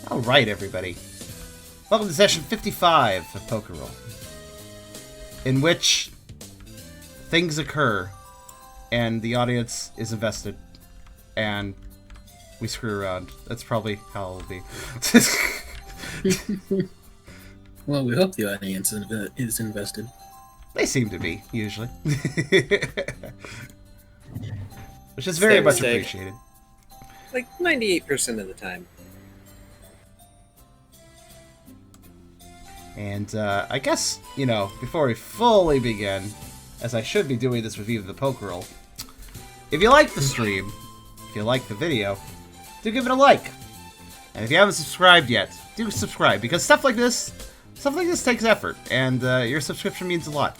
Alright, everybody. Welcome to session 55 of Pokerole, in which things occur, and the audience is invested, and we screw around. That's probably how it'll be. Well, we hope the audience is invested. They seem to be, usually. Which is very much appreciated. Like 98% of the time. And I guess, before we fully begin, as I should be doing this review of the Pokerole, if you like the stream, if you like the video, do give it a like. And if you haven't subscribed yet, do subscribe, because stuff like this takes effort, and your subscription means a lot.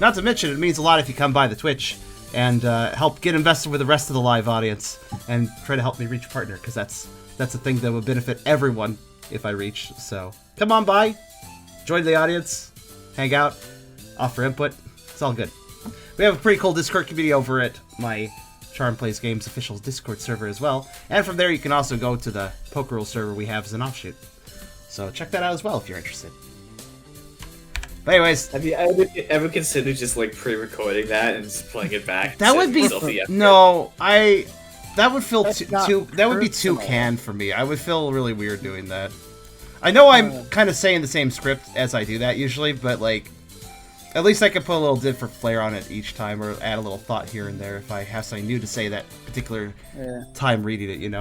Not to mention, it means a lot if you come by the Twitch and help get invested with the rest of the live audience, and try to help me reach a partner, because that's a thing that would benefit everyone if I reach. So come on by, join the audience, hang out, offer input. It's all good. We have a pretty cool Discord community over at my Charm Plays Games official Discord server as well, and from there you can also go to the Pokerole server we have as an offshoot. So check that out as well if you're interested. But anyways, have you ever considered just like pre-recording that and just playing it back? That would be that would feel that would be too canned for me. I would feel really weird doing that. I know I'm kind of saying the same script as I do that usually, but like at least I could put a little different flair on it each time, or add a little thought here and there if I have something new to say that particular time reading it,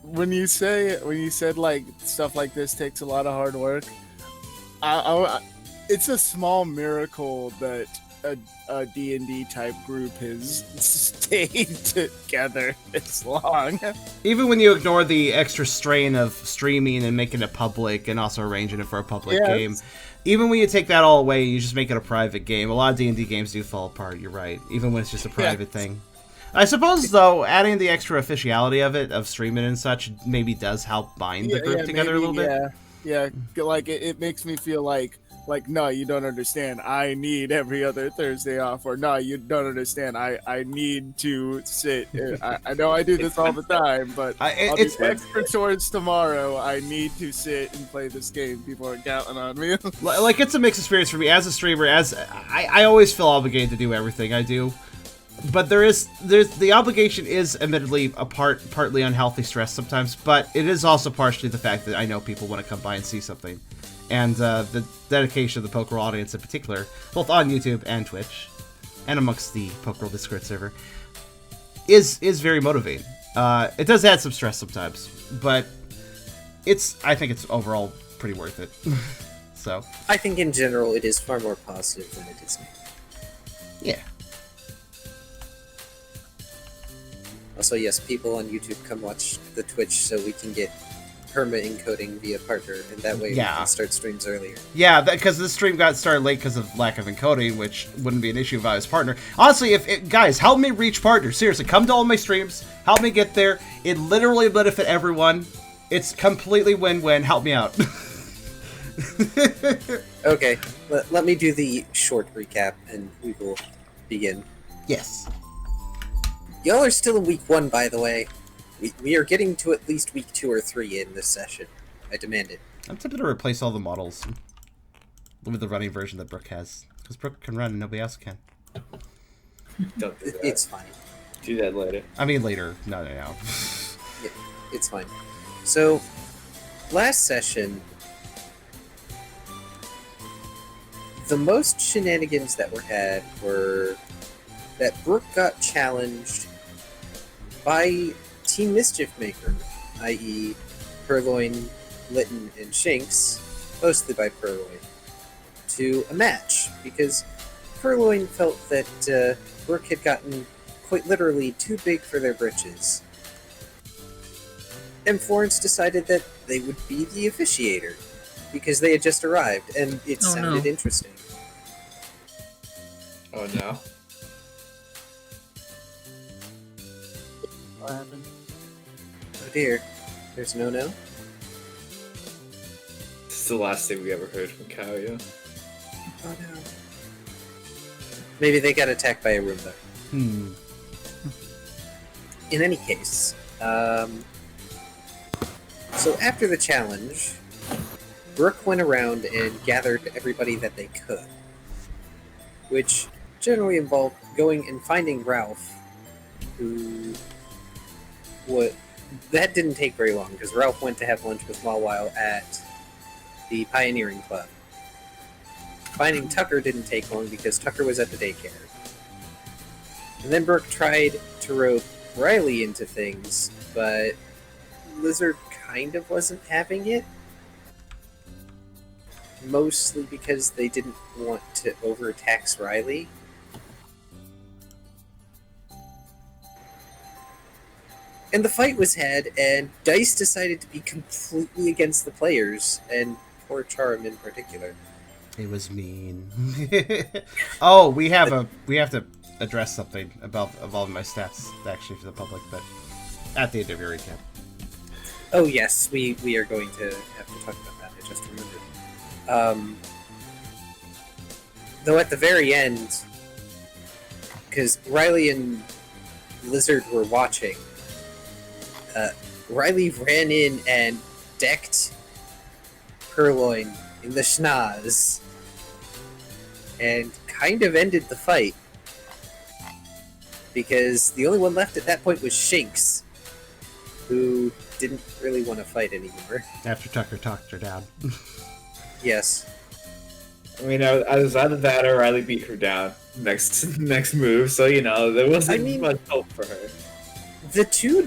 When you said like stuff like this takes a lot of hard work, it's a small miracle that a D&D type group has stayed together this long. Even when you ignore the extra strain of streaming and making it public and also arranging it for a public game, even when you take that all away, you just make it a private game. A lot of D&D games do fall apart, you're right, even when it's just a private thing. I suppose, though, adding the extra officiality of it, of streaming and such, maybe does help bind the group together a little bit. Yeah, like it makes me feel like, no, you don't understand. I need every other Thursday off, or no, you don't understand. I need to sit. I know I do this all the time, but I'll do extra chores tomorrow. I need to sit and play this game. People are counting on me. Like, it's a mixed experience for me as a streamer. I always feel obligated to do everything I do. But there's the obligation is admittedly partly unhealthy stress sometimes, but it is also partially the fact that I know people want to come by and see something, and the dedication of the Pokerole audience in particular, both on YouTube and Twitch, and amongst the Pokerole Discord server, is very motivating. It does add some stress sometimes, but I think it's overall pretty worth it. So I think in general it is far more positive than it is negative. Yeah. Also, yes, people on YouTube come watch the Twitch so we can get perma encoding via partner, and that way we can start streams earlier. Yeah, because this stream got started late because of lack of encoding, which wouldn't be an issue if I was partner. Honestly, guys, help me reach partner. Seriously, come to all my streams. Help me get there. It literally benefit everyone. It's completely win-win. Help me out. Okay, let me do the short recap, and we will begin. Yes. Y'all are still in week 1, by the way. We are getting to at least week 2 or 3 in this session. I demand it. I'm tempted to replace all the models with the running version that Brooke has. Because Brooke can run and nobody else can. Don't do that. It's fine. Do that later. I mean later. No. Yeah, it's fine. So, last session, the most shenanigans that were had were that Brooke got challenged by Team Mischief Maker, i.e. Purloin, Lytton, and Shinx, mostly by Purloin, to a match, because Purloin felt that Brooke had gotten quite literally too big for their britches. And Florence decided that they would be the officiator, because they had just arrived, and it sounded interesting. Oh no. What happened? Oh dear. There's no. This is the last thing we ever heard from Kyrio. Oh no. Maybe they got attacked by a Roomba. In any case, So after the challenge, Brooke went around and gathered everybody that they could, which generally involved going and finding Ralph, who... That didn't take very long, because Ralph went to have lunch with Mawile at the Pioneering Club. Finding Tucker didn't take long, because Tucker was at the daycare. And then Brooke tried to rope Riley into things, but Lizard kind of wasn't having it. Mostly because they didn't want to overtax Riley. And the fight was had, and Dice decided to be completely against the players, and poor Charm in particular. It was mean. Oh, we have to address something about evolving my stats actually for the public, but at the end of your recap. Oh yes, we are going to have to talk about that. I just remembered. Though at the very end, because Riley and Lizard were watching, Riley ran in and decked Purloin in the schnoz and kind of ended the fight. Because the only one left at that point was Shinx, who didn't really want to fight anymore. After Tucker talked her down. Yes. I mean, I was either that or Riley beat her down next move, so there wasn't much hope for her. The two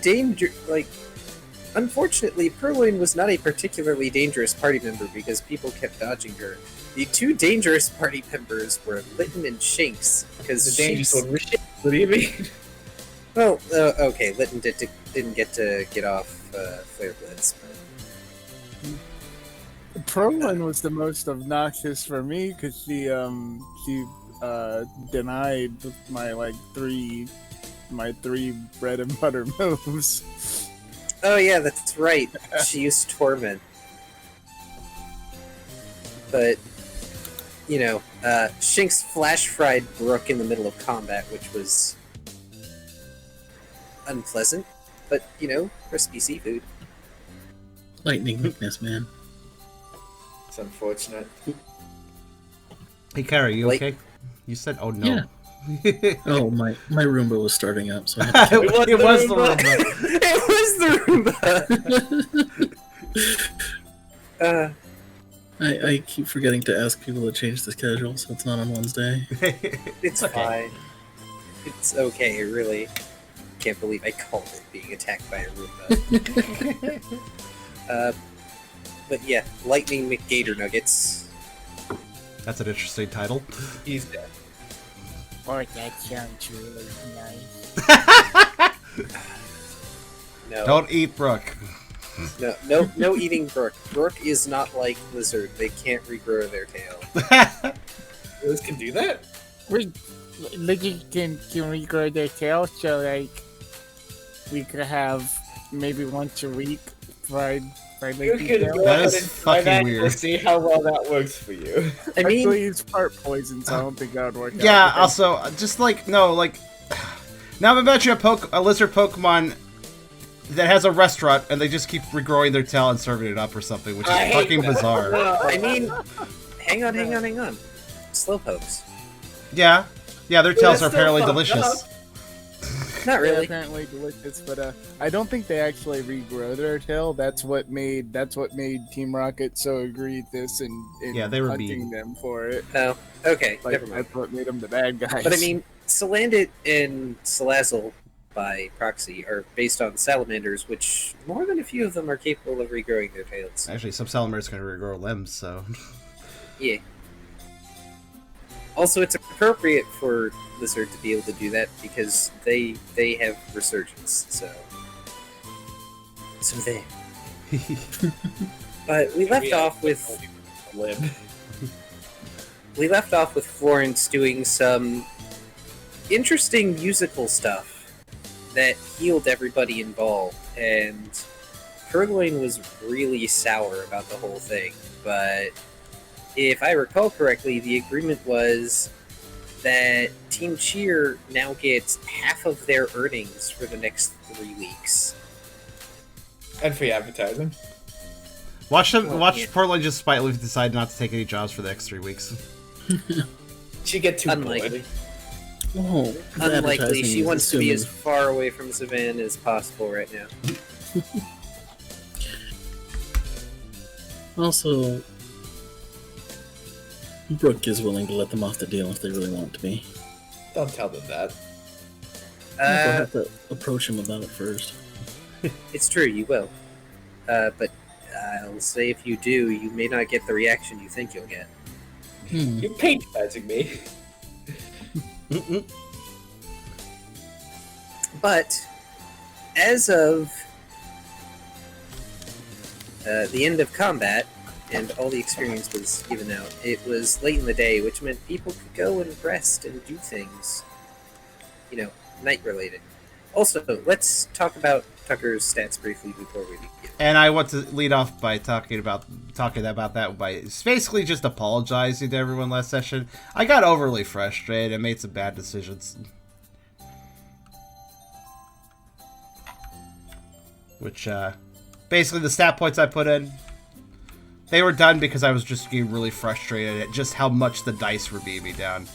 unfortunately, Purloin was not a particularly dangerous party member because people kept dodging her. The two dangerous party members were Litten and Shinx, because The dangerous one. What do you mean? Well, okay, Litten didn't get off Flare Blitz, but... Prolin was the most obnoxious for me because she denied my three bread and butter moves. Oh yeah, that's right. She used Torment. But, Shinx flash-fried Brooke in the middle of combat, which was unpleasant, but, crispy seafood. Lightning weakness, man. It's unfortunate. Hey, Kyrio, you Like- okay? You said, "Oh no." Yeah. Oh, my Roomba was starting up, so I had it was the Roomba. It was the Roomba! I keep forgetting to ask people to change the schedule, so it's not on Wednesday. It's Okay. fine. It's okay, really. Can't believe I called it being attacked by a Roomba. But yeah, Lightning McGator Nuggets. That's an interesting title. He's dead. Oh, that sounds really nice. No, Don't eat Brooke. no eating Brooke. Brooke is not like Lizard. They can't regrow their tail. Liz can do that? Lizards can regrow their tail, so we could have maybe once a week fried You lizard can tail. go That ahead is and try fucking that. weird. We'll see how well that works for you. I mean, Actually, it's part poison, so I don't think that would work out. Yeah. Okay. Also, just now I'm imagining a lizard Pokemon that has a restaurant and they just keep regrowing their tail and serving it up or something, which is I hate fucking that. bizarre. I mean, hang on. Slowpokes. Yeah, their tails that's are still apparently fucked delicious. up. Not They're really. apparently delicious, but I don't think they actually regrow their tail. That's what made Team Rocket so egregious in Yeah, they were hunting mean. them for it. No. Okay, Like never mind. that's what made them the bad guys. But I mean, Salandit and Salazzle, by proxy, are based on salamanders, which more than a few of them are capable of regrowing their tails. Actually, some salamanders can regrow limbs, so. Yeah. Also, it's appropriate for Lizard to be able to do that because they have resurgence. So there. But we left off with Florence doing some interesting musical stuff that healed everybody involved, and Purloin was really sour about the whole thing, but if I recall correctly, the agreement was that Team Cheer now gets half of their earnings for the next 3 weeks. And free advertising. Watch them. Well, Watch yeah. Portland just spitefully decide not to take any jobs for the next 3 weeks. She get too Unlikely. bored. Oh, the Unlikely. advertising She is wants to be as assuming- far away from Savannah as possible right now. Also, Brooke is willing to let them off the deal if they really want to be. Don't tell them that. We'll have to approach him about it first. It's true, you will. But I'll say if you do, you may not get the reaction you think you'll get. You patronizing me. But as of the end of combat, and all the experience was given out, it was late in the day, which meant people could go and rest and do things, night related. Also, let's talk about Tucker's stats briefly before we begin. And I want to lead off by talking about that by basically just apologizing to everyone last session. I got overly frustrated and made some bad decisions. Which, basically the stat points I put in, they were done because I was just getting really frustrated at just how much the dice were beating me down.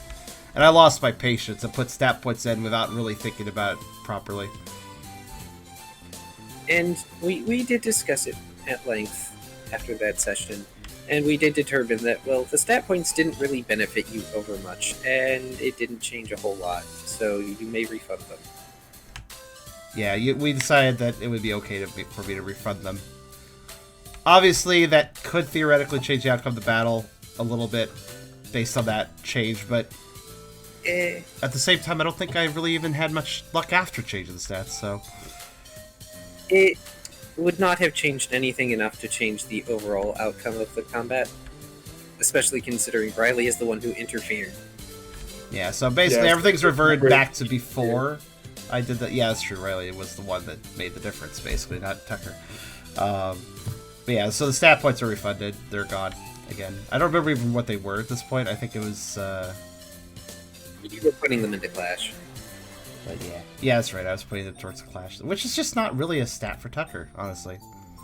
And I lost my patience and put stat points in without really thinking about it properly. And we did discuss it at length after that session, and we did determine that, well, the stat points didn't really benefit you over much, and it didn't change a whole lot, so you may refund them. Yeah, we decided that it would be okay for me to refund them. Obviously, that could theoretically change the outcome of the battle a little bit based on that change, but at the same time, I don't think I really even had much luck after changing the stats, so... It would not have changed anything enough to change the overall outcome of the combat, especially considering Riley is the one who interfered. Yeah, so basically Yeah, everything's reverted great. back to before I did that. Yeah, that's true. Riley was the one that made the difference, basically, not Tucker. But yeah, so the stat points are refunded. They're gone again. I don't remember even what they were at this point. I think it was... You were putting them into Clash. But yeah. Yeah, that's right. I was putting them towards the Clash. Which is just not really a stat for Tucker, honestly.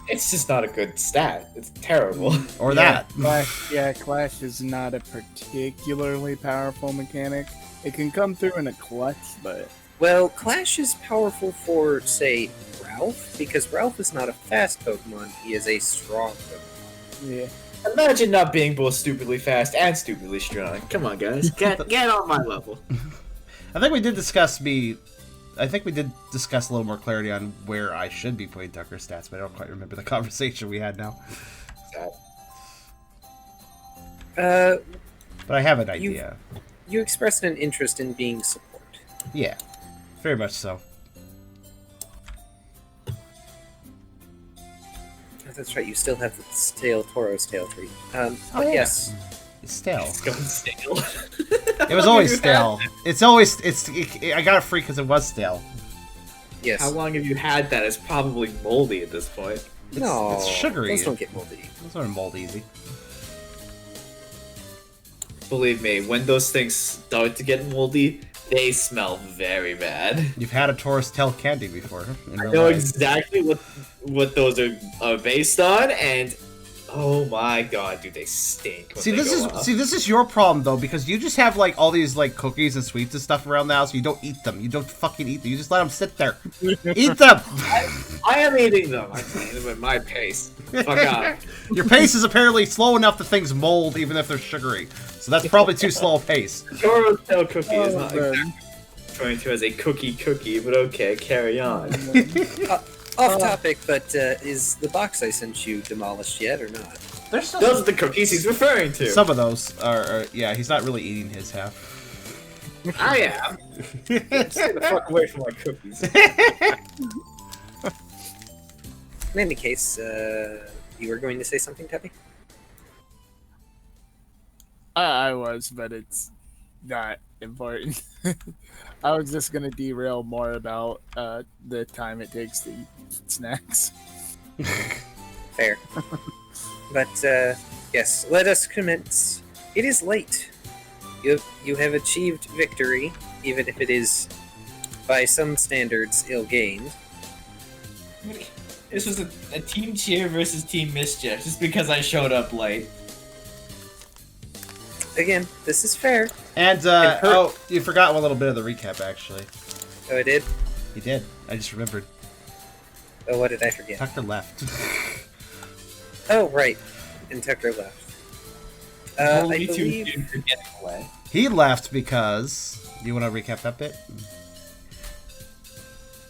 It's just not a good stat. It's terrible. Or that. Clash is not a particularly powerful mechanic. It can come through in a clutch, but... Well, Clash is powerful for, say, Ralph, because Ralph is not a fast Pokemon, he is a strong Pokemon. Yeah. Imagine not being both stupidly fast and stupidly strong. Come on, guys. Get on my level. I think we did discuss a little more clarity on where I should be putting Tucker's stats, but I don't quite remember the conversation we had now. But I have an idea. You expressed an interest in being support. Yeah, very much so. Oh, that's right, you still have the stale Tauros tail tree. Oh, But yeah. yes, It's stale. It's going stale. It was always stale. I got it free because it was stale. yes. How long have you had that? It's probably moldy at this point. No, it's sugary. Those don't get moldy. Those don't mold easy. Believe me, when those things start to get moldy, they smell very bad. You've had a Taurus tail candy before. I know exactly what those are based on, and oh my god, dude, they stink. when See, they this go up. is your problem though, because you just have like all these like cookies and sweets and stuff around the house. You don't eat them. You don't fucking eat them. You just let them sit there. Eat them. I am eating them. I'm eating them at my pace. Fuck off. Your pace is apparently slow enough that things mold even if they're sugary. So that's probably too slow a pace. Tauros tail cookie is not man. exactly referring to as a cookie, but okay, carry on. Off topic, but is the box I sent you demolished yet or not? There's still Those are the cookies he's referring to. some of those are yeah. He's not really eating his half. I am. Stay the fuck away from my cookies. In any case, you were going to say something, Tubby? I was, but it's not important. I was just gonna derail more about the time it takes to eat snacks. Fair. But, yes, let us commence. It is late. You have achieved victory, even if it is, by some standards, ill-gained. This was a team cheer versus team mischief, just because I showed up late. Again, this is fair. And, oh, you forgot one little bit of the recap, actually. Oh, I did? You did. I just remembered. Oh, what did I forget? Tucker left. Oh, right. And Tucker left. I Only two believe... dudes are getting away. He left because... Do you want to recap that bit?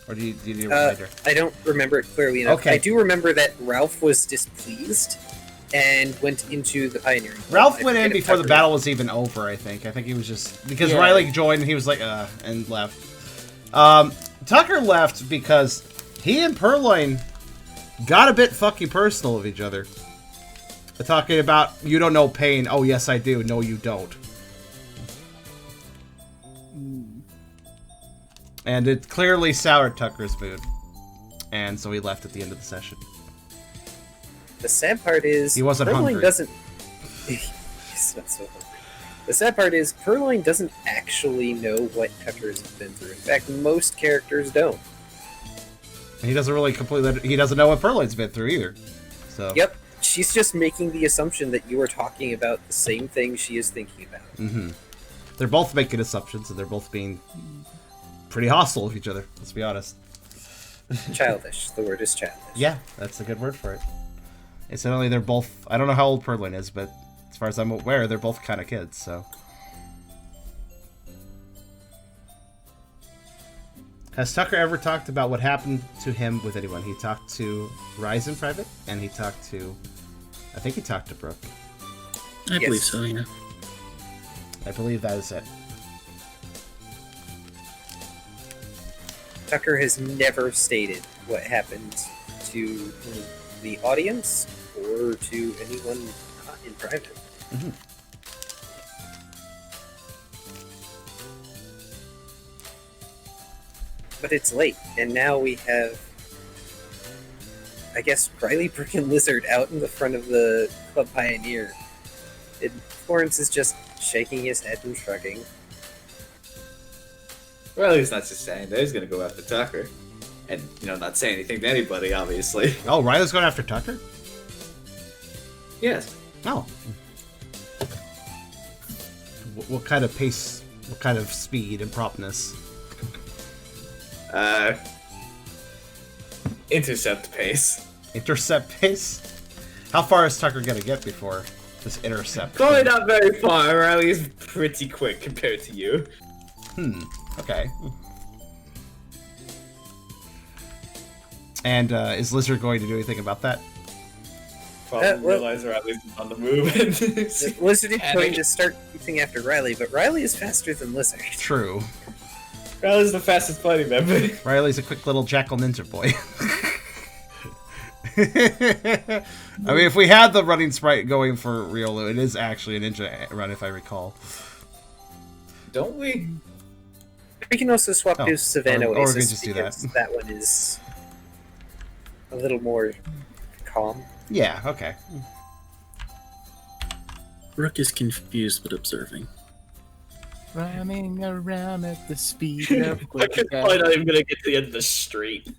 Or do you need a reminder? I don't remember it clearly enough. Okay. I do remember that Ralph was displeased and went into the pioneering. Ralph went in before the battle was even over, I think. I think he was just... Because Riley joined and he was like, and left. Tucker left because he and Purloin got a bit fucking personal with each other. They're talking about, you don't know pain. Oh, yes, I do. No, you don't. And it clearly soured Tucker's mood. And so he left at the end of the session. The sad part is... He wasn't Purloin hungry. doesn't... He's not so hungry. The sad part is, Purloin doesn't actually know what Tucker's been through. In fact, most characters don't. And he doesn't really completely... He doesn't know what Purloin's been through either. So. Yep. She's just making the assumption that you are talking about the same thing she is thinking about. Mm-hmm. They're both making assumptions, and they're both being pretty hostile with each other, let's be honest. Childish. The word is childish. Yeah, that's a good word for it. Incidentally, they're both... I don't know how old Purloin is, but as far as I'm aware, they're both kind of kids, so... Has Tucker ever talked about what happened to him with anyone? He talked to Rise in private, and he talked to... I think he talked to Brooke. I believe so, yeah. I believe that is it. Tucker has never stated what happened to the audience or to anyone in private. Mm-hmm. But it's late, and now we have, I guess, Riley, Brick, and Lizard out in the front of the Club Pioneer. And Florence is just shaking his head and shrugging. Well, he's not just saying that he's gonna go after Tucker. And, not say anything to anybody, obviously. Oh, Riley's going after Tucker? Yes. Oh. What kind of pace, what kind of speed and promptness? Intercept pace. Intercept pace? How far is Tucker gonna get before this intercept? Probably not very far. Riley is pretty quick compared to you. Okay. And is Lizard going to do anything about that? Probably realize Riley's on the move. Lizard is going to start chasing after Riley, but Riley is faster than Lizard. True. Riley's the fastest party member. Riley's a quick little jackal ninja boy. I mean, if we had the running sprite going for Riolu, it is actually a ninja run, if I recall. Don't we? We can also swap to Savannah or we Oasis can just do because that. that one is a little more calm. Yeah, okay. Rook is confused but observing. Running around at the speed of I'm probably not even gonna get to the end of the street.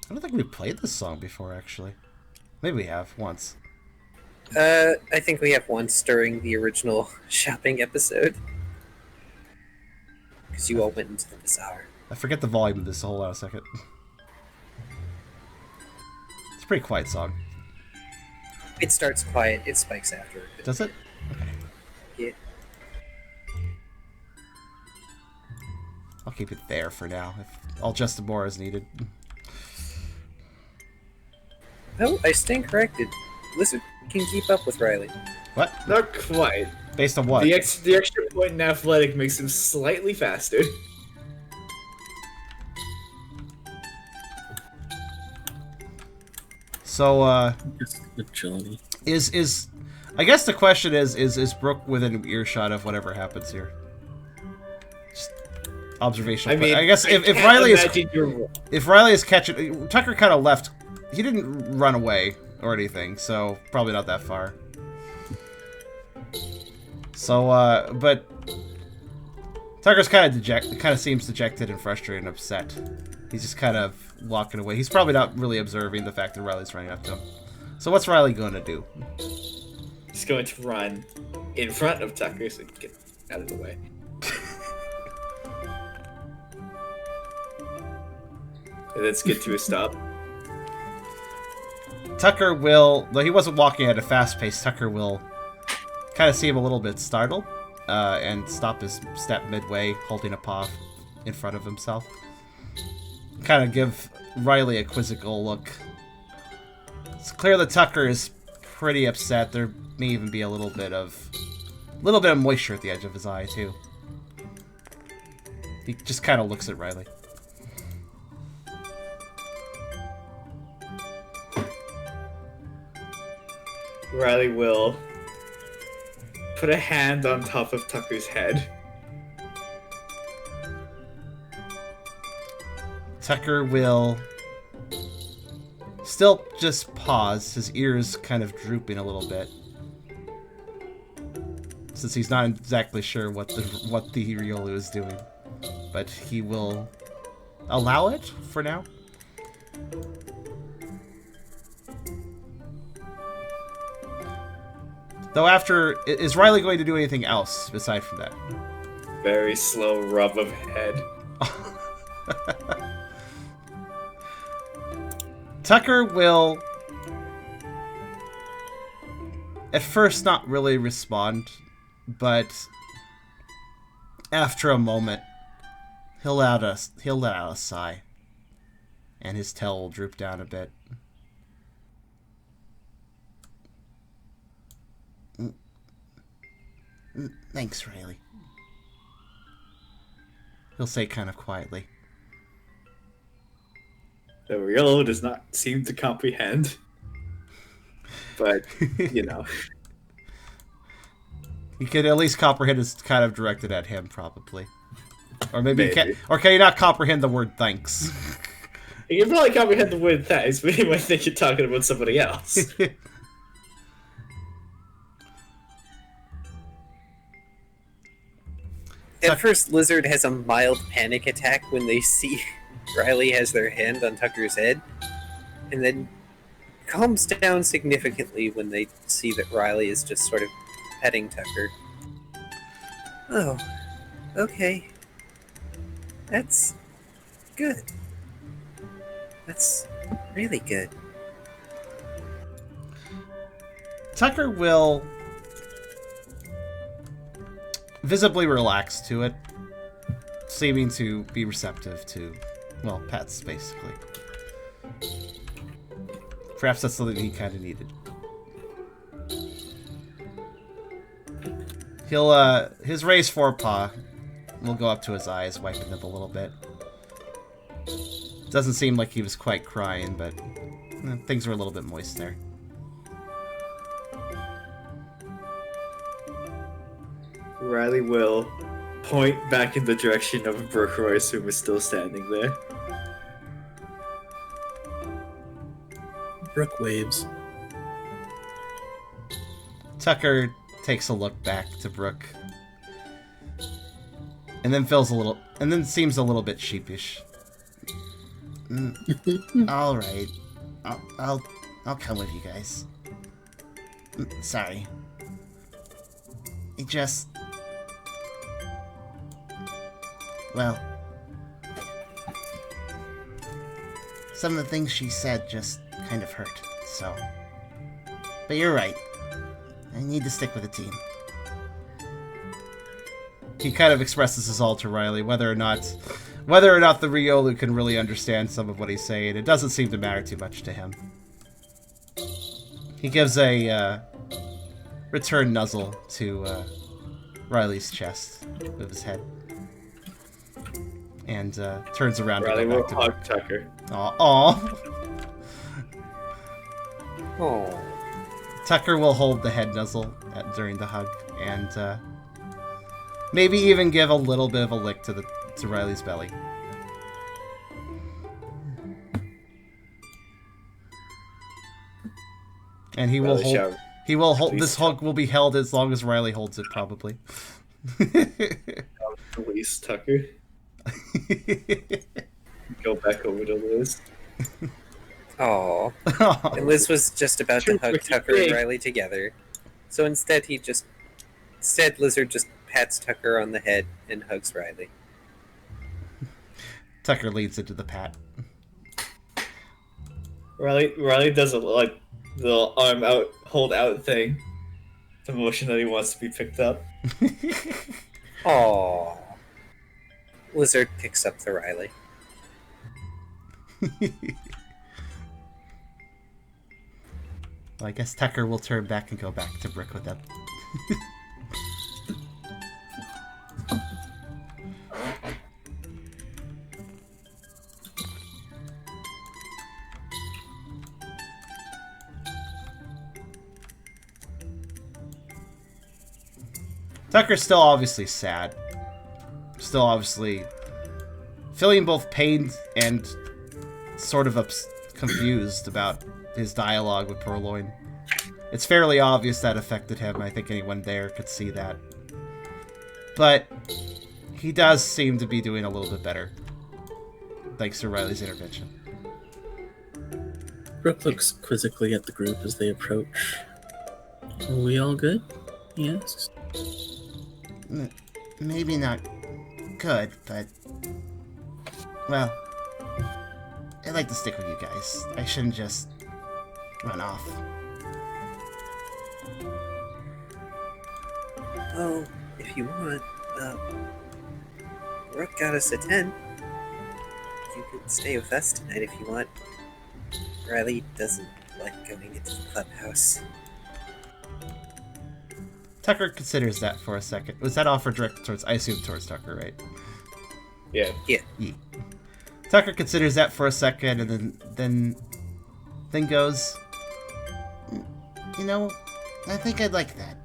I don't think we played this song before, actually. Maybe we have, once. I think we have once during the original shopping episode. Because you all went into the bazaar. I forget the volume of this, so hold on a second. It's a pretty quiet song. It starts quiet, it spikes after. Does it? Okay. Yeah. I'll keep it there for now. I'll adjust it more as needed. Oh, I stand corrected. Lizard can keep up with Riley. What? Not quite. Based on what? The extra point in athletic makes him slightly faster. So, Just agility. is I guess the question is Brooke within earshot of whatever happens here? Just observational. I guess if Riley is catching, Tucker kind of left. He didn't run away or anything, so probably not that far. So, but Tucker's kind of seems dejected and frustrated and upset. He's just kind of walking away. He's probably not really observing the fact that Riley's running up to him. So what's Riley going to do? He's going to run in front of Tucker so he can get out of the way. And let's get to a stop. Tucker will, though he wasn't walking at a fast pace, Tucker will kind of seem a little bit startled and stop his step midway, holding a paw in front of himself. Kind of give Riley a quizzical look. It's clear that Tucker is pretty upset. There may even be a little bit of moisture at the edge of his eye too. He just kind of looks at Riley. Riley will put a hand on top of Tucker's head. Tucker will still just pause, his ears kind of drooping a little bit, since he's not exactly sure what the Riolu is doing, but he will allow it for now. Though after, is Riley going to do anything else aside from that? Very slow rub of head. Tucker will, at first, not really respond, but after a moment, he'll let out a sigh, and his tail will droop down a bit. Thanks, Riley. He'll say kind of quietly. The Riolu does not seem to comprehend. But, you know. He could at least comprehend it's kind of directed at him, probably. Or maybe. Can you not comprehend the word thanks? You can probably comprehend the word thanks, but you might think you're talking about somebody else. At first, Lizard has a mild panic attack when they see Riley has their hand on Tucker's head, and then calms down significantly when they see that Riley is just sort of petting Tucker. Oh, okay. That's good. That's really good. Tucker will visibly relax to it, seeming to be receptive to, well, pets, basically. Perhaps that's something he kind of needed. He'll, his raised forepaw will go up to his eyes, wiping them a little bit. Doesn't seem like he was quite crying, but things were a little bit moist there. Riley will point back in the direction of Brooke Royce, who was still standing there. Brooke waves. Tucker takes a look back to Brooke, and then seems a little bit sheepish. All right, I'll come with you guys. Sorry, it just, well, some of the things she said just kind of hurt. So, but you're right. I need to stick with the team. He kind of expresses this all to Riley, whether or not the Riolu can really understand some of what he's saying. It doesn't seem to matter too much to him. He gives a return nuzzle to Riley's chest with his head, and turns around. Riley to go will back to hug Tucker. Aw. Oh. Tucker will hold the head nuzzle during the hug, and maybe even give a little bit of a lick to Riley's belly. And he will hold. This hug will be held as long as Riley holds it, probably. Release Tucker. Go back over to Liz. Aw. And Liz was just about to hug Tucker and Riley together. So instead Lizard just pats Tucker on the head and hugs Riley. Tucker leads into the pat. Riley does a like little arm out, hold out thing. The motion that he wants to be picked up. Aww. Lizard picks up the Riley. Well, I guess Tucker will turn back and go back to Brick with them. Tucker's still obviously sad. Still obviously feeling both pained and sort of confused about his dialogue with Purloin. It's fairly obvious that affected him. I think anyone there could see that. But he does seem to be doing a little bit better, thanks to Riley's intervention. Brooke looks quizzically at the group as they approach. Are we all good? Yes. Maybe not good, but... Well, I'd like to stick with you guys. I shouldn't just run off. Oh, if you want, Rook got us a 10. You can stay with us tonight if you want. Riley doesn't like going into the clubhouse. Tucker considers that for a second. Was that offer directed towards, I assume, towards Tucker, right? Yeah. Yeah. Tucker considers that for a second and then goes, you know, I think I'd like that.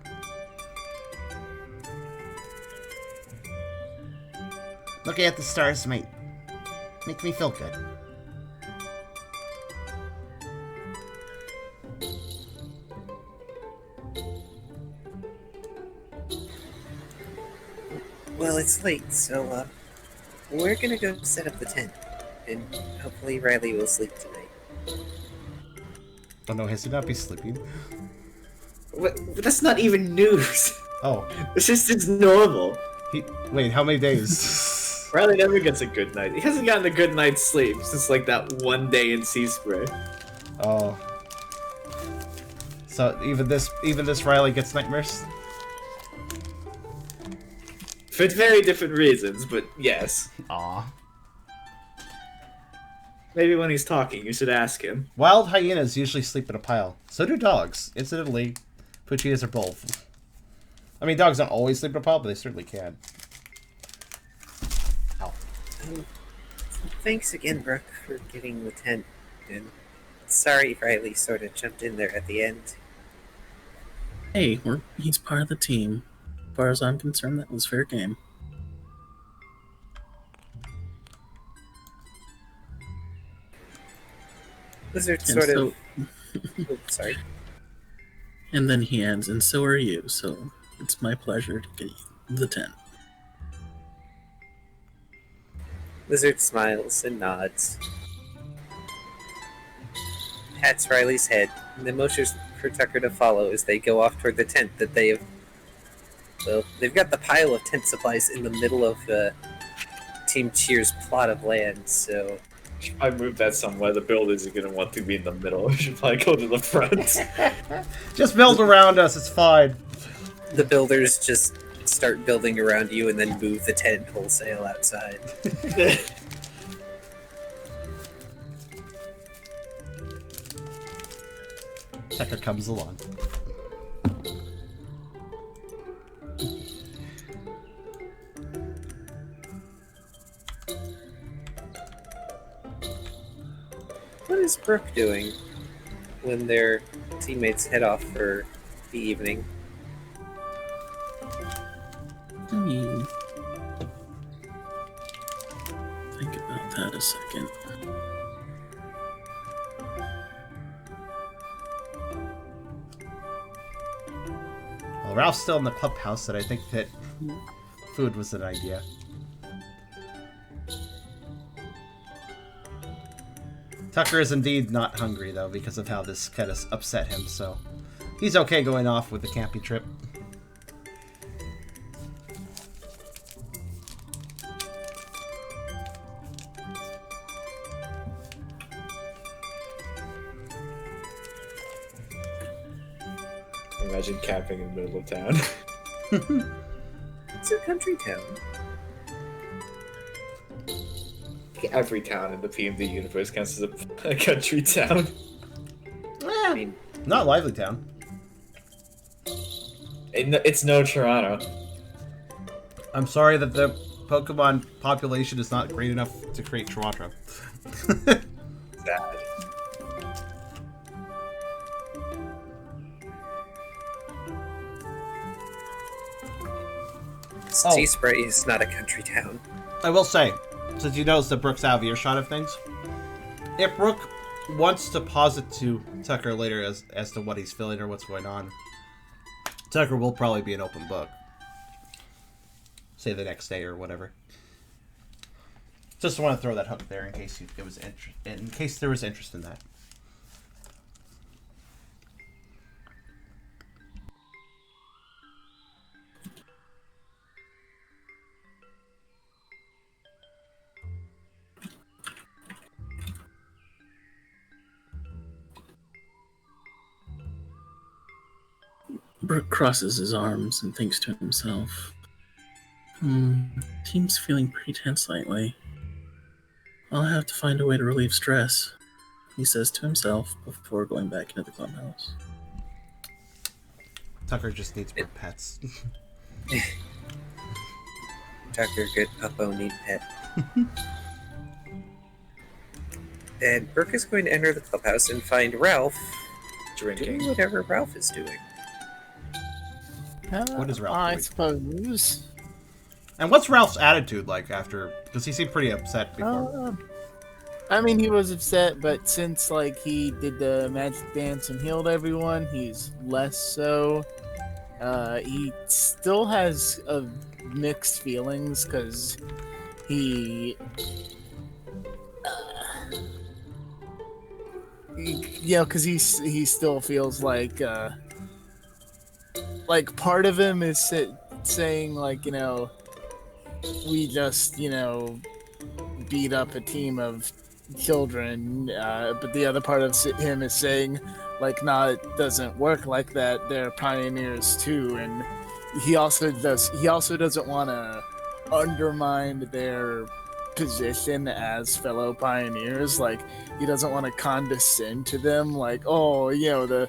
Looking at the stars might make me feel good. Well, it's late, so, we're gonna go set up the tent. And hopefully Riley will sleep tonight. Oh no, has he not be sleeping? But that's not even news. Oh. It's just normal. Wait, how many days? Riley never gets a good night. He hasn't gotten a good night's sleep since like that one day in Sea Spray. Oh. So even this Riley gets nightmares? For very different reasons, but yes. Aw. Maybe when he's talking, you should ask him. Wild hyenas usually sleep in a pile. So do dogs. Incidentally, Puchinas are both. I mean, dogs don't always sleep in a pile, but they certainly can. Ow. Thanks again, Brooke, for getting the tent. And sorry Riley sort of jumped in there at the end. Hey, he's part of the team. As far as I'm concerned, that was fair game. Lizard And sort so, of... Oh, sorry. and then he adds, and so are you, so it's my pleasure to get you the tent. Lizard smiles and nods. Pats Riley's head, and then motions for Tucker to follow as they go off toward the tent that they have... Well, they've got the pile of tent supplies in the middle of Team Cheer's plot of land, so... Should probably move that somewhere. The builders are gonna want to be in the middle. We should probably go to the front. Just build around us, it's fine. The builders just start building around you and then move the tent wholesale outside. Tucker comes along. What is Brooke doing when their teammates head off for the evening? I mean, think about that a second. Well, Ralph's still in the clubhouse, and I think that food was an idea. Tucker is indeed not hungry, though, because of how this kind of upset him, so he's okay going off with the camping trip. Imagine camping in the middle of town. It's a country town. Every town in the PMD universe counts as a country town. I mean, Not Lively Town. It's no Toronto. I'm sorry that the Pokemon population is not great enough to create Toronto. Sad. Oh. Spray is not a country town. I will say, since you notice that Brooke's out of earshot of things, if Brooke wants to posit to Tucker later as to what he's feeling or what's going on, Tucker will probably be an open book. Say the next day or whatever. Just want to throw that hook there in case there was interest in that. Brooke crosses his arms and thinks to himself, team's feeling pretty tense lately. I'll have to find a way to relieve stress, he says to himself before going back into the clubhouse. Tucker just needs more pets. Tucker, good puppo, need pet. And Brooke is going to enter the clubhouse and find Ralph doing whatever Ralph is doing. What is Ralph I doing? suppose. And what's Ralph's attitude like after? Because he seemed pretty upset before. I mean, he was upset, but since like he did the magic dance and healed everyone, he's less so. He still has mixed feelings because because he still feels like part of him is saying like, we just beat up a team of children, but the other part of him is saying like, nah, it doesn't work like that. They're pioneers too, and he also doesn't want to undermine their position as fellow pioneers. Like, he doesn't want to condescend to them, like, oh, you're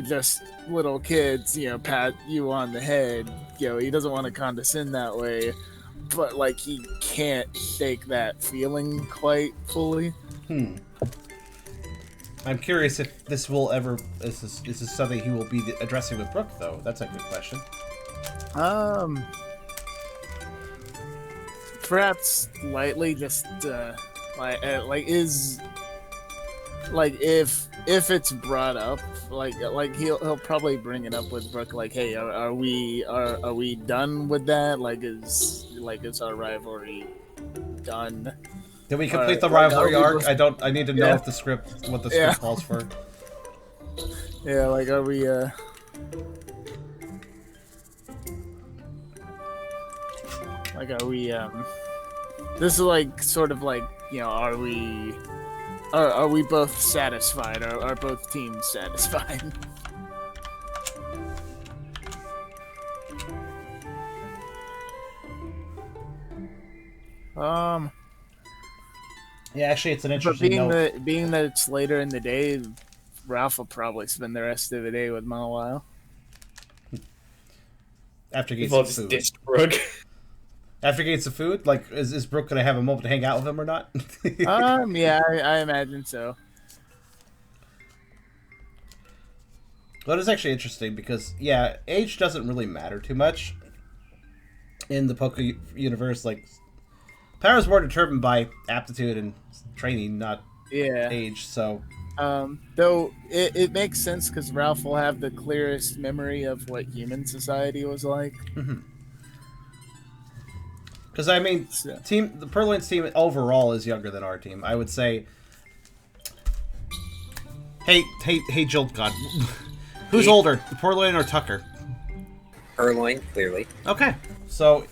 just little kids, pat you on the head. He doesn't want to condescend that way, but like, he can't shake that feeling quite fully. I'm curious if this will ever is this something he will be addressing with Brooke, though. That's a good question. Perhaps lightly, just if it's brought up, like he'll probably bring it up with Brooke, like, hey, are we done with that? Is our rivalry done? Did we complete the rivalry arc? both... I need to know what the script calls for. Yeah, like, are we this is like sort of like, are we both satisfied? Are both teams satisfied? Yeah, actually, it's an interesting note. Being that it's later in the day, Ralph will probably spend the rest of the day with Mawile. After he gets some food. Ditched Brooke. After he gets the food? Like, is Brooke going to have a moment to hang out with him or not? Yeah, I imagine so. Well, it's actually interesting because, yeah, age doesn't really matter too much in the Poke universe. Like, power is more determined by aptitude and training, not age, so... Though it makes sense because Ralph will have the clearest memory of what human society was like. Because I mean, So- the Purloin's team overall is younger than our team. I would say. Hey, Jolt God. Who's older, the Purloin or Tucker? Purloin, clearly. Okay, so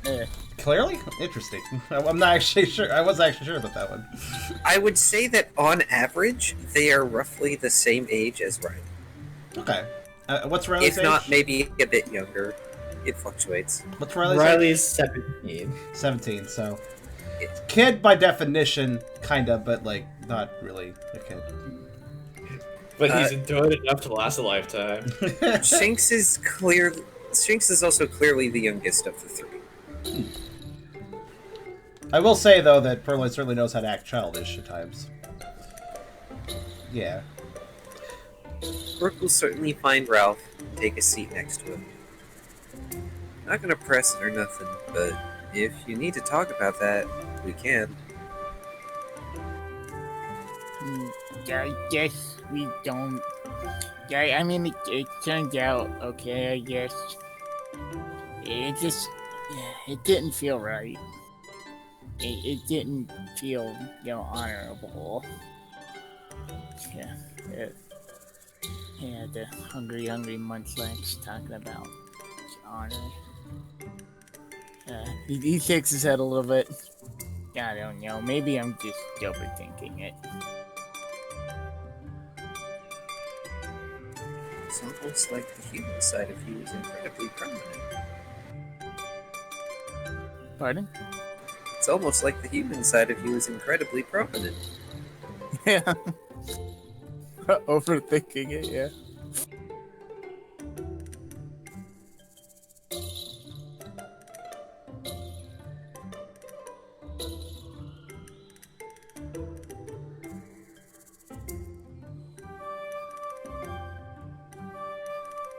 Eh. clearly interesting. I'm not actually sure. I wasn't actually sure about that one. I would say that on average, they are roughly the same age as Riley. Okay, what's Riley's If not, age? maybe a bit younger. It fluctuates. What's Riley's age? Riley's 17. 17. So kid by definition, kinda, but like not really a kid. But he's enjoyed enough to last a lifetime. Shinx is also clearly the youngest of the three. I will say though that Purloin certainly knows how to act childish at times. Yeah. Brooke will certainly find Ralph and take a seat next to him. Not gonna press it or nothing, but if you need to talk about that, we can. I guess we don't. Yeah, I mean, it turned out okay, I guess. It just. It didn't feel right. It didn't feel, honorable. Yeah. The hungry munchlax talking about honor. He shakes his head a little bit. I don't know. Maybe I'm just overthinking it. It's almost like the human side of you is incredibly prominent. Pardon? It's almost like the human side of you is incredibly prominent. Yeah. Overthinking it, yeah.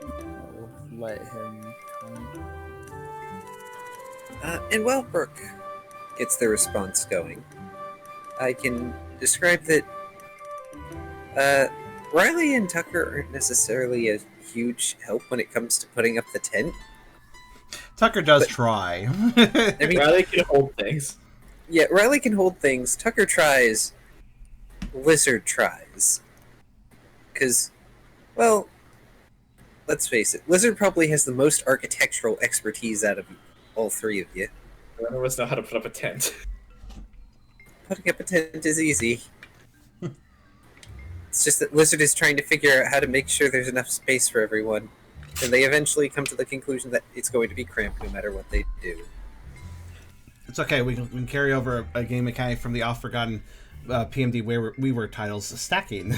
I'll let him come. And while Brooke gets the response going, I can describe that Riley and Tucker aren't necessarily a huge help when it comes to putting up the tent. Tucker does try. I mean, Riley can hold things. yeah, Riley can hold things. Tucker tries. Lizard tries. Because, well, let's face it, Lizard probably has the most architectural expertise out of all three of you. None of us know how to put up a tent. Putting up a tent is easy. It's just that Lizard is trying to figure out how to make sure there's enough space for everyone. And they eventually come to the conclusion that it's going to be cramped no matter what they do. It's okay. We can carry over a game mechanic from the oft-forgotten PMD We Were titles, stacking.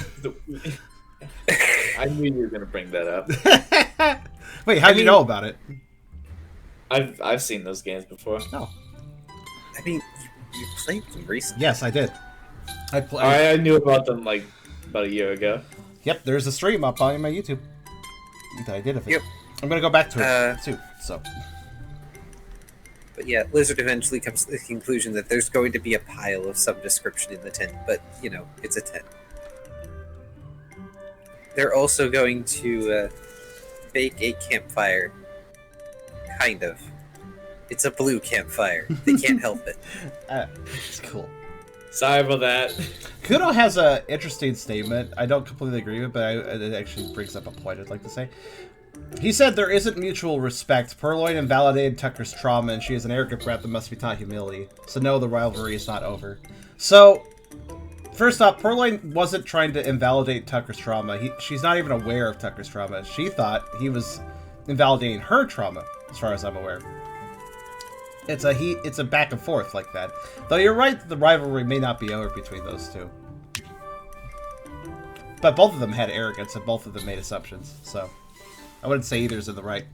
I knew you were going to bring that up. Wait, how do you know about it? I've seen those games before. Oh, I mean, you played them recently. yes, I did. I knew about them like about a year ago. Yep, there's a stream up on my YouTube that I did of it. Yep. I'm gonna go back to it too. So, But yeah, Lizard eventually comes to the conclusion that there's going to be a pile of some description in the tent, but, it's a tent. They're also going to bake a campfire. Kind of. It's a blue campfire. They can't help it. it's cool. Sorry about that. Kudo has an interesting statement. I don't completely agree with it, but it actually brings up a point I'd like to say. He said there isn't mutual respect. Purloin invalidated Tucker's trauma, and she is an arrogant brat that must be taught humility. So no, the rivalry is not over. So, first off, Purloin wasn't trying to invalidate Tucker's trauma. She's not even aware of Tucker's trauma. She thought he was invalidating her trauma, as far as I'm aware. It's a back and forth like that. Though you're right that the rivalry may not be over between those two. But both of them had arrogance, and both of them made assumptions, so I wouldn't say either's in the right.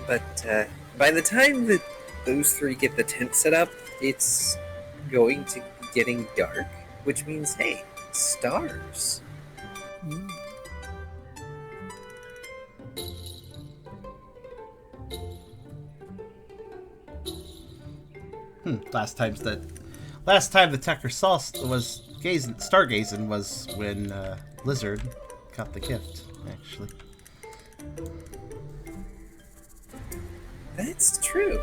But by the time that those three get the tent set up, it's going to be getting dark, which means, hey, stars. Last time the Tucker saw was stargazing was when Lizard got the gift, actually. That's true.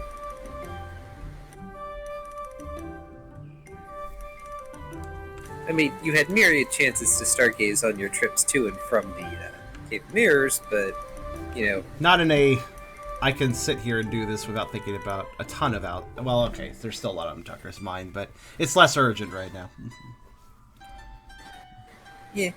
I mean, you had myriad chances to stargaze on your trips to and from the Cape of Mirrors, but, you know... Not in a... I can sit here and do this without thinking about a ton of Well, okay, there's still a lot on Tucker's mind, but it's less urgent right now. Yeah.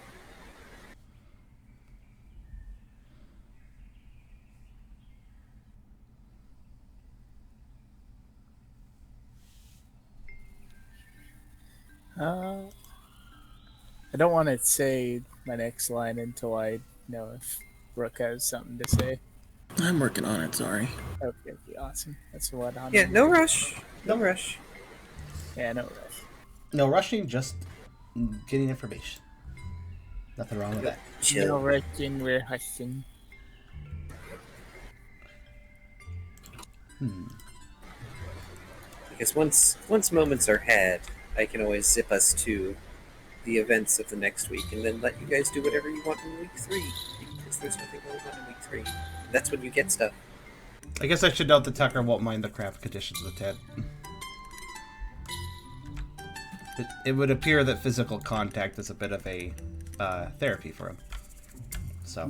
I don't want to say my next line until I know if Brooke has something to say. I'm working on it, sorry. Okay, awesome. That's what I'm... Yeah, no rush. No rush. Yeah, no rush. No rushing, just getting information. Nothing wrong with that. Chill. No rushing, we're hushing. Because once moments are had, I can always zip us to the events of the next week and then let you guys do whatever you want in week 3. Because there's nothing going on in week 3. That's when you get stuff. I guess I should note that Tucker won't mind the craft conditions of the tent. It would appear that physical contact is a bit of a therapy for him. So.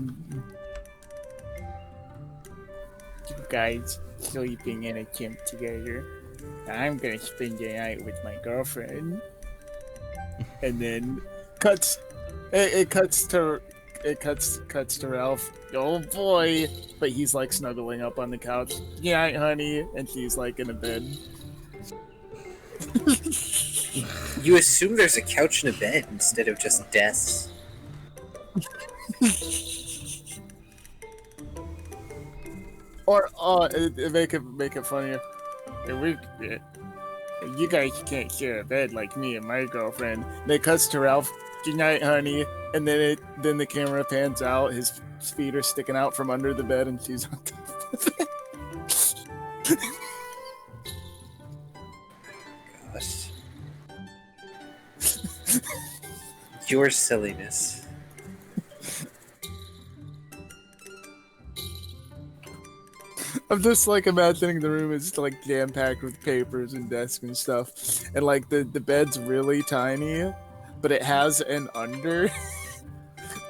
You guys sleeping in a tent together. I'm gonna spend the night with my girlfriend. And then it cuts to Ralph. Oh boy! But he's like snuggling up on the couch. Yeah, honey, and she's like in a bed. You assume there's a couch and a bed instead of just desks. Or make it funnier. You guys can't share a bed like me and my girlfriend. And it cuts to Ralph. Good night, honey. And then the camera pans out. His feet are sticking out from under the bed, and she's on top of it. Gosh. Your silliness. I'm just like imagining the room is like jam packed with papers and desks and stuff, and like the bed's really tiny, but it has an under,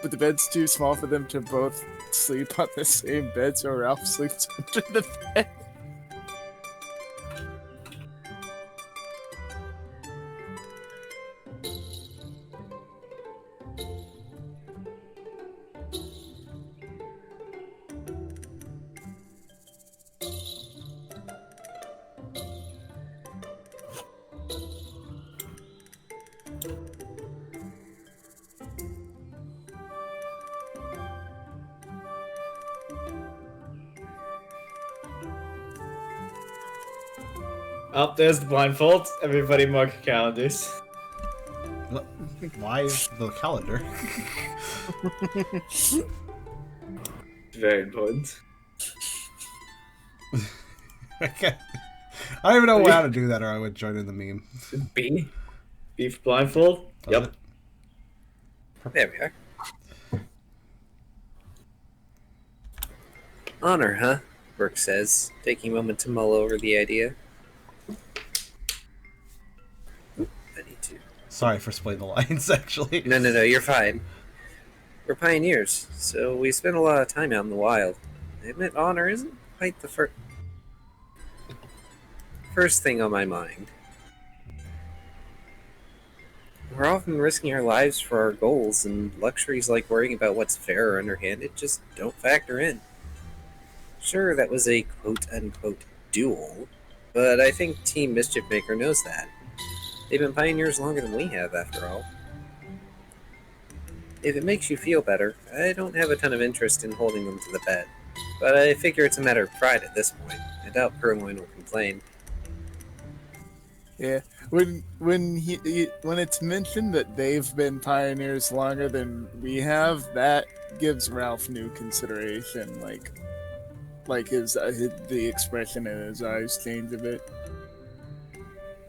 but the bed's too small for them to both sleep on the same bed, so Ralph sleeps under the bed. Oh, there's the blindfold. Everybody mark your calendars. Why the calendar? Very important. I don't even know how to do that, or I would join in the meme. B? B for blindfold? Does Yep. it? There we are. Honor, huh? Burke says, taking a moment to mull over the idea. I need to. Sorry for spoiling the lines, actually. No, you're fine. We're pioneers, so we spend a lot of time out in the wild. I admit honor isn't quite the first thing on my mind. We're often risking our lives for our goals, and luxuries like worrying about what's fair or underhanded just don't factor in. Sure, that was a quote-unquote duel, but I think Team Mischief Maker knows that. They've been pioneers longer than we have, after all. If it makes you feel better, I don't have a ton of interest in holding them to the bed, but I figure it's a matter of pride at this point. I doubt Purloin will complain. Yeah, when it's mentioned that they've been pioneers longer than we have, that gives Ralph new consideration. Like his the expression in his eyes change a bit.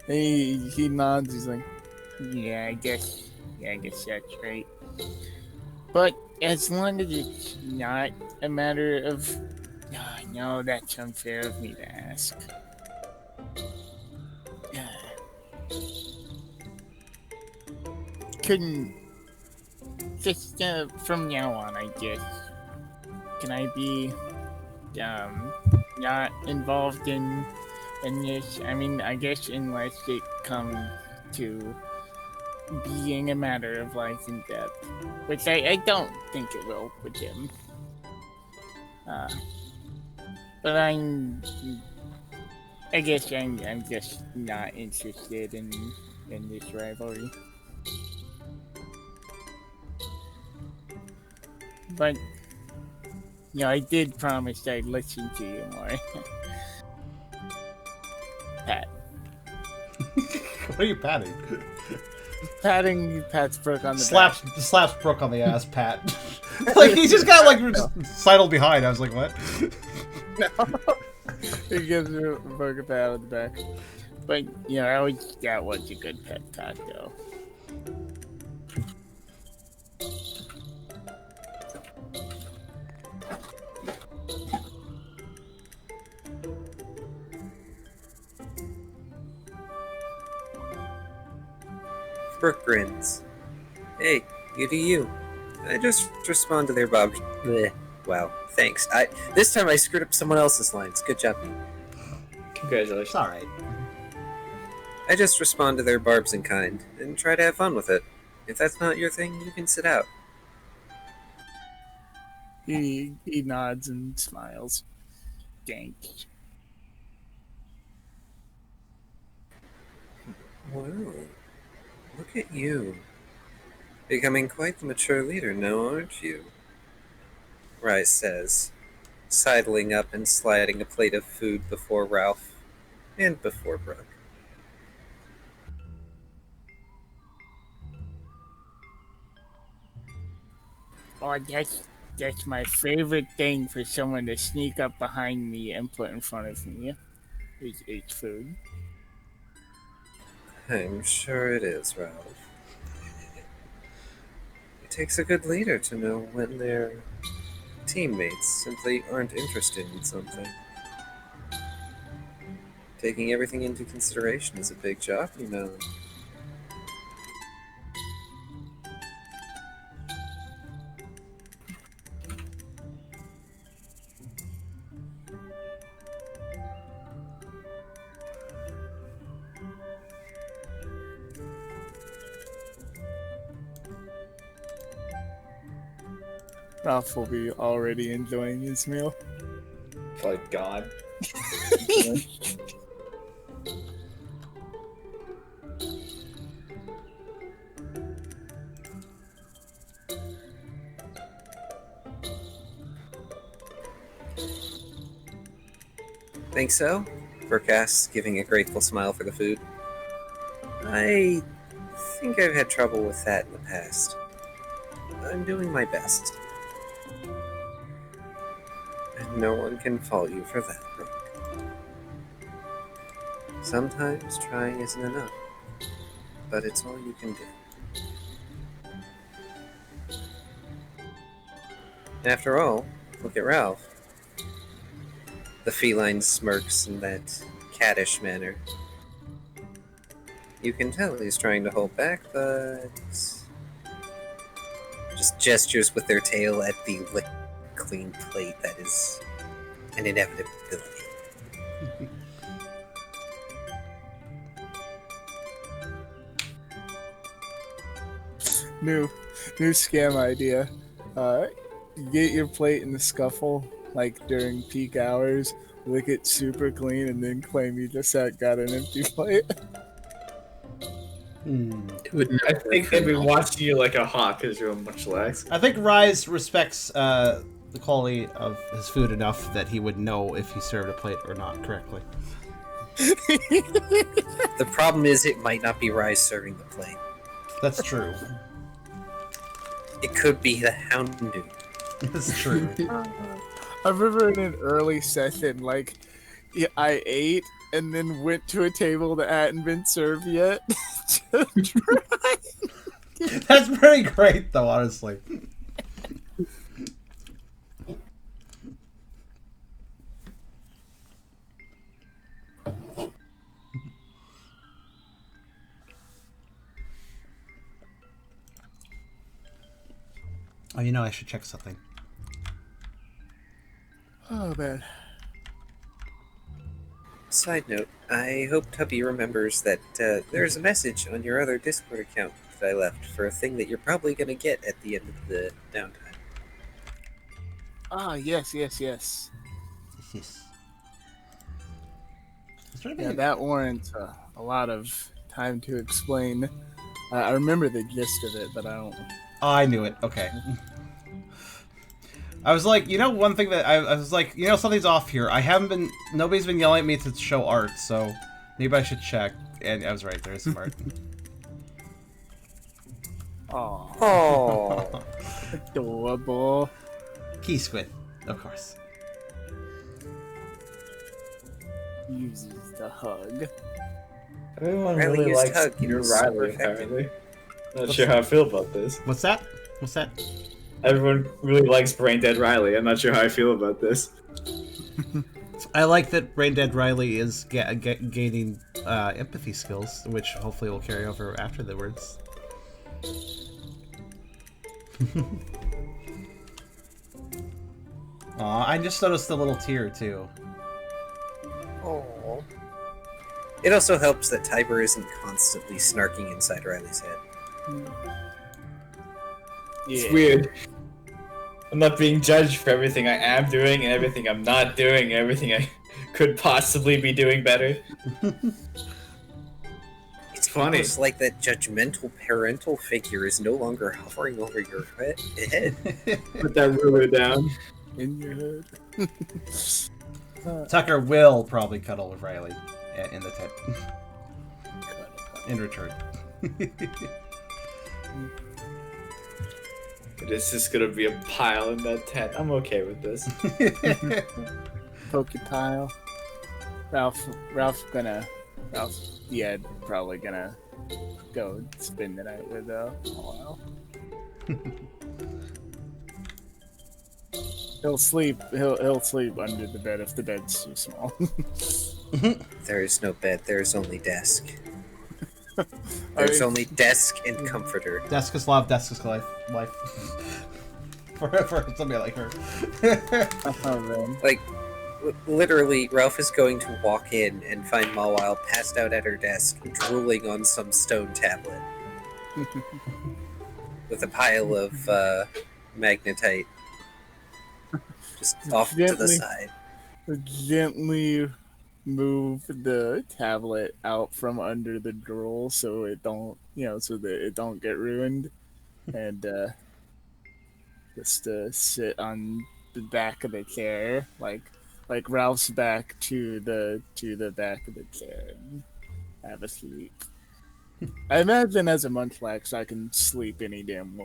He nods. He's like, yeah, I guess that's right. But as long as it's not a matter of, no, that's unfair of me to ask. Couldn't just from now on, I guess. Can I be not involved in this? I mean, I guess unless it comes to being a matter of life and death, which I don't think it will with him. But I guess I'm just not interested in this rivalry. But I did promise I'd listen to you more. Pat. What are you patting? Patting Pat's Brooke on the slaps Brooke on the ass, Pat. Like he just got like sidled behind. I was like, what? No. He gives her Brooke a pat on the back. But I always that was a good pet pat though. Brooke grins. Hey, you do you. I just respond to their barbs. Bleh. Wow, thanks. This time I screwed up someone else's lines. Good job, me. Congratulations. All right. I just respond to their barbs in kind and try to have fun with it. If that's not your thing, you can sit out. He nods and smiles. Thanks. Wow. Look at you. Becoming quite the mature leader now, aren't you? Rice says, sidling up and sliding a plate of food before Ralph and before Brooke. Oh, that's my favorite thing for someone to sneak up behind me and put in front of me. Is food. I'm sure it is, Ralph. It takes a good leader to know when their teammates simply aren't interested in something. Taking everything into consideration is a big job, you know. Ralph will be already enjoying his meal. Like God. Think so? Brooke asks, giving a grateful smile for the food. I think I've had trouble with that in the past. I'm doing my best. And no one can fault you for that, Brooke. Sometimes trying isn't enough, but it's all you can do. After all, look at Ralph. The feline smirks in that cattish manner. You can tell he's trying to hold back, but just gestures with their tail at the clean plate that is an inevitability. New scam idea. Get your plate in the scuffle, like during peak hours, lick it super clean, and then claim you just got an empty plate. I think they've been watching you like a hawk because you're much lax. I think Rise respects the quality of his food enough that he would know if he served a plate or not correctly. The problem is it might not be Rise serving the plate. That's true. It could be the Houndoom. That's true. I remember in an early session, like, I ate, and then went to a table that hadn't been served yet to try. That's pretty great, though, honestly. Oh, you know, I should check something. Oh, man. Side note, I hope Tubby remembers that there's a message on your other Discord account that I left for a thing that you're probably going to get at the end of the downtime. Ah, yes. Yes. Yeah, that warrants a lot of time to explain. I remember the gist of it, but I don't... Oh, I knew it. Okay. I was like, you know, one thing that I was like, you know, something's off here. Nobody's been yelling at me to show art, so maybe I should check. And I was right, there is some art. Oh, adorable. Key squid, of course. Uses the hug. Everyone Riley really used likes hug, your it was super Riley, effective. apparently. Not sure how I feel about this. What's that? What's that? Everyone really likes Brain Dead Riley. I'm not sure how I feel about this. I like that Brain Dead Riley is gaining empathy skills, which hopefully will carry over after the words. Aw, I just noticed the little tear, too. Oh. It also helps that Tiber isn't constantly snarking inside Riley's head. It's weird. I'm not being judged for everything I am doing and everything I'm not doing and everything I could possibly be doing better. It's funny. almost like that judgmental parental figure is no longer hovering over your head. Put that ruler down. In your head. Tucker will probably cuddle with Riley in the tent. In return. It's just gonna be a pile in that tent. I'm okay with this. Poke pile. Ralph's probably gonna go spend the night with Paul. He'll sleep under the bed if the bed's too small. There is no bed, there is only desk. There's only desk and comforter. Desk is love, desk is life. for somebody like her. Oh, man. Like, literally, Ralph is going to walk in and find Mawile passed out at her desk, drooling on some stone tablet. With a pile of magnetite just off to the side. Gently move the tablet out from under the drool so it don't, so that it don't get ruined, and just sit on the back of the chair, like Ralph's back to the back of the chair, and have a sleep. I imagine as a Munchlax, I can sleep any damn.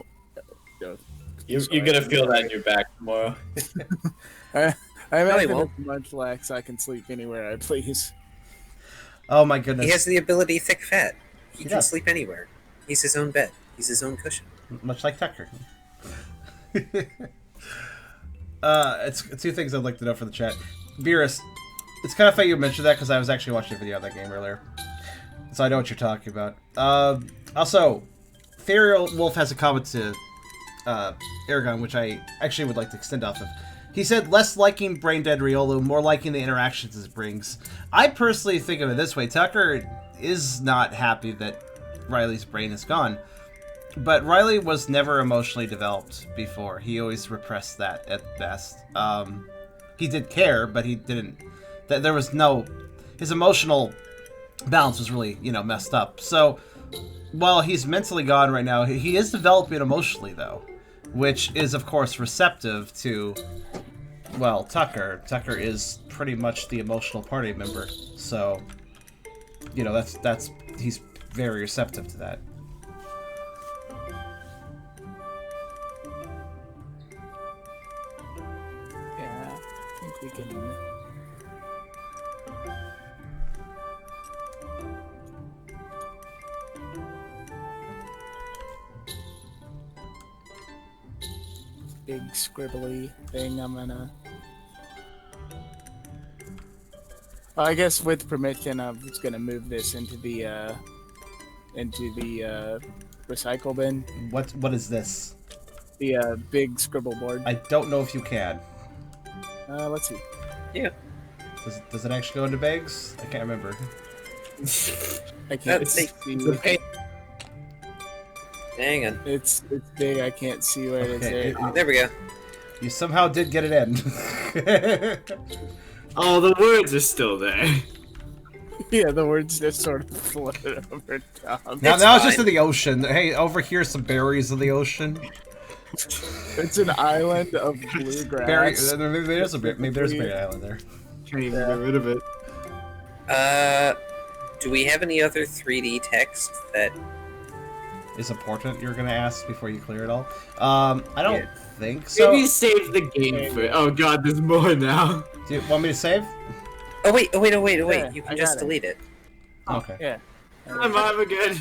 You're gonna feel that in your back tomorrow. I imagine won't. as a Munchlax, I can sleep anywhere I please. Oh my goodness. He has the ability thick fat. He can does. sleep anywhere. He's his own bed. He's his own cushion. Much like Tucker. It's two things I'd like to know for the chat. Beerus, it's kind of funny you mentioned that because I was actually watching a video of that game earlier. So I know what you're talking about. Also, Therial Wolf has a comment to Eragon, which I actually would like to extend off of. He said, less liking Brain Dead Riolu, more liking the interactions it brings. I personally think of it this way. Tucker is not happy that Riley's brain is gone. But Riley was never emotionally developed before. He always repressed that at best. He did care, but he didn't... There was no... His emotional balance was really, messed up. So, while he's mentally gone right now, he is developing emotionally, though. Which is, of course, receptive to... Well, Tucker. Tucker is pretty much the emotional party member. So, that's... He's very receptive to that. big scribbly thing. I'm gonna. Well, I guess with permission, I'm just gonna move this into the recycle bin. What is this? The big scribble board. I don't know if you can. Let's see. Yeah. Does it actually go into bags? I can't remember. I can't It's see. the paint. Hang on. It's big. I can't see where it is. Okay, There. There we go. You somehow did get it in. Oh, the words are still there. Yeah, the words just sort of floated over top. now it's just fine. in the ocean. Hey, over here's some berries in the ocean. It's an island of blue grass. Maybe there's a berry island there. Can't even get rid of it. Do we have any other 3D text that... Is important you're gonna ask before you clear it all? I don't Yeah. think so. Maybe save the game for it. Oh god, there's more now. Do you want me to save? Oh, wait. Yeah, You I can got just it. delete it. Okay. Yeah. I'm good.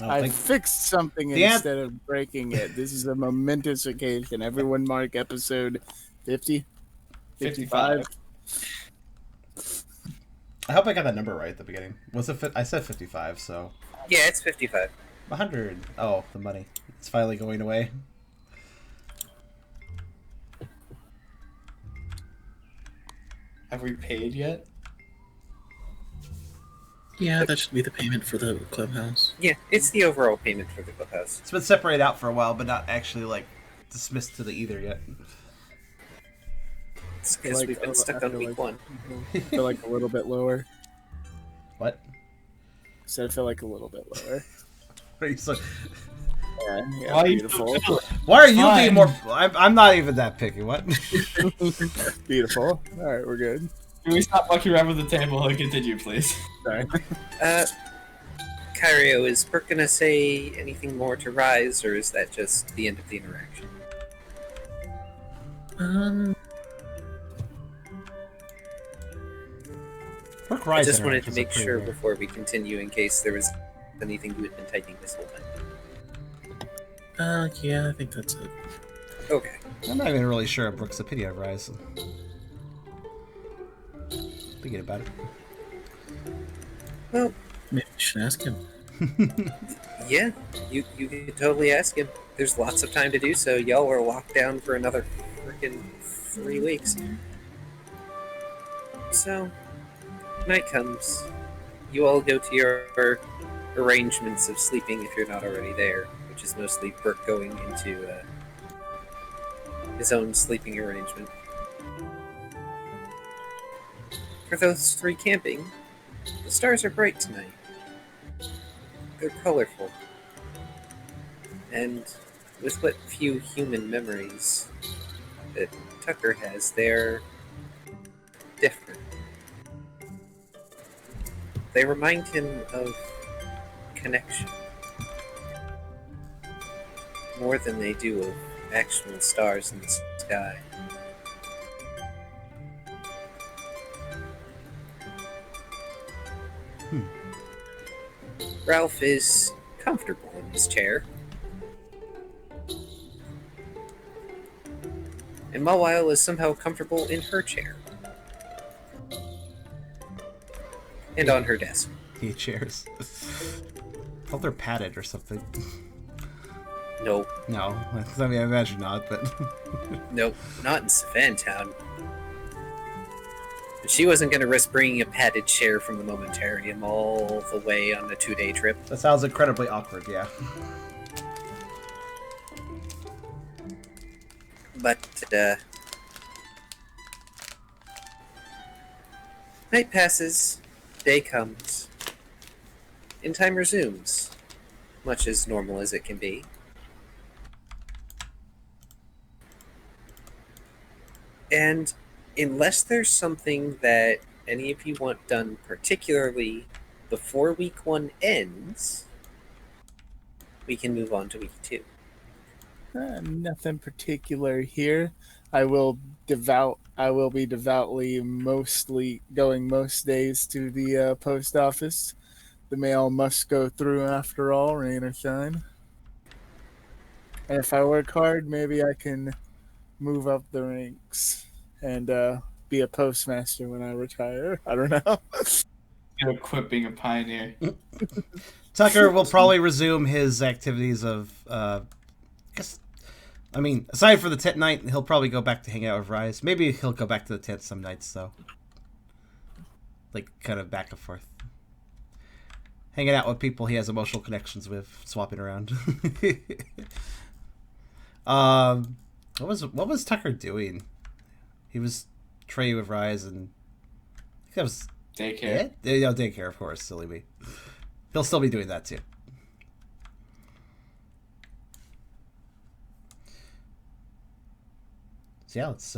I fixed something The instead of breaking it. This is a momentous occasion. Everyone mark episode 50? 55? I hope I got that number right at the beginning. Was it? I said 55, so Yeah, it's 55. 100. Oh, the money. It's finally going away. Have we paid yet? Yeah, that should be the payment for the clubhouse. Yeah, it's the overall payment for the clubhouse. It's been separated out for a while, but not actually like dismissed to the ether yet. It's because Like, we've been stuck on week 1. I feel like a little bit lower. What? So I feel like a little bit lower. Are you so... Yeah, Why are you beautiful. so Why are you Fine. being more? I'm not even that picky. What? Beautiful. Alright, we're good. Can we stop fucking around with the table and continue, please? Sorry. Kyrio, is Bert gonna say anything more to Rise, or is that just the end of the interaction? Brooke I Rise just wanted to interactions are make pretty sure rare. before we continue in case there was anything you had been typing this whole time. Yeah, I think that's it. Okay. I'm not even really sure of Brooke's opinion of Rise. Thinking about it. Well, Maybe we should ask him. yeah, you could totally ask him. There's lots of time to do so. Y'all are locked down for another freaking 3 weeks. So, night comes. You all go to your arrangements of sleeping if you're not already there, which is mostly Bert going into his own sleeping arrangement. For those 3 camping, the stars are bright tonight. They're colorful. And with what few human memories that Tucker has, they're different. They remind him of connection. More than they do of actual stars in the sky. Ralph is comfortable in his chair. And Mawile is somehow comfortable in her chair. And on her desk. He chairs. I hope they're padded or something. Nope. No, I mean I imagine not, but Nope. Not in Savantown. But she wasn't going to risk bringing a padded chair from the Momentarium all the way on a 2-day trip. that sounds incredibly awkward. Yeah. But, night passes, day comes, and time resumes, much as normal as it can be. And unless there's something that any of you want done particularly before week 1 ends, we can move on to week 2. Nothing particular here. I will be devoutly mostly going most days to the post office. The mail must go through after all, rain or shine. And if I work hard, maybe I can move up the ranks and be a postmaster when I retire. I don't know. You're equipping a pioneer. Tucker will probably resume his activities of, aside for the tent night, he'll probably go back to hang out with Rise. Maybe he'll go back to the tent some nights, though. Like, kind of back and forth. Hanging out with people he has emotional connections with, swapping around. What was Tucker doing? He was trading with Rise, and I think that was Daycare. Yeah, daycare, of course. Silly me. He'll still be doing that too. So yeah, let's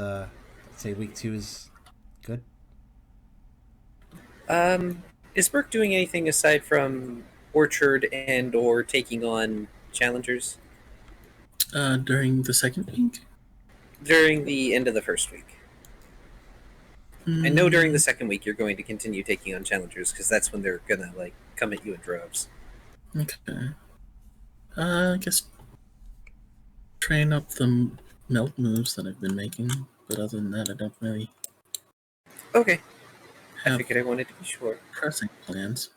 say week 2 is good. Is Burke doing anything aside from Orchard and or taking on challengers During the second week? during the end of the first week? I know during the second week you're going to continue taking on challengers because that's when they're gonna like come at you in droves. Okay. I guess train up the melt moves that I've been making, but other than that, I don't really Okay, I have figured I wanted to be sure. pressing plans.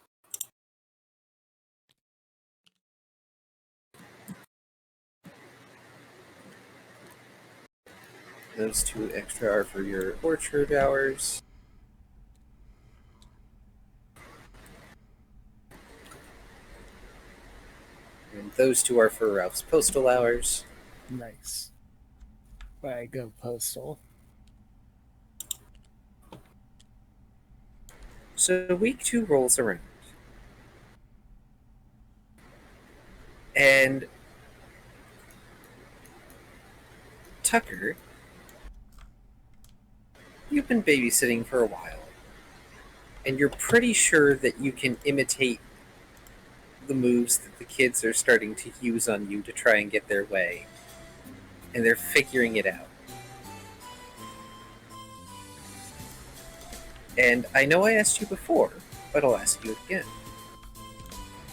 Those 2 extra are for your Orchard hours. And those 2 are for Ralph's postal hours. Nice. I go postal. So week 2 rolls around. And Tucker, you've been babysitting for a while. And you're pretty sure that you can imitate the moves that the kids are starting to use on you to try and get their way. And they're figuring it out. And I know I asked you before, but I'll ask you again.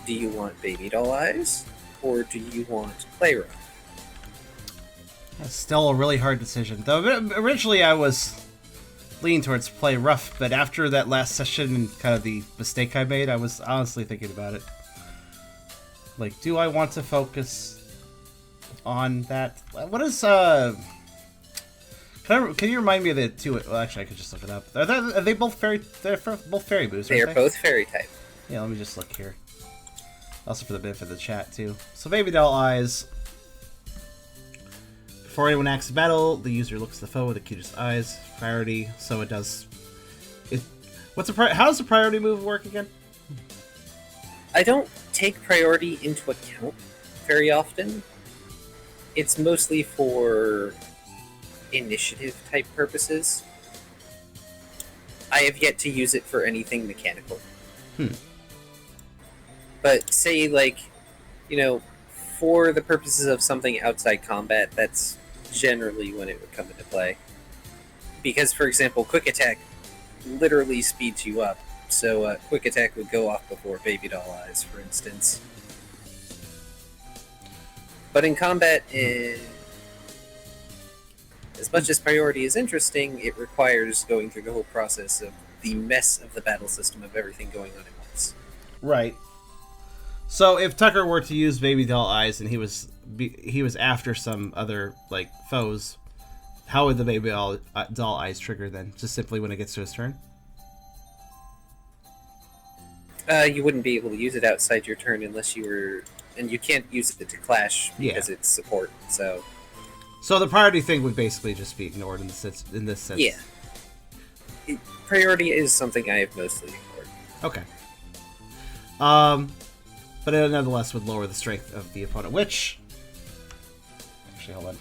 Do you want baby doll eyes, or do you want play rough? That's still a really hard decision. Though originally I was leaning towards play rough, but after that last session and kind of the mistake I made, I was honestly thinking about it. Like, do I want to focus on that? What is Can you remind me of the 2? Well, actually, I could just look it up. Are they both fairy? They're both fairy moves. They are both fairy type. Yeah, let me just look here. Also for the benefit of the chat too. So baby doll eyes. Before anyone acts in battle, the user looks at the foe with the cutest eyes. Priority, so it does. How does the priority move work again? I don't take priority into account very often. It's mostly for initiative type purposes. I have yet to use it for anything mechanical. But say, like, for the purposes of something outside combat, that's generally when it would come into play. Because, for example, quick attack literally speeds you up. So quick attack would go off before baby doll eyes, for instance. But in combat, as much as priority is interesting, it requires going through the whole process of the mess of the battle system of everything going on at once. Right. So if Tucker were to use baby doll eyes and he was after some other like foes, how would the baby doll eyes trigger then? Just simply when it gets to his turn? You wouldn't be able to use it outside your turn unless you were, and you can't use it to clash because it's support. So the priority thing would basically just be ignored in this sense. Yeah. Priority is something I have mostly ignored. Okay. But it nonetheless would lower the strength of the opponent, which... Actually, hold on.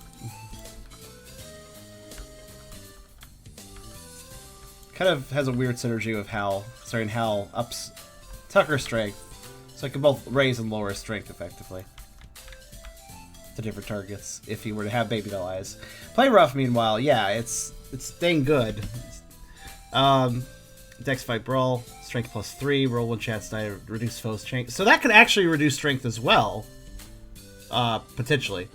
Kind of has a weird synergy with Hal. Sorry, and Hal ups Tucker's strength, so it can both raise and lower his strength effectively to different targets if he were to have baby doll eyes. Play rough, meanwhile, yeah, it's dang good. Dex fight brawl, strength +3, roll 1 chat die, reduce foe's strength. So that could actually reduce strength as well, potentially.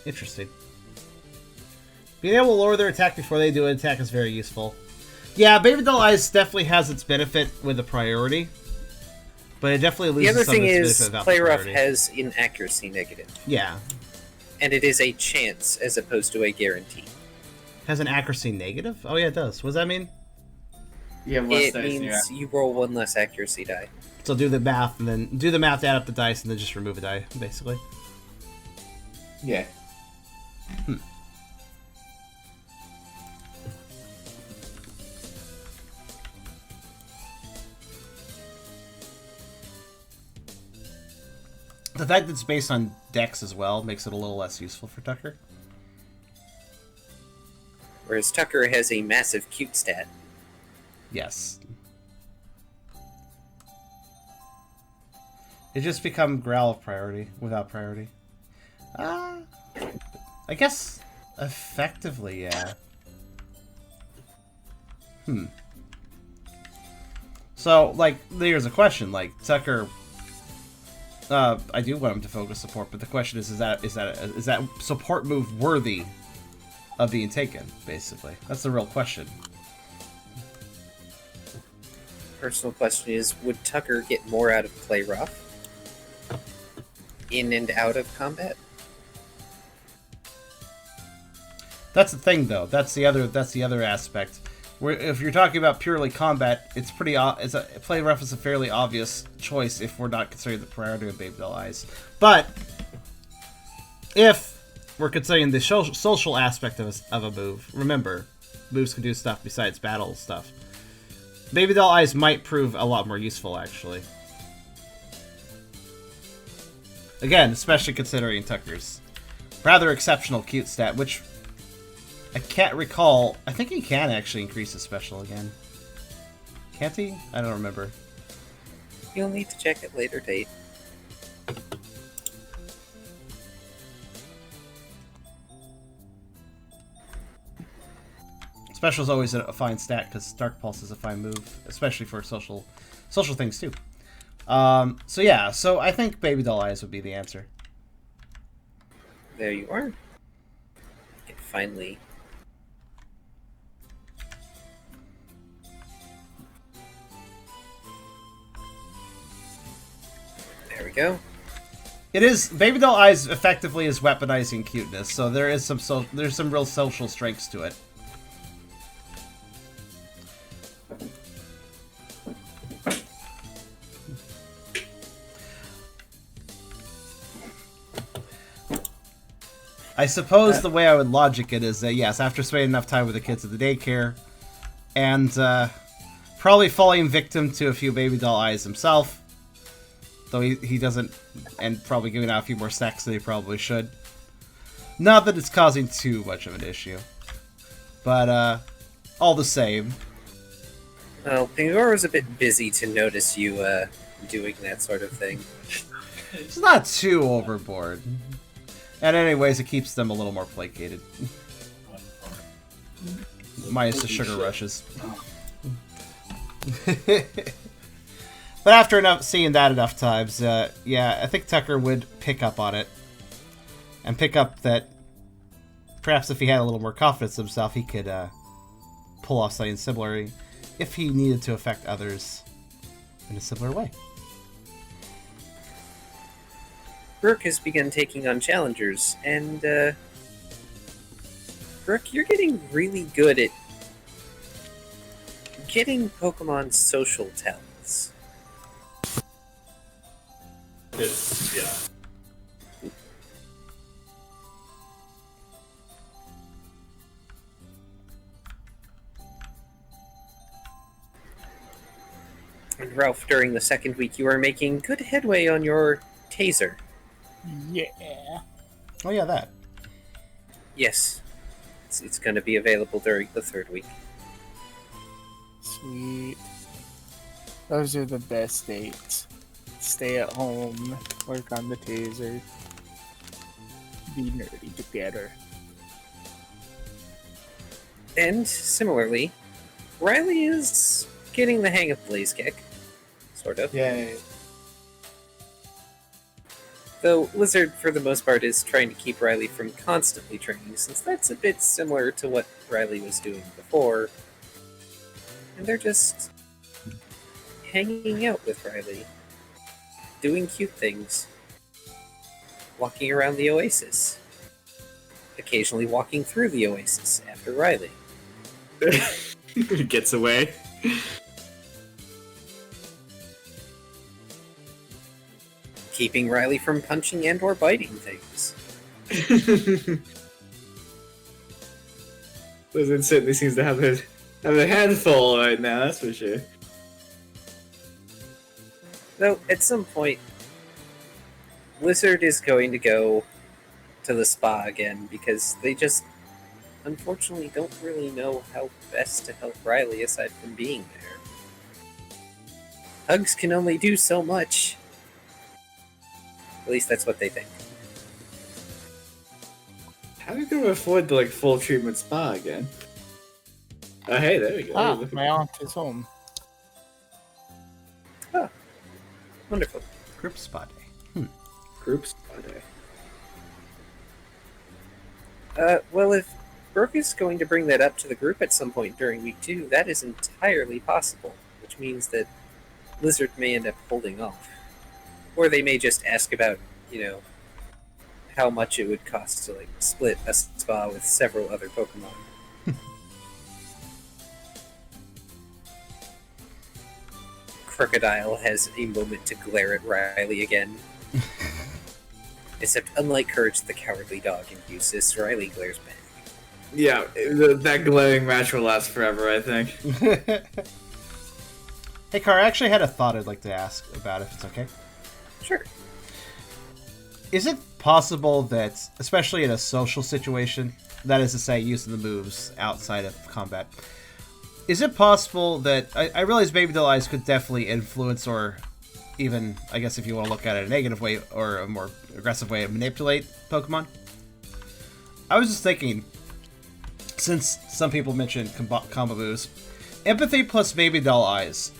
Interesting. Being able to lower their attack before they do an attack is very useful. Yeah, Baby Doll Eyes definitely has its benefit with a priority, but it definitely loses some of its benefit without the Play Rough priority. has an accuracy negative, Yeah. and it is a chance as opposed to a guarantee. Has an accuracy negative? Oh yeah, it does. What does that mean? You have less It dice in your means you roll one less accuracy die. So do the math, and then do the math to add up the dice, and then just remove a die, basically. Yeah. The fact that it's based on dex as well makes it a little less useful for Tucker. Whereas Tucker has a massive cute stat. Yes. It just become Growl of priority without priority. I guess effectively, yeah. So, like, here's a question. Like, Tucker, I do want him to focus support, but the question is that support move worthy of being taken? Basically, that's the real question. Personal question is, would Tucker get more out of Play Rough? In and out of combat? That's the thing, though. That's the other aspect. Where if you're talking about purely combat, it's pretty. Play Rough is a fairly obvious choice if we're not considering the priority of Baby Doll Eyes. But if we're considering the social aspect of a move, remember, moves can do stuff besides battle stuff. Baby Doll Eyes might prove a lot more useful, actually. Again, especially considering Tucker's rather exceptional cute stat, which I can't recall. I think he can actually increase his special again. Can't he? I don't remember. You'll need to check at later date. Special is always a fine stat because Dark Pulse is a fine move, especially for social things too. So yeah, so I think Baby Doll Eyes would be the answer. There you are. You can finally. There we go. It is Baby Doll Eyes effectively is weaponizing cuteness, so there is there's some real social strengths to it. I suppose the way I would logic it is that, yes, after spending enough time with the kids at the daycare, and probably falling victim to a few Baby Doll Eyes himself, though he doesn't, and probably giving out a few more snacks than he probably should. Not that it's causing too much of an issue, but all the same. Well, Pingor was a bit busy to notice you doing that sort of thing. It's not too overboard. And anyways, it keeps them a little more placated. Minus the sugar rushes. But after seeing that enough times, yeah, I think Tucker would pick up on it. And pick up that perhaps if he had a little more confidence in himself, he could pull off something similar if he needed to affect others in a similar way. Brooke has begun taking on challengers, and Brooke, you're getting really good at getting Pokemon social talents. Yeah. And Ralph, during the second week, you are making good headway on your taser. Yeah. Oh yeah, that. Yes, it's going to be available during the third week. Sweet. Those are the best dates. Stay at home, work on the taser, be nerdy together. And similarly, Riley is getting the hang of Blaze Kick, sort of. Yay. Though Lizard, for the most part, is trying to keep Riley from constantly training, since that's a bit similar to what Riley was doing before. And they're just hanging out with Riley, doing cute things, walking around the oasis, occasionally walking through the oasis after Riley. He gets away. Keeping Riley from punching and or biting things. Lizard certainly seems to have a handful right now, that's for sure. Though, at some point, Lizard is going to go to the spa again because they just, unfortunately, don't really know how best to help Riley aside from being there. Hugs can only do so much. At least that's what they think. How are you going to afford the full treatment spa again? Oh, hey, there we go. Ah, Look at my that. aunt is home. Wonderful. Group spa day. Group spa day. Well, if Brooke is going to bring that up to the group at some point during week 2, that is entirely possible, which means that Lizard may end up holding off. Or they may just ask about, how much it would cost to, split a spa with several other Pokemon. Crocodile has a moment to glare at Riley again. Except, unlike Courage the Cowardly Dog in Usis, Riley glares back. Yeah, that glaring match will last forever, I think. Hey, Car, I actually had a thought I'd like to ask about, if it's okay. Sure. Is it possible that, especially in a social situation, that is to say, using the moves outside of combat, is it possible that, I realize Baby Doll Eyes could definitely influence, or even, I guess if you want to look at it a negative way, or a more aggressive way, manipulate Pokemon? I was just thinking, since some people mentioned combo moves, Empathy plus Baby Doll Eyes,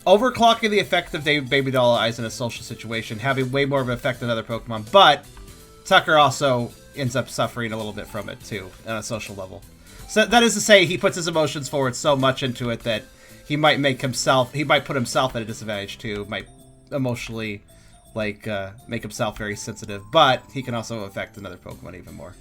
overclocking the effect of Baby Doll Eyes in a social situation, having way more of an effect than other Pokemon, but Tucker also ends up suffering a little bit from it too, on a social level. So that is to say, he puts his emotions forward so much into it that he might put himself at a disadvantage too, might emotionally, make himself very sensitive, but he can also affect another Pokemon even more.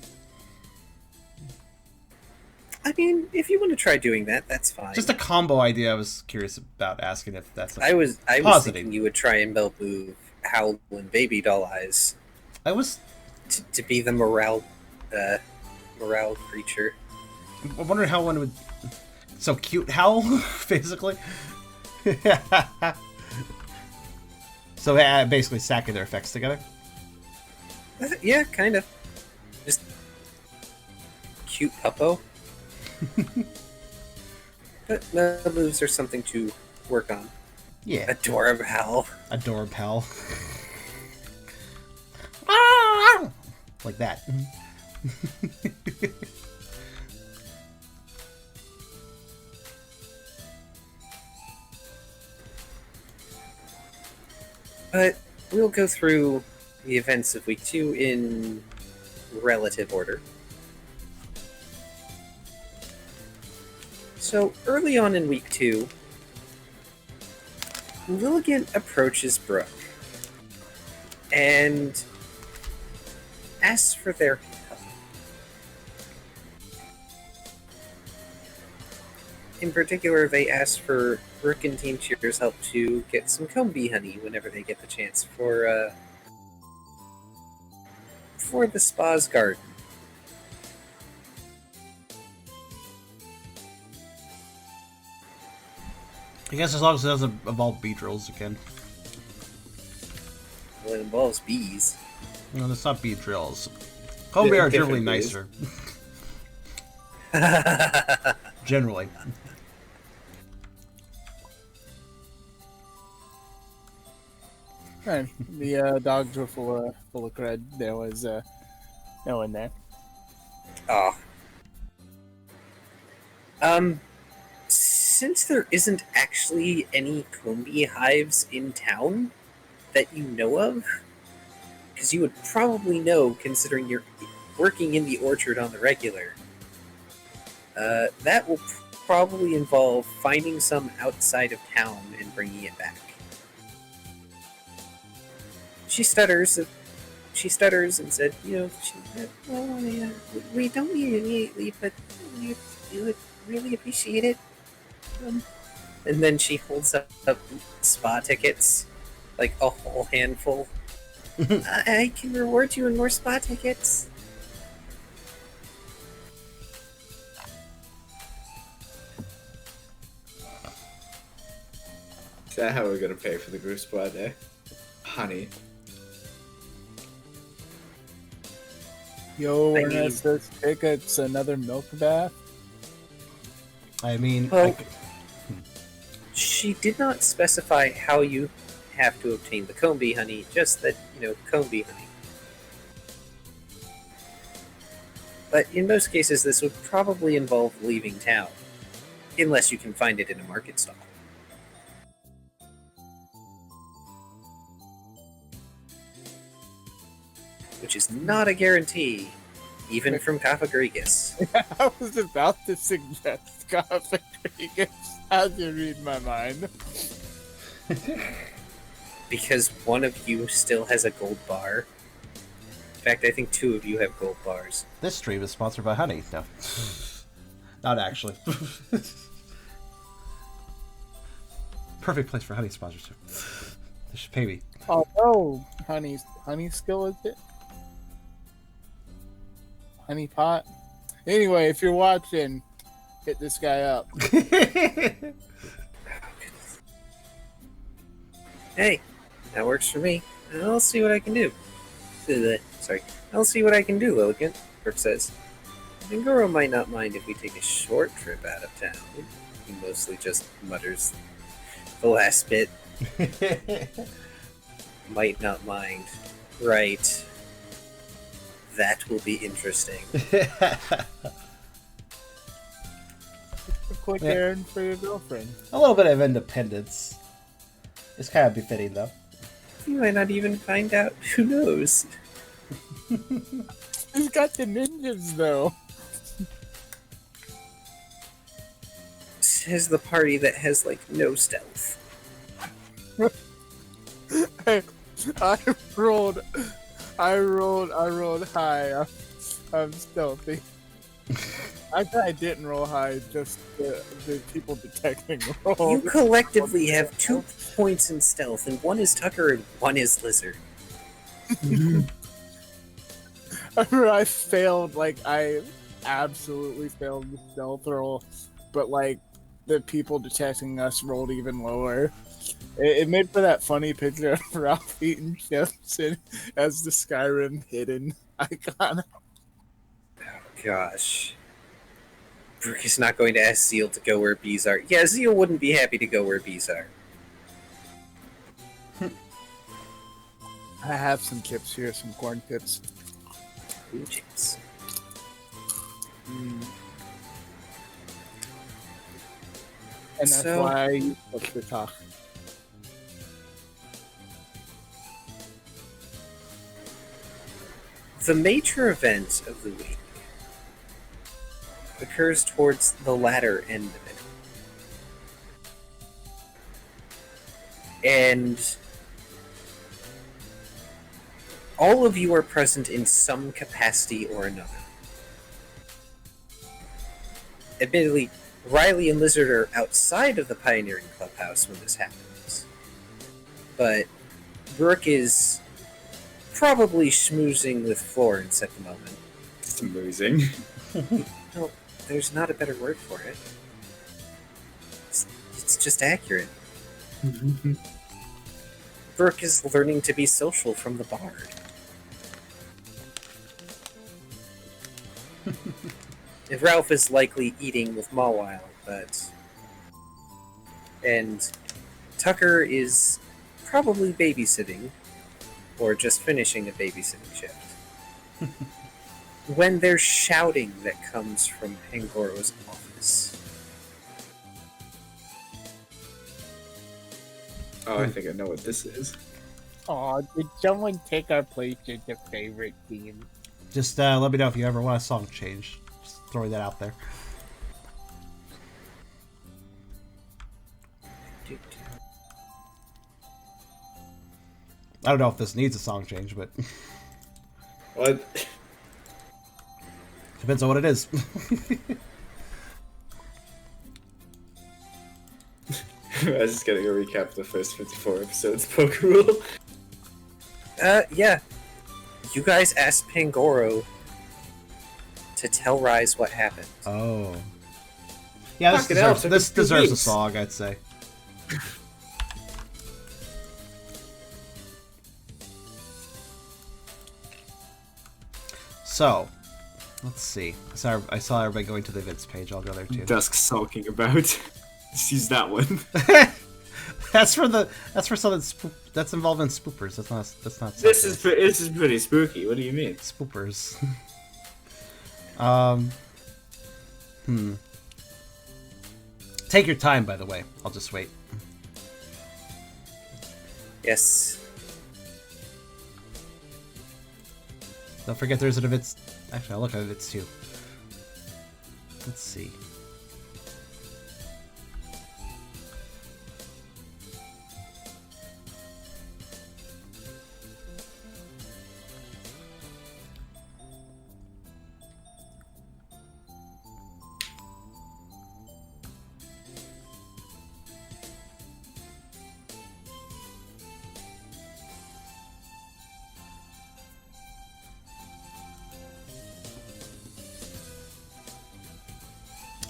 I mean, if you want to try doing that, that's fine. Just a combo idea I was curious about asking if that's I was positive. thinking you would try and belt move Howl and Baby Doll Eyes I was... to be the morale creature. I'm wondering how one would... So cute Howl, basically. So basically stacking their effects together. Yeah, kind of. Just cute puppo. But the moves are something to work on. Yeah. Adorable Howl. Adorable Howl. Like that. But we'll go through the events of week 2 in relative order. So, early on in week 2, Lilligant approaches Brooke and asks for their help. In particular, they ask for Brooke and Team Cheer's help to get some comb bee honey whenever they get the chance for the spa's garden. I guess as long as it doesn't involve Beedrills again. Well, it involves bees. No, that's not Beedrills. Comb are generally nicer. Generally. Right. The dogs were full of cred. There was no one there. Oh. Since there isn't actually any comb bee hives in town that you know of, because you would probably know, considering you're working in the orchard on the regular. That will probably involve finding some outside of town and bringing it back. She stutters and said, we don't need it immediately, but you would really appreciate it. And then she holds up spa tickets, like a whole handful. I can reward you in more spa tickets. Is that how we're gonna pay for the group spa day? Honey. Yo, I mean- Ernesto's tickets, another milk bath. I mean, Well, she did not specify how you have to obtain the comb bee honey, just that, comb bee honey. But in most cases, this would probably involve leaving town, unless you can find it in a market stall. Which is not a guarantee, even from Kafagrigus. I was about to suggest Kafagrigus. How'd you read my mind? Because one of you still has a gold bar. In fact, I think 2 of you have gold bars. this stream is sponsored by Honey. No. Not actually. Perfect place for Honey sponsorship. They should pay me. Oh no, honey skill is it? Honey pot. Anyway, if you're watching, hit this guy up. Hey, that works for me. I'll see what I can do. Sorry. I'll see what I can do, Lilligant, Brooke says. Ngoro might not mind if we take a short trip out of town. He mostly just mutters the last bit. Might not mind. Right. That will be interesting. A quick Yeah. errand for your girlfriend. A little bit of independence. It's kind of befitting, though. You might not even find out. Who knows? He's got the ninjas though. Says the party that has, no stealth. I rolled high. I'm stealthy. I didn't roll high, just the people detecting You rolled. collectively have 2 points in stealth, and 1 is Tucker and 1 is Lizard. I failed, I absolutely failed the stealth roll, but the people detecting us rolled even lower. It made for that funny picture of Ralph eating chips and as the Skyrim hidden icon. Gosh. Brooke is not going to ask Zeal to go where bees are. Yeah, Zeal wouldn't be happy to go where bees are. I have some chips here, some corn chips. Ooh, chips. And that's So- why I use push to talk. The major event of the week occurs towards the latter end of it. And all of you are present in some capacity or another. Admittedly, Riley and Lizard are outside of the Pioneering Clubhouse when this happens. But Brooke is probably schmoozing with Florence at the moment. Smoozing. No, there's not a better word for it. It's just accurate. Brooke is learning to be social from the bard. And Ralph is likely eating with Mawile, and Tucker is probably babysitting, or just finishing a babysitting shift. When there's shouting that comes from Pangoro's office. Oh, I think I know what this is. Oh, did someone take our place as a favorite team? Just let me know if you ever want a song change. Just throwing that out there. I don't know if this needs a song change, but What? depends on what it is. I was just getting a recap of the first 54 episodes of Pokerole. Yeah. You guys asked Pangoro to tell Rise what happened. Oh. Yeah, Fucking hell, took this us 2 deserves a weeks. song, I'd say. So, let's see. I saw everybody going to the events page. I'll go there too. Dusk sulking about. Just use that one. That's for something that's involving spoopers. That's not. This is pretty spooky. What do you mean? Spoopers. Take your time, by the way. I'll just wait. Yes. Don't forget there's an events. Actually, I'll look at events too. Let's see.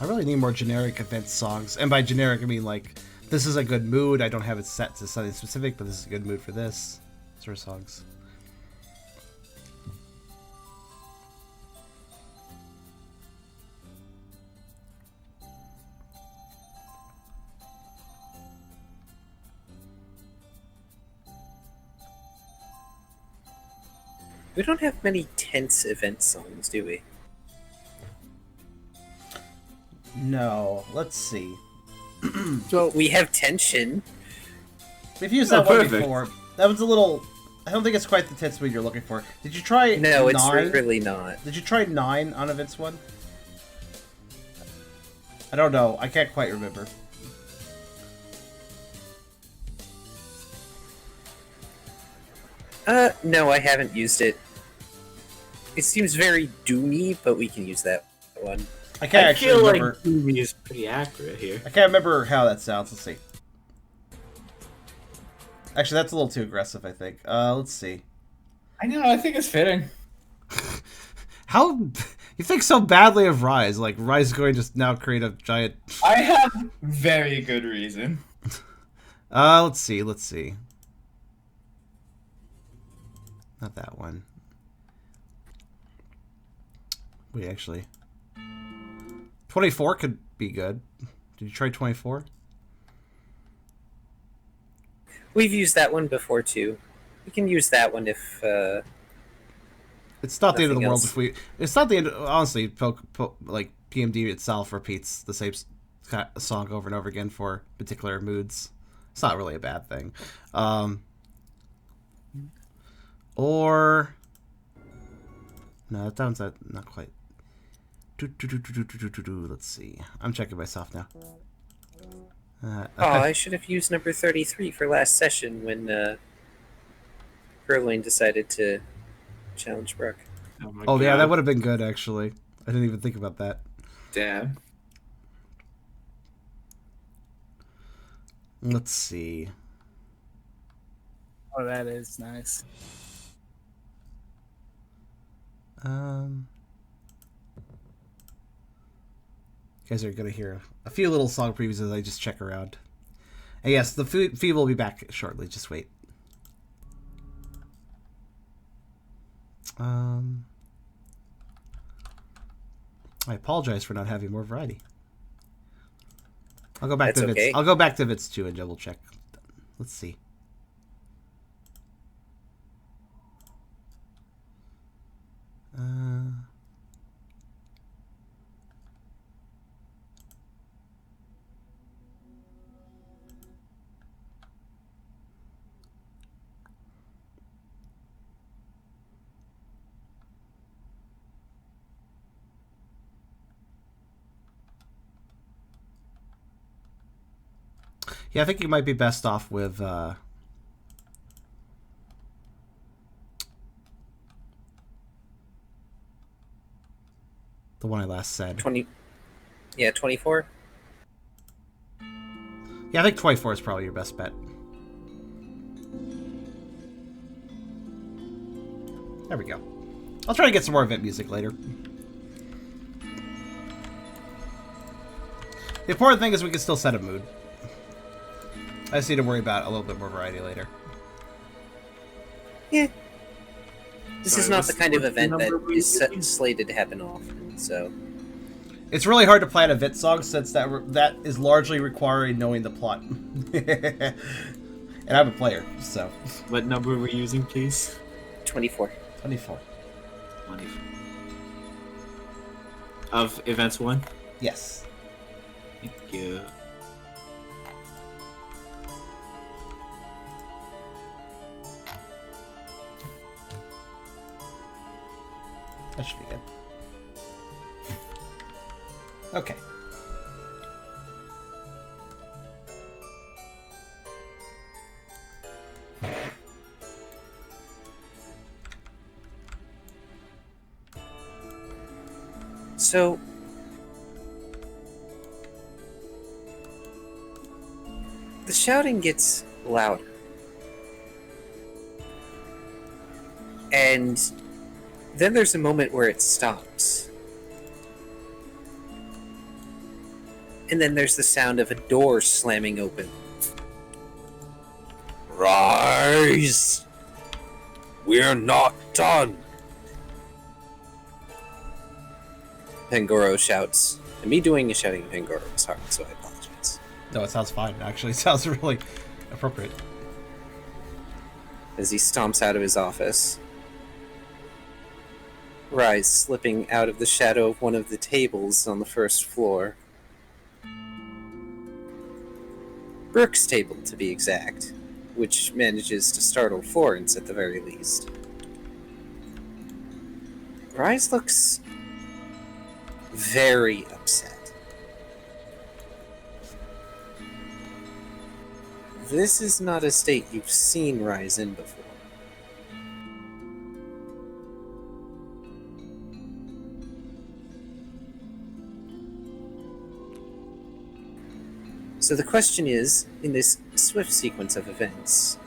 I really need more generic event songs. And by generic, I mean, like, this is a good mood. I don't have it set to something specific, but this is a good mood for this sort of songs. We don't have many tense event songs, do we? No, let's see. So we have tension. We've used that Oh, one perfect. before. That was a little... I don't think it's quite the tense mood you're looking for. Did you try No, it's 9? really not. Did you try 9 on events one? I don't know. I can't quite remember. No, I haven't used it. It seems very doomy, but we can use that one. I can't I actually feel remember. like Doomy is pretty accurate here. I can't remember how that sounds. Let's see. Actually, that's a little too aggressive, I think. Let's see. I know. I think it's fitting. How you think so badly of Rise? Like Rise is going to now create a giant. I have very good reason. Let's see. Let's see. Not that one. Wait, actually. 24 could be good. Did you try 24? We've used that one before too. We can use that one if. It's not the end of the Nothing world else. if we. It's not the end. Honestly, like PMD itself repeats the same song over and over again for particular moods. It's not really a bad thing. Or no, that sounds not quite. Let's see. I'm checking myself now. Oh, I should have used number 33 for last session when Curling decided to challenge Brooke. my Oh yeah, God. that would have been good actually. I didn't even think about that. Damn. Let's see. Oh, that is nice. You guys are gonna hear a few little song previews as I just check around. And yes, the feed will be back shortly. Just wait. I apologize for not having more variety. I'll go back That's to okay. Vits. I'll go back to Vits 2 and double check. Let's see. Yeah, I think you might be best off with the one I last said. 20. Yeah, 24. Yeah, I think 24 is probably your best bet. There we go. I'll try to get some more event music later. The important thing is we can still set a mood. I just need to worry about a little bit more variety later. Yeah. This Sorry, is not what's- the kind of what's the event number that we is using? slated to happen often, so... It's really hard to plan a Vit song since that is largely requiring knowing the plot. And I'm a player, so... What number are we using, please? 24. 24. 24. Of events 1? Yes. Thank you. That should be good. Okay. So... the shouting gets louder. And then there's a moment where it stops. And then there's the sound of a door slamming open. Rise! We're not done! Pangoro shouts. And me doing a shouting in Pangoro is hard, so I apologize. No, it sounds fine. Actually, it sounds really appropriate. As he stomps out of his office. Rise slipping out of the shadow of one of the tables on the first floor. Brooke's table, to be exact, which manages to startle Florence at the very least. Rise looks very upset. This is not a state you've seen Rise in before. So the question is, in this swift sequence of events,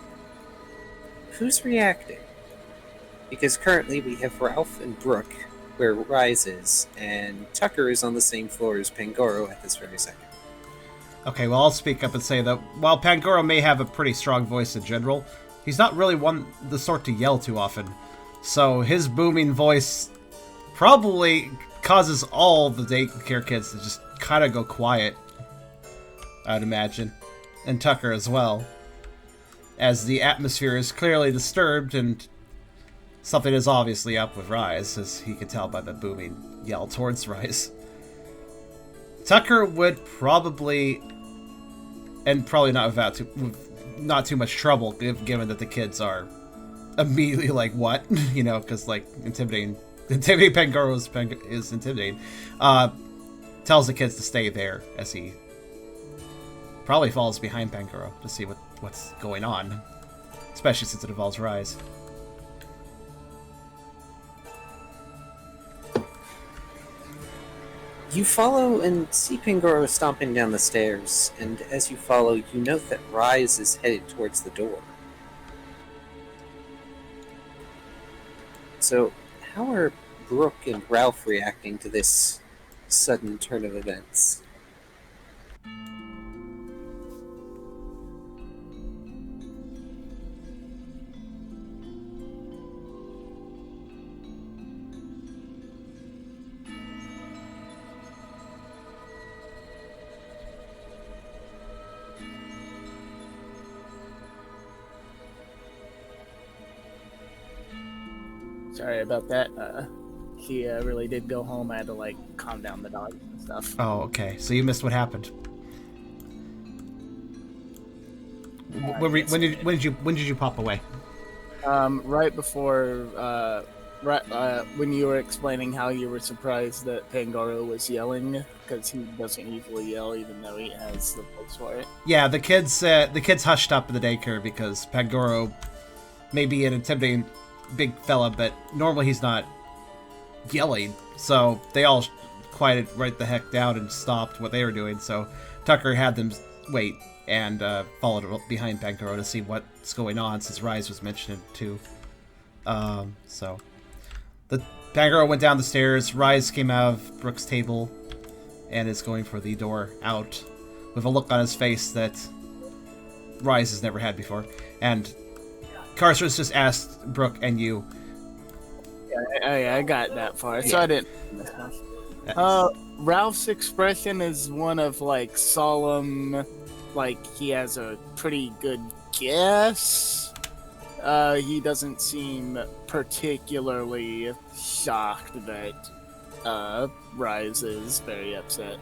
who's reacting? Because currently we have Ralph and Brooke, where Rise is, and Tucker is on the same floor as Pangoro at this very second. Okay, well, I'll speak up and say that while Pangoro may have a pretty strong voice in general, he's not really the sort to yell too often. So his booming voice probably causes all the daycare kids to just kind of go quiet, I'd imagine. And Tucker as well. As the atmosphere is clearly disturbed and something is obviously up with Rise, as he can tell by the booming yell towards Rise. Tucker would probably, and probably not without not too much trouble, given that the kids are immediately like, what? You know, because, like, intimidating Pangoro is intimidating. Tells the kids to stay there as he probably falls behind Pangoro to see what's going on, especially since it involves Rise. You follow and see Pangoro stomping down the stairs, and as you follow, you note that Rise is headed towards the door. So, how are Brooke and Ralph reacting to this sudden turn of events? Sorry about that. He really did go home. I had to like calm down the dog and stuff. Oh, okay. So you missed what happened. When did you pop away? Right before when you were explaining how you were surprised that Pangoro was yelling, because he doesn't usually yell even though he has the voice for it. Yeah, the kids hushed up in the daycare because Pangoro may be an intimidating big fella, but normally he's not yelling. So they all quieted right the heck down and stopped what they were doing. So Tucker had them wait and followed behind Pangoro to see what's going on, since Rise was mentioned too. So the Pangoro went down the stairs. Rise came out of Brooke's table and is going for the door out with a look on his face that Rise has never had before. And Karserus just asked Brooke and you. Yeah, I got that far, so Yeah. I didn't. Ralph's expression is one of like solemn, like he has a pretty good guess. He doesn't seem particularly shocked that Rise is very upset.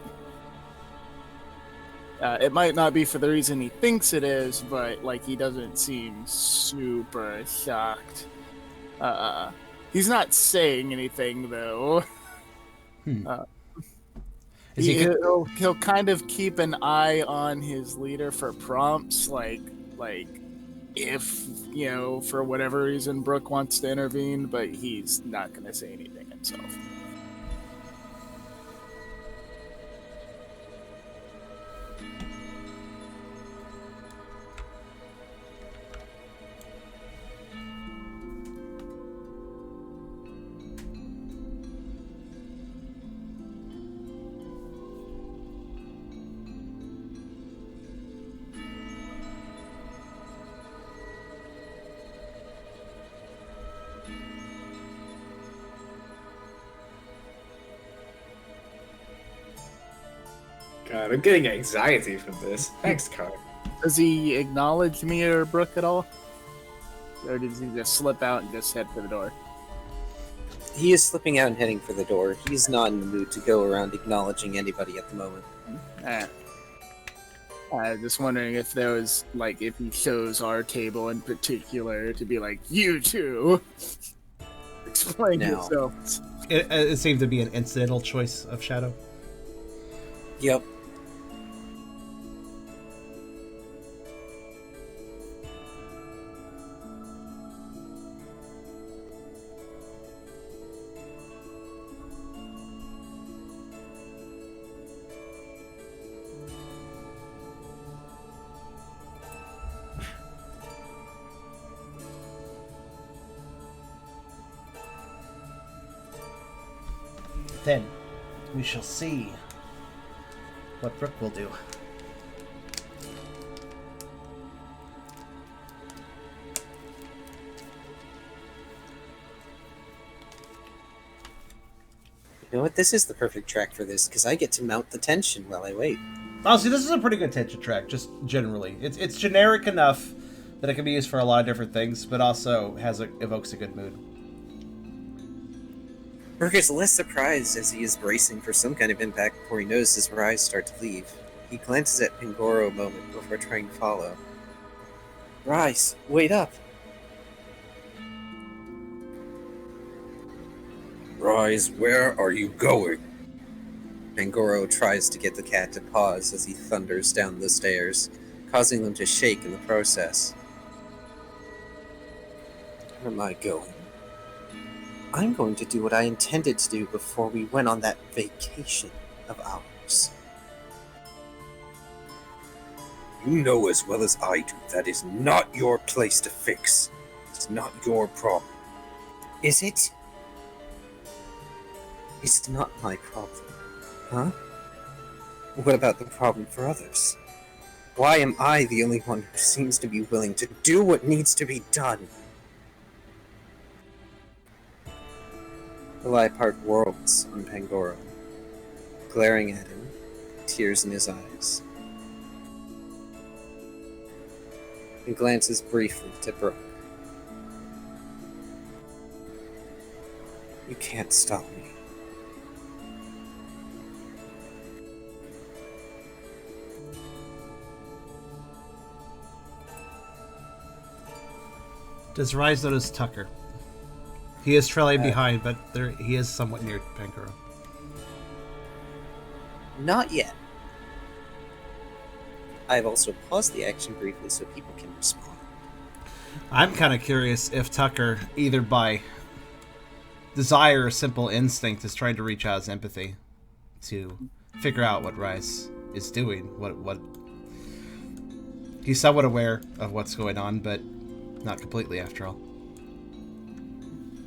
It might not be for the reason he thinks it is, but like he doesn't seem super shocked. He's not saying anything though. He'll kind of keep an eye on his leader for prompts, like if, you know, for whatever reason Brooke wants to intervene, but he's not going to say anything himself. God, I'm getting anxiety from this. Thanks, Car. Does he acknowledge me or Brooke at all? Or does he just slip out and just head for the door? He is slipping out and heading for the door. He's not in the mood to go around acknowledging anybody at the moment. Just wondering if there was, like, if he chose our table in particular to be like, you two! Explain No. yourselves. It seemed to be an incidental choice of Shadow. Yep. Then we shall see what Brooke will do. You know what? This is the perfect track for this, because I get to mount the tension while I wait. Honestly, this is a pretty good tension track, just generally. It's generic enough that it can be used for a lot of different things, but also evokes a good mood. Brooke is less surprised as he is bracing for some kind of impact before he knows his Rise start to leave. He glances at Pangoro a moment before trying to follow. Rise, wait up! Rise, where are you going? Pangoro tries to get the cat to pause as he thunders down the stairs, causing them to shake in the process. Where am I going? I'm going to do what I intended to do before we went on that vacation of ours. You know as well as I do that is not your place to fix. It's not your problem. Is it? It's not my problem. Huh? What about the problem for others? Why am I the only one who seems to be willing to do what needs to be done? The Liepard whirls on Pangoro, glaring at him, tears in his eyes. He glances briefly to Brooke. You can't stop me. Does Rise notice Tucker? He is trailing behind, but he is somewhat near Pankuro. Not yet. I've also paused the action briefly so people can respond. I'm kind of curious if Tucker, either by desire or simple instinct, is trying to reach out his empathy to figure out what Rise is doing. What he's somewhat aware of what's going on, but not completely, after all.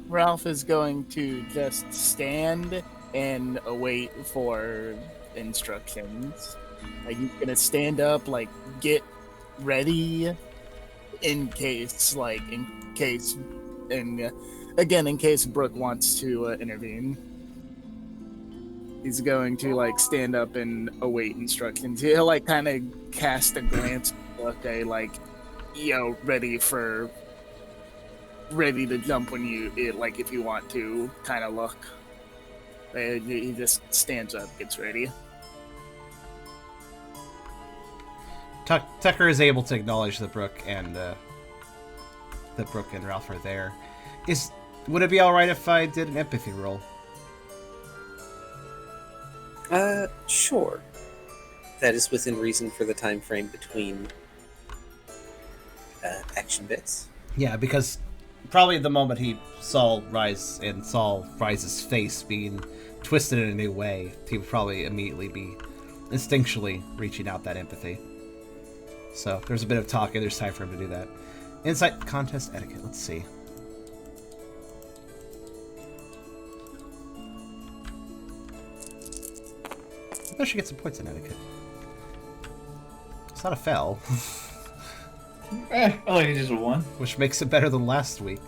Ralph is going to just stand and await for instructions. Like, he's gonna stand up, like, get ready in case Brooke wants to intervene. He's going to, like, stand up and await instructions. He'll, like, kind of cast a glance look, like, ready to jump when like, if you want to, kind of look. He just stands up, gets ready. Tucker is able to acknowledge that Brooke and Ralph are there. Would it be all right if I did an empathy roll? Sure. That is within reason for the time frame between action bits. Yeah, because probably the moment he saw Rise and saw Rise's face being twisted in a new way, he would probably immediately be instinctually reaching out that empathy. So there's a bit of talking. There's time for him to do that. Insight contest etiquette. Let's see. I should get some points in etiquette. It's not a fail. I like it just a 1. Which makes it better than last week.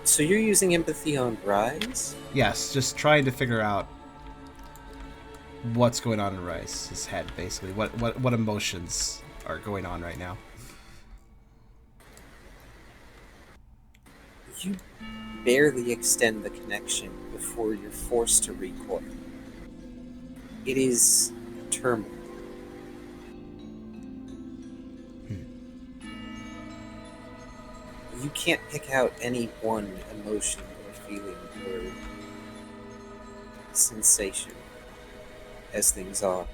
So you're using empathy on Rise? Yes, just trying to figure out what's going on in Rice's head, basically. What emotions are going on right now. You barely extend the connection before you're forced to recoil. It is turmoil. You can't pick out any one emotion or feeling or sensation as things are.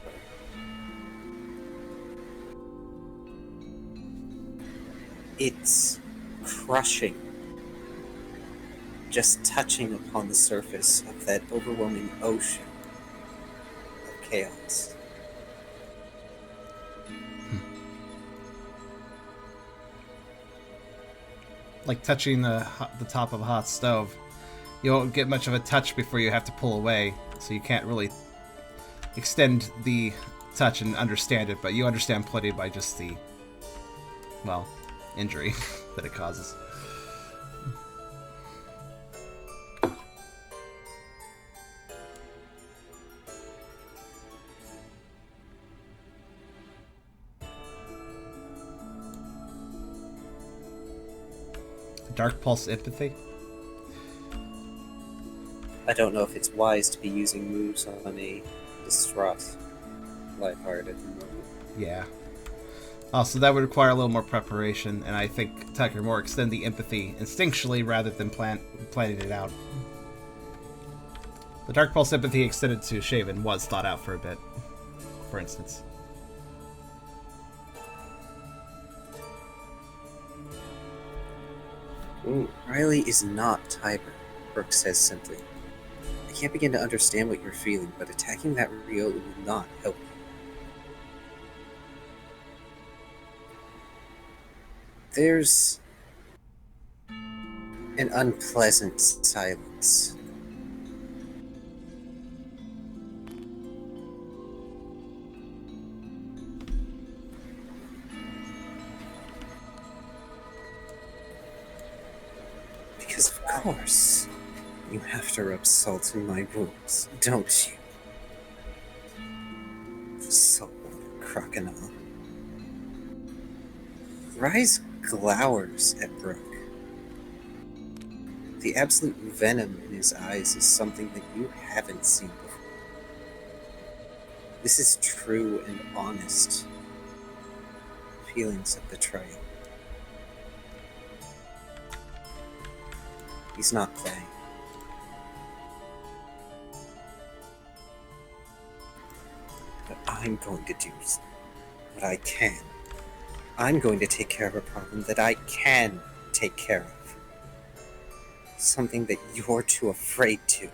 It's crushing, just touching upon the surface of that overwhelming ocean of chaos. Like touching the top of a hot stove. You won't get much of a touch before you have to pull away, so you can't really extend the touch and understand it, but you understand plenty by just the, well, injury that it causes. Dark Pulse Empathy? I don't know if it's wise to be using moves on a distraught Lifeheart at the moment. Yeah. Also, that would require a little more preparation, and I think Tucker more extend the empathy instinctually rather than planning it out. The Dark Pulse Empathy extended to Shaven was thought out for a bit, for instance. Ooh. Riley is not Tiber, Brooke says simply. I can't begin to understand what you're feeling, but attacking that Rio will not help you. There's an unpleasant silence. Because of course, you have to rub salt in my wounds, don't you? The saltwater crocodile. Rise glowers at Brooke. The absolute venom in his eyes is something that you haven't seen before. This is true and honest. feelings of betrayal. He's not playing. But I'm going to do what I can. I'm going to take care of a problem that I can take care of. Something that you're too afraid to.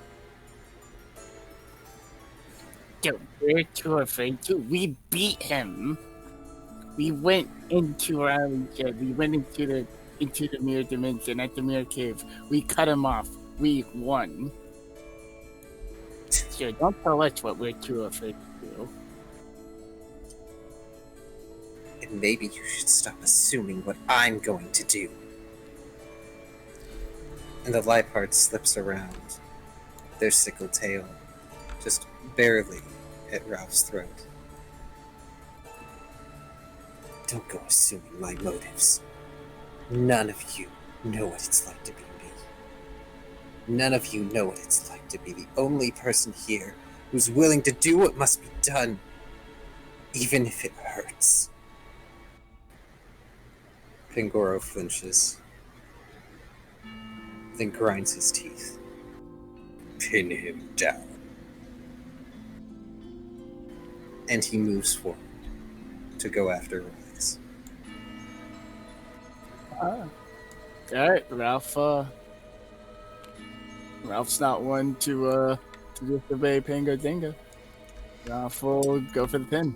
Dude, we're too afraid to. We beat him. We went into our shed. We went into the mirror dimension at the mirror cave. We cut him off. We won. Sure, don't tell us what we're too afraid to do. And maybe you should stop assuming what I'm going to do. And the Liepard slips around, their sickle tail just barely at Ralph's throat. Don't go assuming my motives. None of you know what it's like to be me. None of you know what it's like to be the only person here who's willing to do what must be done, even if it hurts. Pangoro flinches, then grinds his teeth. Pin him down. And he moves forward to go after Alex. Alright, Ralph's not one to just obey Pango Dingo. Ralph will go for the pin.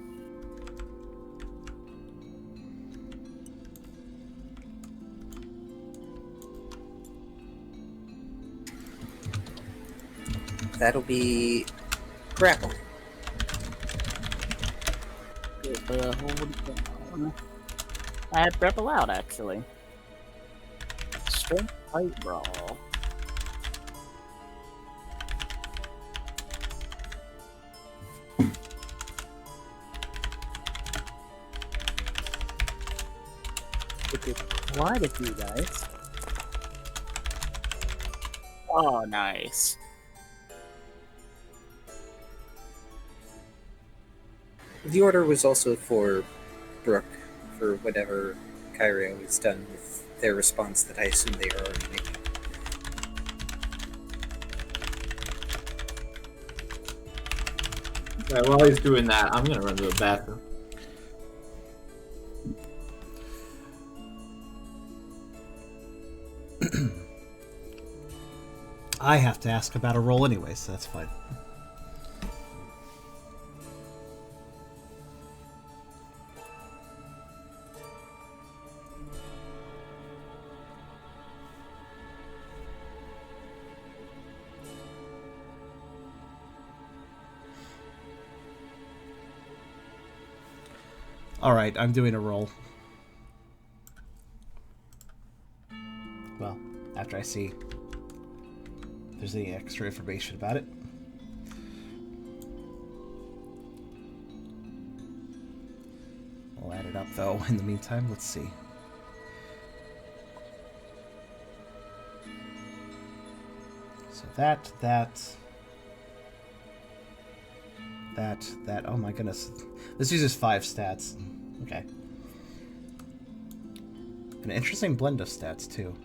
That'll be grapple. I have grapple out, actually. Strength fight brawl. Quite a few guys. Oh, nice. The order was also for Brooke, for whatever Kyrio has done with their response that I assume they are already making. Right, while he's doing that, I'm gonna run to the bathroom. I have to ask about a roll anyway, so that's fine. Alright, I'm doing a roll. Well, after I see if there's any extra information about it. I'll add it up, though, in the meantime. Let's see. So that, oh my goodness. This uses 5 stats. Okay. An interesting blend of stats, too.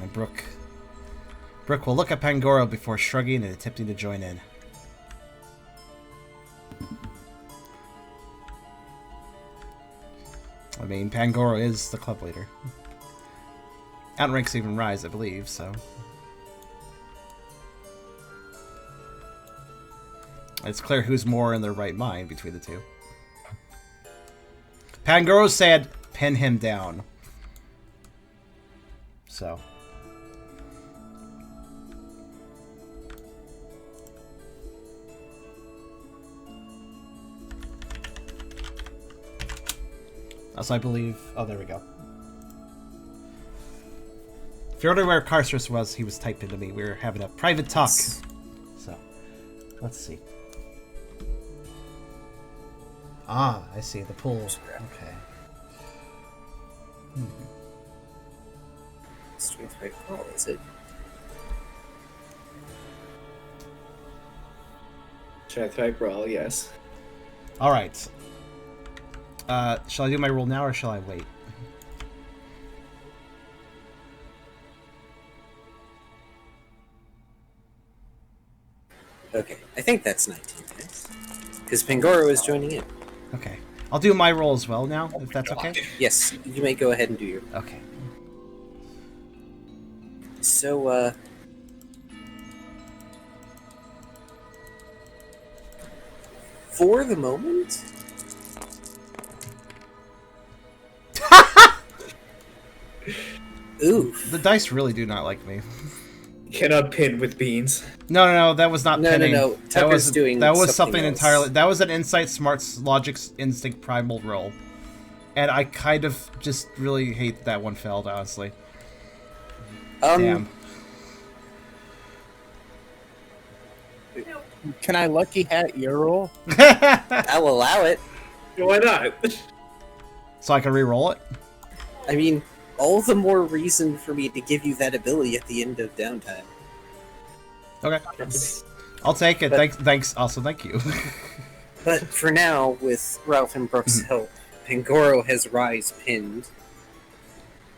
And Brooke will look at Pangoro before shrugging and attempting to join in. I mean, Pangoro is the club leader. Outranks even rise, I believe, so... It's clear who's more in their right mind between the two. Pangoro said, pin him down. So... As I believe... Oh, there we go. If you're wondering where Karserus was, he was typed into me. We were having a private talk. So, let's see. Ah, I see. The pools. Okay. Strength rate roll, is it? Check roll, yes. All right. Shall I do my roll now or shall I wait? Okay, I think that's 19 guys. Because Pangoro is joining in. Okay. I'll do my roll as well now, if that's okay. Yes, you may go ahead and do your. Okay. So, for the moment, oof. The dice really do not like me. Cannot pin with beans. No, that was not No, pinning. no, That Tucker's was doing that was something something else. entirely. That was an insight, smarts, logic, instinct, primal roll, and I kind of just really hate that one failed. Honestly, damn. Can I lucky hat your roll? I'll allow it. Why not? So I can re-roll it. I mean, all the more reason for me to give you that ability at the end of downtime. Okay, I'll take it. But- Thanks. Also, thank you. But for now, with Ralph and Brooks' help, Pangoro has rise pinned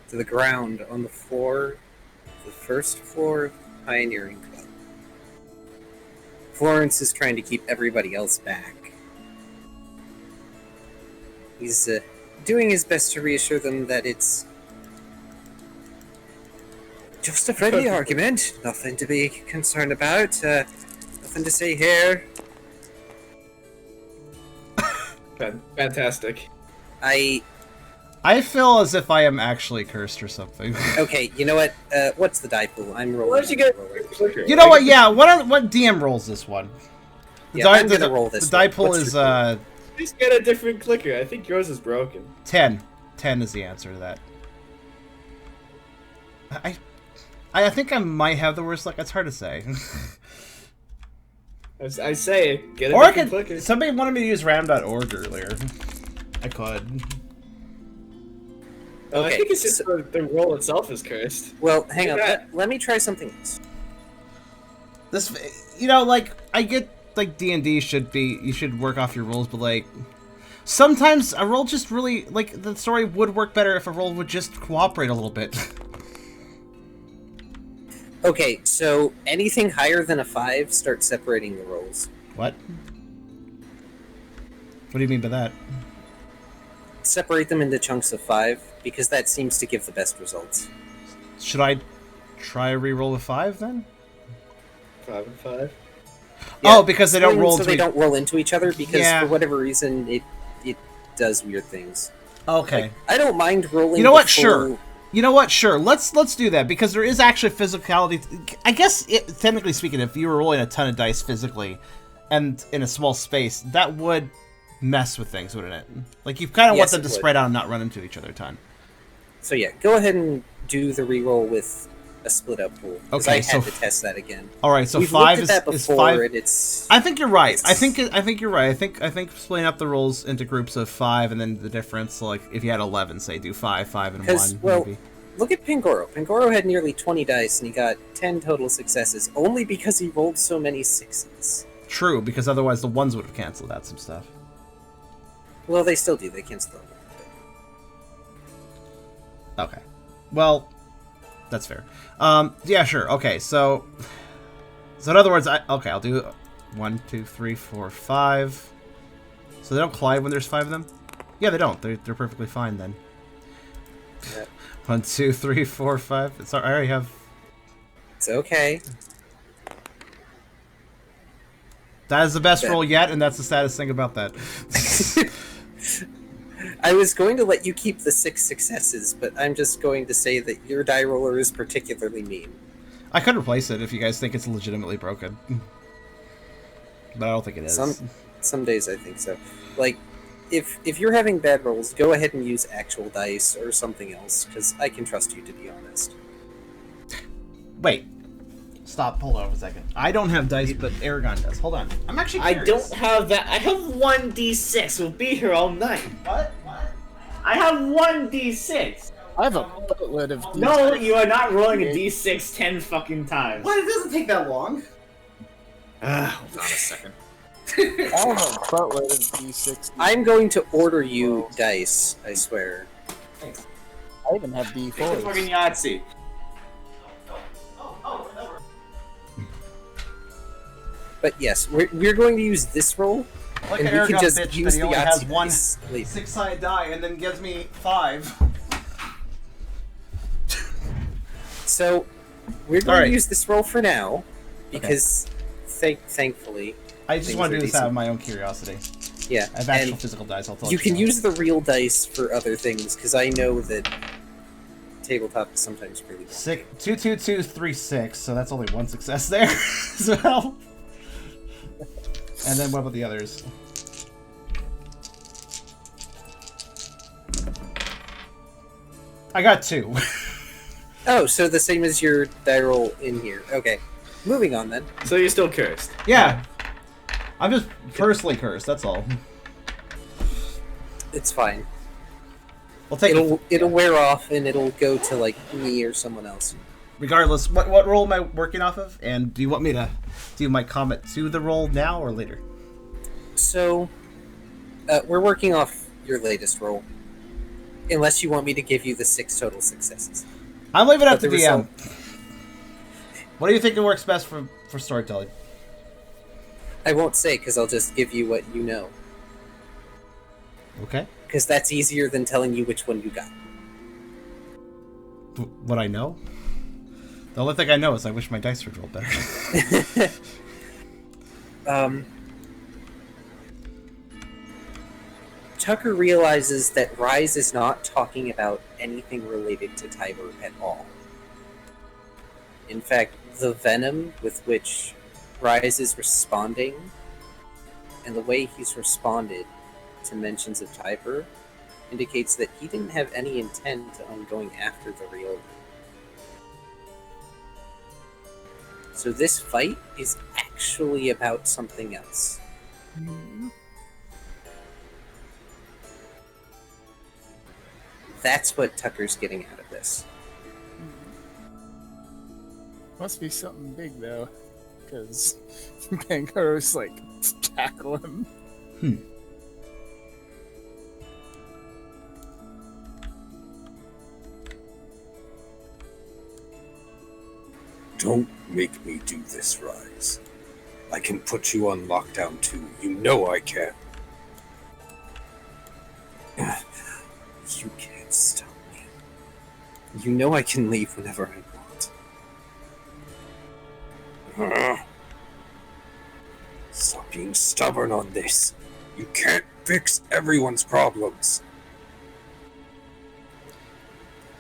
to the ground on the floor, the first floor of the Pioneering Club. Florence is trying to keep everybody else back. He's doing his best to reassure them that it's just a friendly argument, nothing to be concerned about, nothing to say here. Fantastic. I feel as if I am actually cursed or something. Okay, you know what? What's the die pool? I'm rolling. Why don't you get rolling. clicker? You know what? Yeah. What DM rolls this one? Yeah, I'm gonna roll this The die one. pool What's is your Just get a different clicker. I think yours is broken. 10. 10 is the answer to that. I think I might have the worst luck. It's hard to say. I say, get a Or I different could. clicker. Somebody wanted me to use ram.org earlier. I could. I Okay, think it's just so- the roll itself is cursed. Well, hang on. Yeah. Let me try something else. This, you know, like I get like D&D should be you should work off your rolls, but like sometimes a roll just really like the story would work better if a roll would just cooperate a little bit. Okay, so anything higher than a 5, start separating the rolls. What? What do you mean by that? Separate them into chunks of 5, because that seems to give the best results. Should I try a reroll with 5 then? 5 and 5. Oh, because they don't roll so into they don't roll into each other, because Yeah. for whatever reason, it does weird things. Okay. Like, I don't mind rolling. You know the what? full- Sure. You know what? Sure. Let's do that because there is actually physicality. I guess technically speaking, if you were rolling a ton of dice physically, and in a small space, that would mess with things, wouldn't it? Like you kind of want Yes, them it to would. spread out and not run into each other a ton. So yeah, go ahead and do the reroll with a split up pool. 'cause Okay, I so had to test that again. All right. So We've 5 looked at that is before, 5. and it's. I think you're right. I It's- think you're right. I think splitting up the rolls into groups of 5 and then the difference. So like if you had 11, say do 5, 5, and 'Cause, 1. well, maybe. Look at Pangoro. Pangoro had nearly 20 dice, and he got 10 total successes, only because he rolled so many 6s. True, because otherwise the ones would have canceled out some stuff. Well, they still do. They cancel them. Okay. Well, that's fair. Yeah, sure. Okay, so in other words, I'll do 1, 2, 3, 4, 5. So they don't collide when there's 5 of them? Yeah, they don't. They're perfectly fine then. Yeah. 1, 2, 3, 4, 5. It's I already have. It's okay. That is the best Yeah. roll yet, and that's the saddest thing about that. I was going to let you keep the 6 successes, but I'm just going to say that your die roller is particularly mean. I could replace it if you guys think it's legitimately broken, but I don't think it is. Some days I think so. Like, if you're having bad rolls, go ahead and use actual dice or something else, because I can trust you, to be honest. Wait. Stop. Hold on a second. I don't have dice, but Eragon does. Hold on. I'm actually I curious. don't have that. I have 1d6. We'll be here all night. What? I have 1d6. I have a boatload of. No, you are not rolling a d6 10 fucking times. What? It doesn't take that long. Hold on a second. I have a buttload of D6. I'm going to order you dice, I swear. I even have Take the fucking D4s. Yahtzee. But yes, we're going to use this roll, Like and an we can Eragon just bitch use that he the only has Yahtzee one dice later. 6-sided die and then gives me 5. So, we're going Alright. to use this roll for now, because thankfully, I just things want to are do this decent. out of my own curiosity. Yeah, I have actual and physical dice, I'll tell you can know. use the real dice for other things, because I know that tabletop is sometimes really long. 2, 2, 2, 3, 6, so that's only one success there as well. And then what about the others? I got 2. Oh, so the same as your die roll in here. Okay. Moving on then. So you're still cursed. Yeah. I'm just personally cursed, that's all. It's fine. We'll take It'll wear off and it'll go to like me or someone else. Regardless, what roll am I working off of? And do you want me to do my comment to the roll now or later? So, we're working off your latest roll. Unless you want me to give you the 6 total successes. I'm leaving it up But to the DM. result- What do you think works best for storytelling? I won't say because I'll just give you what you know. Okay. Because that's easier than telling you which one you got. What I know? The only thing I know is I wish my dice would roll better. Tucker realizes that Rise is not talking about anything related to Tiber at all. In fact, the venom with which Rise is responding, and the way he's responded to mentions of Tiber, indicates that he didn't have any intent on going after the Reorchestrated. So this fight is actually about something else. That's what Tucker's getting out of this. Must be something big though, because Bangaro's like tackle him. Don't make me do this, Rise. I can put you on lockdown too. You know I can. You can't stop me. You know I can leave whenever I want. Stop being stubborn on this. You can't fix everyone's problems.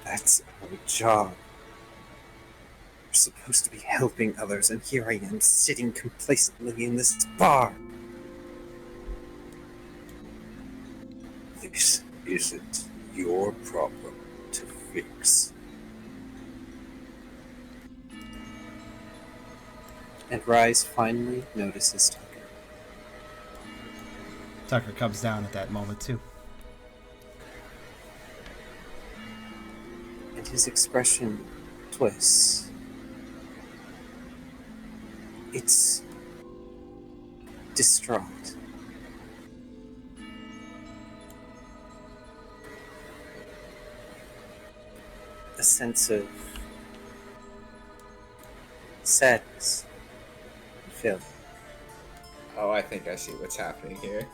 That's our job. We're supposed to be helping others, and here I am sitting complacently in this bar. This isn't your problem to fix. And Rise finally notices Tucker. Tucker comes down at that moment too. And his expression twists. It's distraught. A sense of sadness. Phil. Oh, I think I see what's happening here.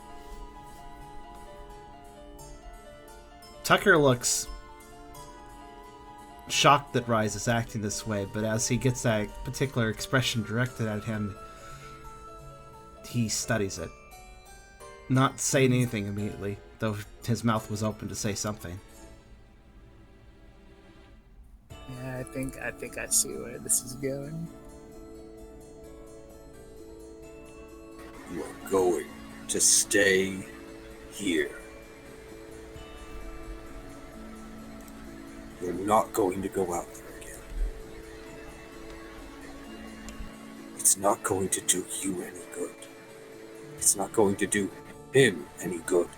Tucker looks shocked that Rise is acting this way, but as he gets that particular expression directed at him, he studies it. Not saying anything immediately, though his mouth was open to say something. Yeah, I think I see where this is going. You are going to stay here. You're not going to go out there again. It's not going to do you any good. It's not going to do him any good.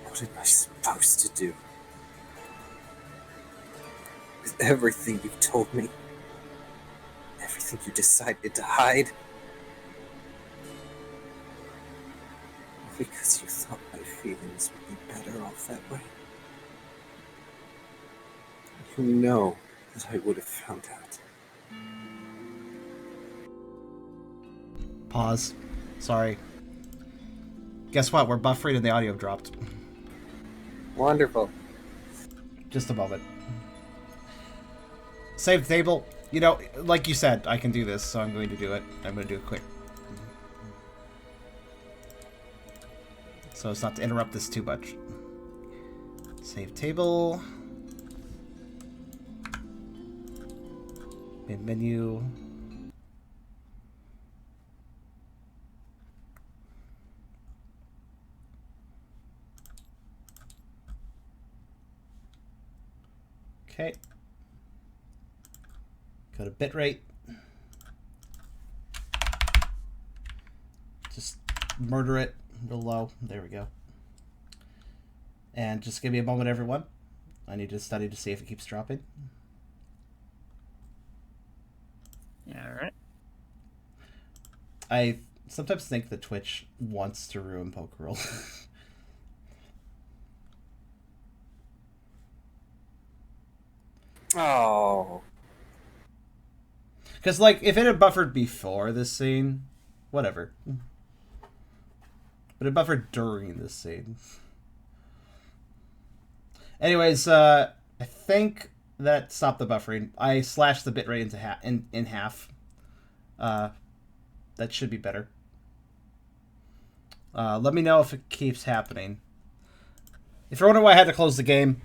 What am I supposed to do? With everything you've told me, everything think you decided to hide? Because you thought my feelings would be better off that way? You know that I would have found out. Pause. Sorry. Guess what? We're buffering and the audio dropped. Wonderful. Just a moment. Save table. You know, like you said, I can do this, so I'm going to do it. I'm going to do it quick. So as not to interrupt this too much. Save table. Main menu. Okay. Go to bitrate. Just murder it real low. There we go. And just give me a moment, everyone. I need to study to see if it keeps dropping. Alright. I sometimes think that Twitch wants to ruin Pokerole. Oh. Because, like, if it had buffered before this scene, whatever. But it buffered during this scene. Anyways, I think that stopped the buffering. I slashed the bitrate into in half. That should be better. Let me know if it keeps happening. If you're wondering why I had to close the game,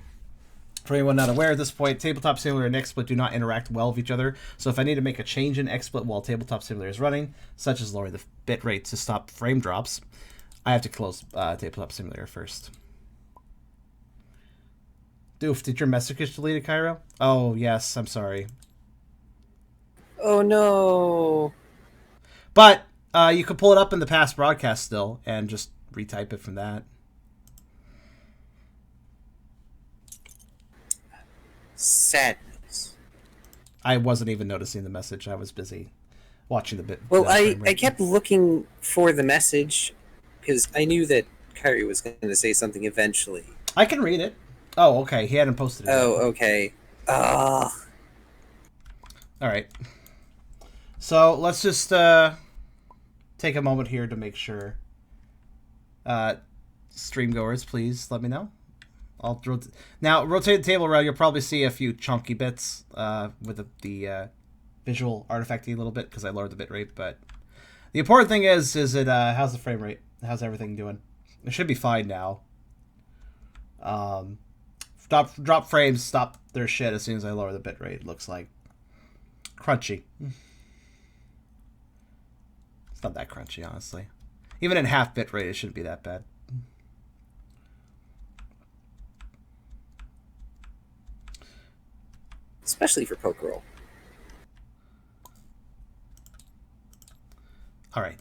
for anyone not aware at this point, Tabletop Simulator and XSplit do not interact well with each other. So if I need to make a change in XSplit while Tabletop Simulator is running, such as lowering the bitrate to stop frame drops, I have to close Tabletop Simulator first. Doof, did your message get deleted, Kyrio? Oh, yes, I'm sorry. Oh no. But you could pull it up in the past broadcast still and just retype it from that. Sadness. I wasn't even noticing the message. I was busy watching the bit. Well, I kept looking for the message because I knew that Kyrie was going to say something eventually. I can read it. Oh, okay. He hadn't posted it. Oh, okay. All right. So let's just take a moment here to make sure. Stream goers, please let me know. I'll rotate the table around. You'll probably see a few chunky bits with the visual artifacty a little bit because I lowered the bit rate. But the important thing is it how's the frame rate? How's everything doing? It should be fine now. Drop frames stop their shit as soon as I lower the bit rate. Looks like crunchy. It's not that crunchy, honestly. Even in half bit rate, it shouldn't be that bad. Especially for Pokerole. Alright.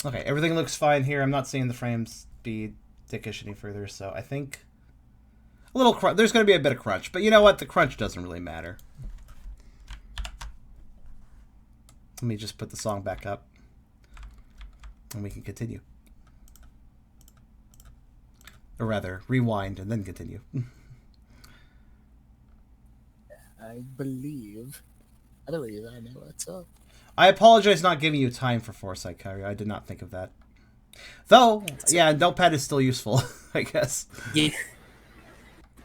Okay, everything looks fine here. I'm not seeing the frames be dickish any further, so I think a little crunch. There's going to be a bit of crunch, but you know what? The crunch doesn't really matter. Let me just put the song back up, and we can continue. Or rather, rewind and then continue. I believe I know what's up. I apologize not giving you time for foresight, Kyrie. I did not think of that. Though, yeah, Notepad is still useful, I guess. Yeah.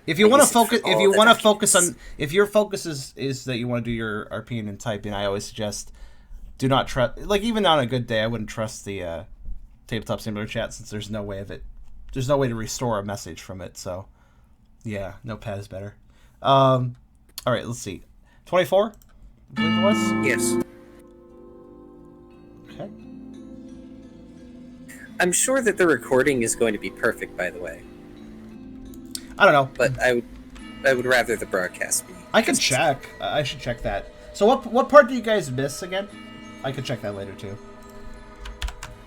If you want to focus, if your focus is that you want to do your RPing and typing, I always suggest do not trust. Like even on a good day, I wouldn't trust the Tabletop Simulator chat since there's no way to restore a message from it. So, yeah, Notepad is better. All right, let's see. 24, I believe it was. Yes. Okay. I'm sure that the recording is going to be perfect, by the way. I don't know, but I would rather the broadcast be. I can check. I should check that. So what part do you guys miss again? I could check that later too.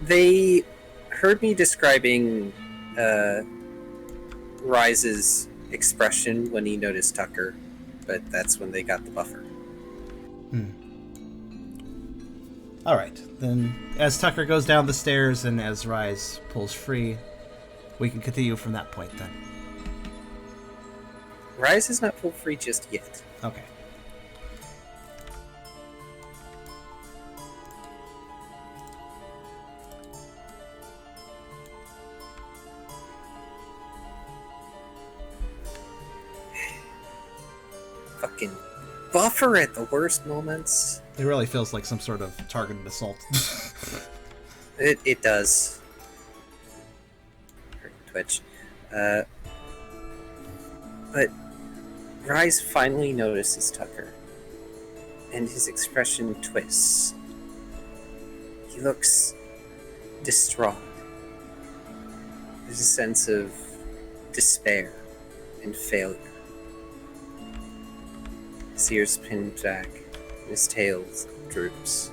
They heard me describing Rise's expression when he noticed Tucker, but that's when they got the buffer. Alright, then as Tucker goes down the stairs and as Rise pulls free, we can continue from that point then. Rise is not pulled free just yet. Okay. Fucking buffer at the worst moments. It really feels like some sort of targeted assault. It does. Twitch. But Rise finally notices Tucker, and his expression twists. He looks distraught. There's a sense of despair and failure. His ears pin back, and his tail droops.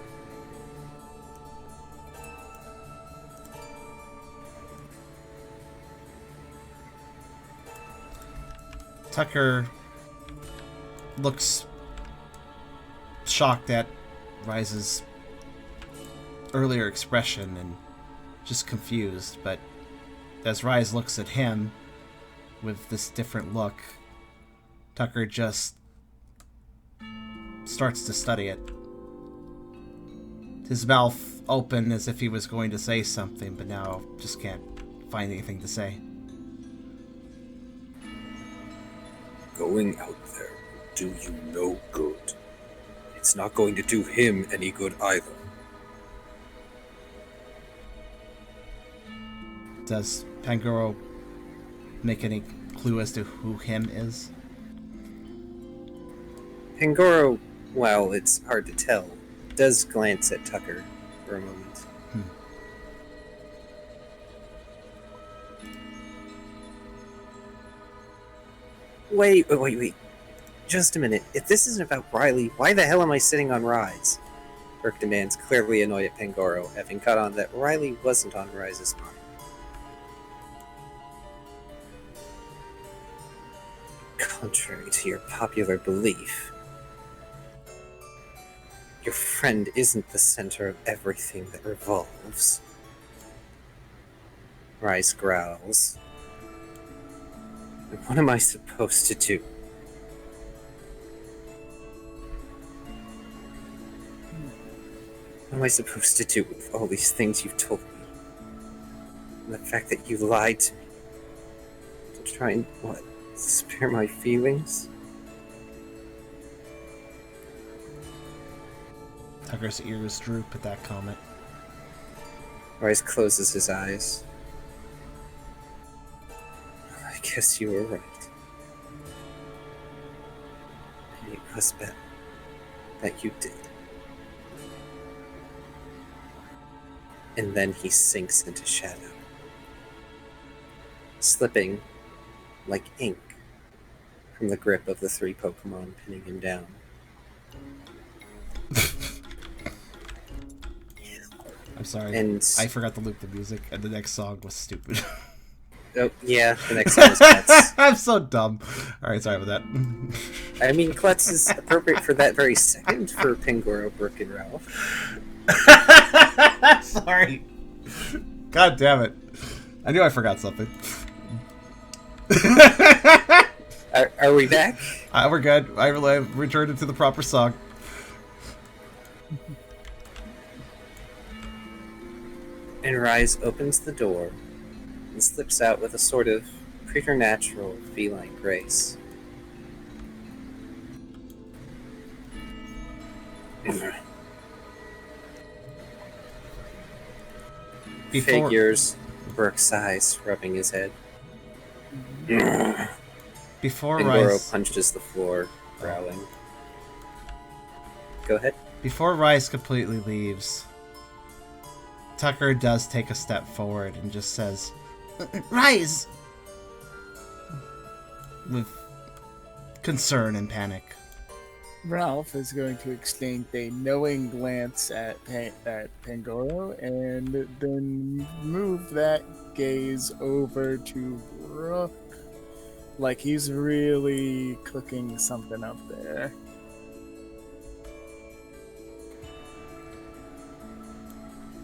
Tucker looks shocked at Rise's earlier expression and just confused, but as Rise looks at him with this different look, Tucker just starts to study it. His mouth open as if he was going to say something, but now just can't find anything to say. Going out there will do you no good. It's not going to do him any good either. Does Pangoro make any clue as to who him is? Pangoro, while it's hard to tell, does glance at Tucker for a moment. Wait. Just a minute. If this isn't about Riley, why the hell am I sitting on Rise? Burke demands, clearly annoyed at Pangoro, having caught on that Riley wasn't on Rise's mind. Contrary to your popular belief, your friend isn't the center of everything that revolves. Rise growls. What am I supposed to do? What am I supposed to do with all these things you've told me? And the fact that you lied to me? To try and, what, spare my feelings? Tucker's ears droop at that comment. Rise closes his eyes. I guess you were right. And it was better that you did. And then he sinks into shadow, slipping like ink from the grip of the three Pokemon pinning him down. I'm sorry, And I forgot to loop the music, and the next song was stupid. oh yeah, the next song is Klutz. I'm so dumb. Alright, sorry about that. I mean, Klutz is appropriate for that very second for Pangoro, Brooke, and Ralph. Sorry. God damn it. I knew I forgot something. Are we back? We're good. I returned it to the proper song. And Rise opens the door and slips out with a sort of preternatural feline grace. Figures Brooke sighs, rubbing his head. Before And Goro Rise punches the floor, growling. Go ahead. Before Rise completely leaves, Tucker does take a step forward and just says, "Rise!" with concern and panic. Ralph is going to exchange a knowing glance at Pangoro and then move that gaze over to Brooke. Like he's really cooking something up there.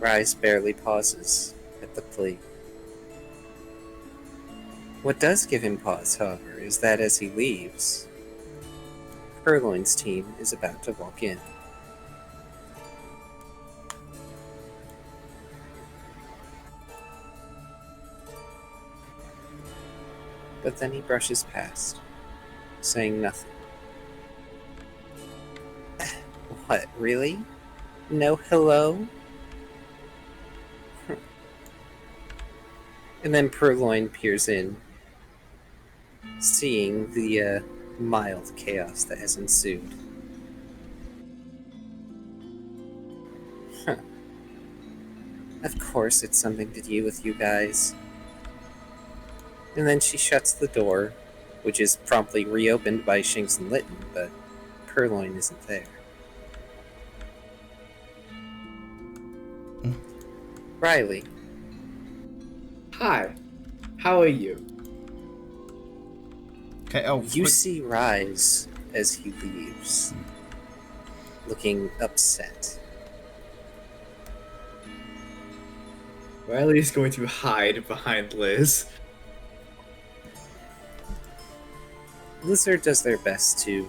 Rise barely pauses at the plea. What does give him pause, however, is that as he leaves, Purloin's team is about to walk in. But then he brushes past, saying nothing. What, really? No hello? And then Purloin peers in, seeing the mild chaos that has ensued. Huh. Of course it's something to do with you guys. And then she shuts the door, which is promptly reopened by Shinx and Litten, but Purloin isn't there. Riley. Hi. How are you? Okay, oh, You see Rise as he leaves, looking upset. Riley is going to hide behind Liz. Lizard does their best to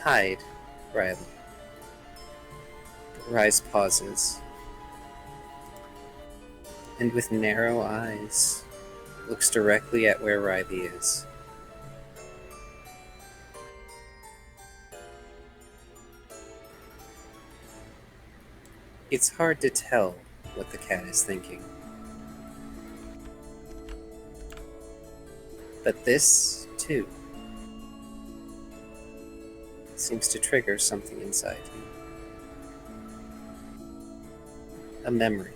hide Riley. But Rise pauses, and with narrow eyes, looks directly at where Riley is. It's hard to tell what the cat is thinking. But this, too, seems to trigger something inside you. A memory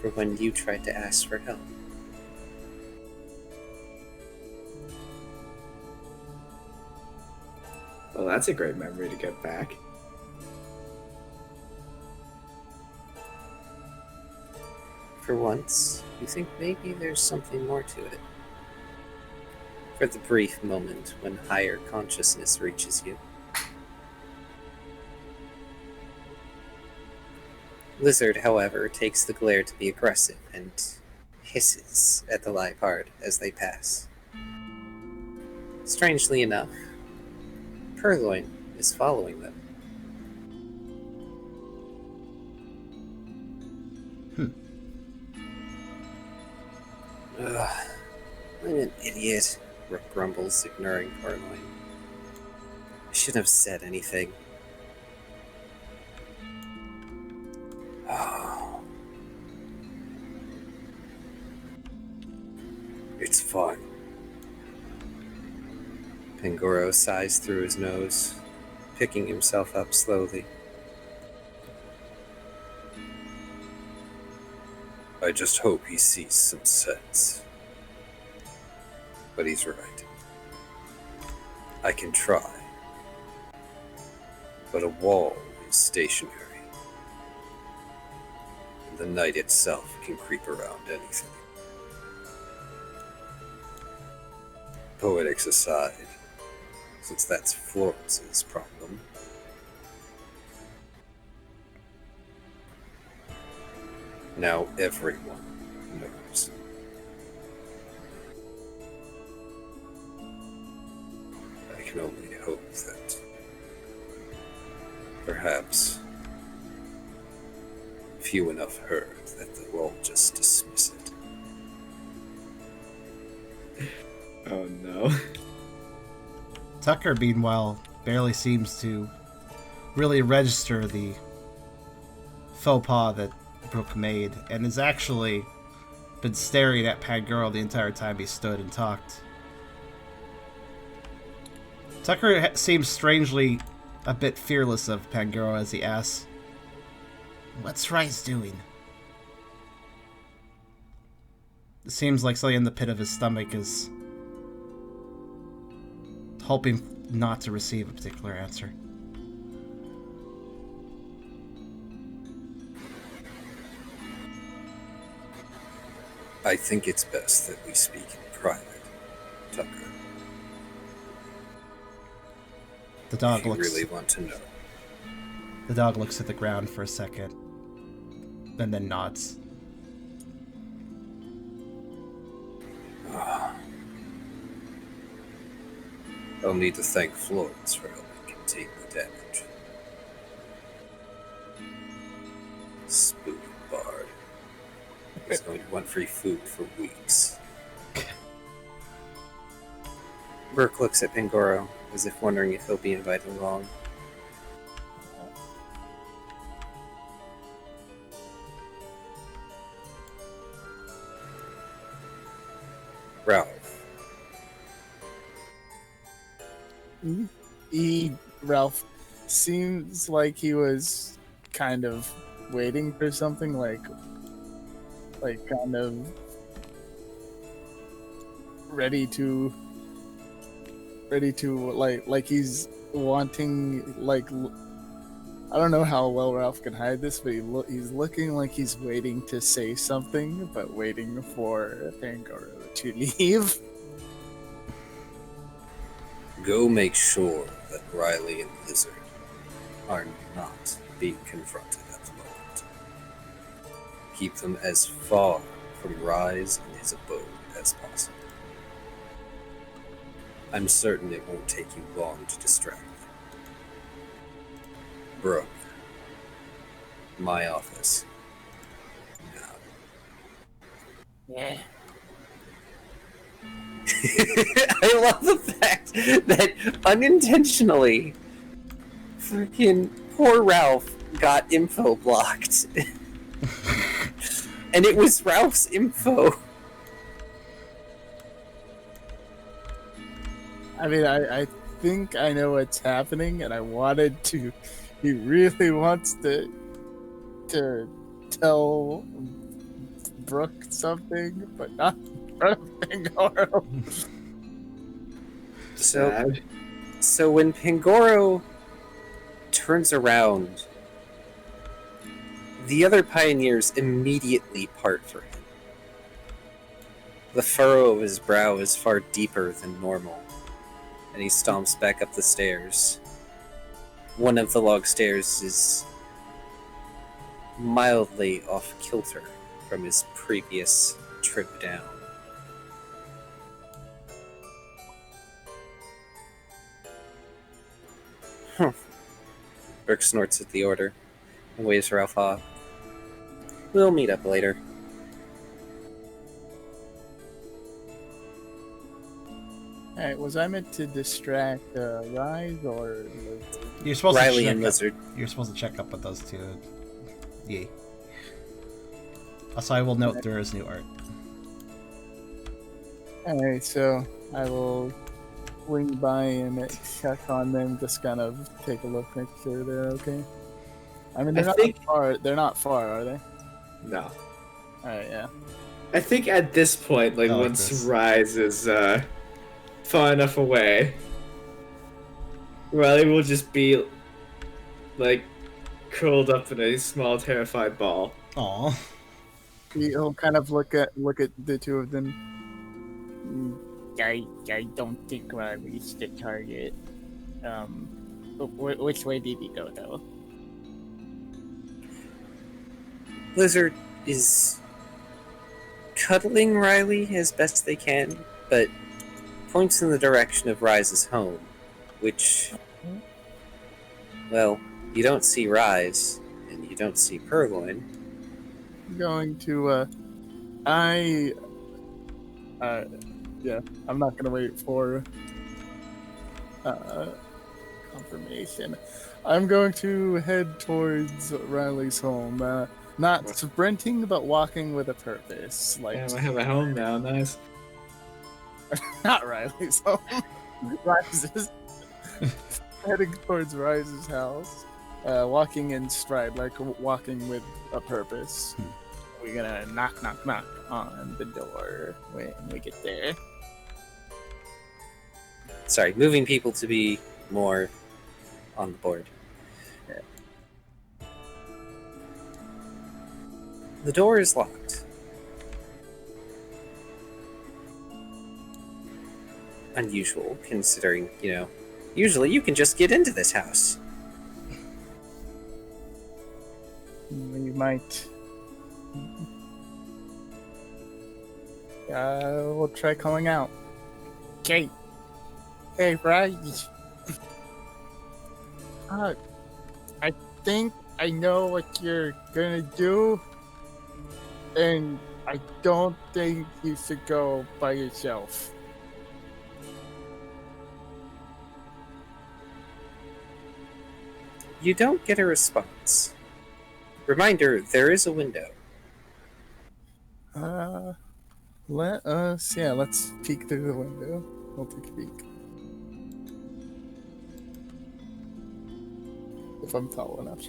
for when you tried to ask for help. Well, that's a great memory to get back. For once, you think maybe there's something more to it. For the brief moment when higher consciousness reaches you. Lizard, however, takes the glare to be aggressive and hisses at the Liepard as they pass. Strangely enough, Purloin is following them. Ugh, I'm an idiot, Rook grumbles, ignoring Purloin. I shouldn't have said anything. Oh. It's fine. Pangoro sighs through his nose, picking himself up slowly. I just hope he sees some sense. But he's right. I can try. But a wall is stationary. And the night itself can creep around anything. Poetics aside, since that's Florence's problem. Now everyone knows. I can only hope that perhaps few enough heard that they'll all just dismiss it. Oh no. Tucker, meanwhile, barely seems to really register the faux pas that Brooke made, and has actually been staring at Pangoro the entire time he stood and talked. Tucker seems strangely a bit fearless of Pangoro as he asks, "What's Rice doing?" It seems like something in the pit of his stomach is hoping not to receive a particular answer. I think it's best that we speak in private, Tucker. The dog If you looks. really want to know. The dog looks at the ground for a second, and then nods. I'll need to thank Florence for helping contain the damage. Spooky bard. He's going to want free food for weeks. Burke looks at Pangoro, as if wondering if he'll be invited along. Ralph, Ralph seems like he was kind of waiting for something, like kind of ready to like he's wanting, like, I don't know how well Ralph can hide this, but he's looking like he's waiting to say something, but waiting for Pangoro to leave. go make sure that Riley and Lizard are not being confronted at the moment. Keep them as far from Rise and his abode as possible. I'm certain it won't take you long to distract them. Brooke, my office. Now. Yeah. I love the fact that unintentionally, freaking poor Ralph got info blocked. And it was Ralph's info. I mean, I think I know what's happening, and I wanted to. He really wants to tell Brooke something, but not in front of Pangoro. So when Pangoro turns around, the other pioneers immediately part for him. The furrow of his brow is far deeper than normal, and he stomps back up the stairs. One of the log stairs is mildly off kilter from his previous trip down. Burke snorts at the order and waves Ralph off. We'll meet up later. Alright, was I meant to distract Rise or You're supposed Riley to and check Lizard. up. You're supposed to check up with those two. Yeah. Also, I will note there is new art. Alright, so I will swing by and check on them, just kind of take a look, make sure they're okay. I mean, they're not far, are they? No. Alright, yeah. I think at this point, like, I like once this. Rise is far enough away, Riley will just be, like, curled up in a small, terrified ball. Aww. He'll kind of look at the two of them. I don't think I reached the target. Which way did he go, though? Lizard is cuddling Riley as best they can, but points in the direction of Rise's home, which, well, you don't see Rise, and you don't see Purloin. I'm going to, yeah, I'm not gonna wait for, confirmation. I'm going to head towards Riley's home, not sprinting, but walking with a purpose, like... Damn, I have a home now, nice. Not Riley's home. Rise's. Heading towards Rise's house. Walking in stride, like walking with a purpose. We're gonna knock, knock, knock on the door when we get there. Sorry, moving people to be more on the board. Yeah. The door is locked. Unusual, considering, usually you can just get into this house. We might We'll try calling out. Okay. Hey, Bryce. I think I know what you're gonna do, and I don't think you should go by yourself. You don't get a response. Reminder, there is a window. Let's peek through the window. We'll take a peek. If I'm tall enough.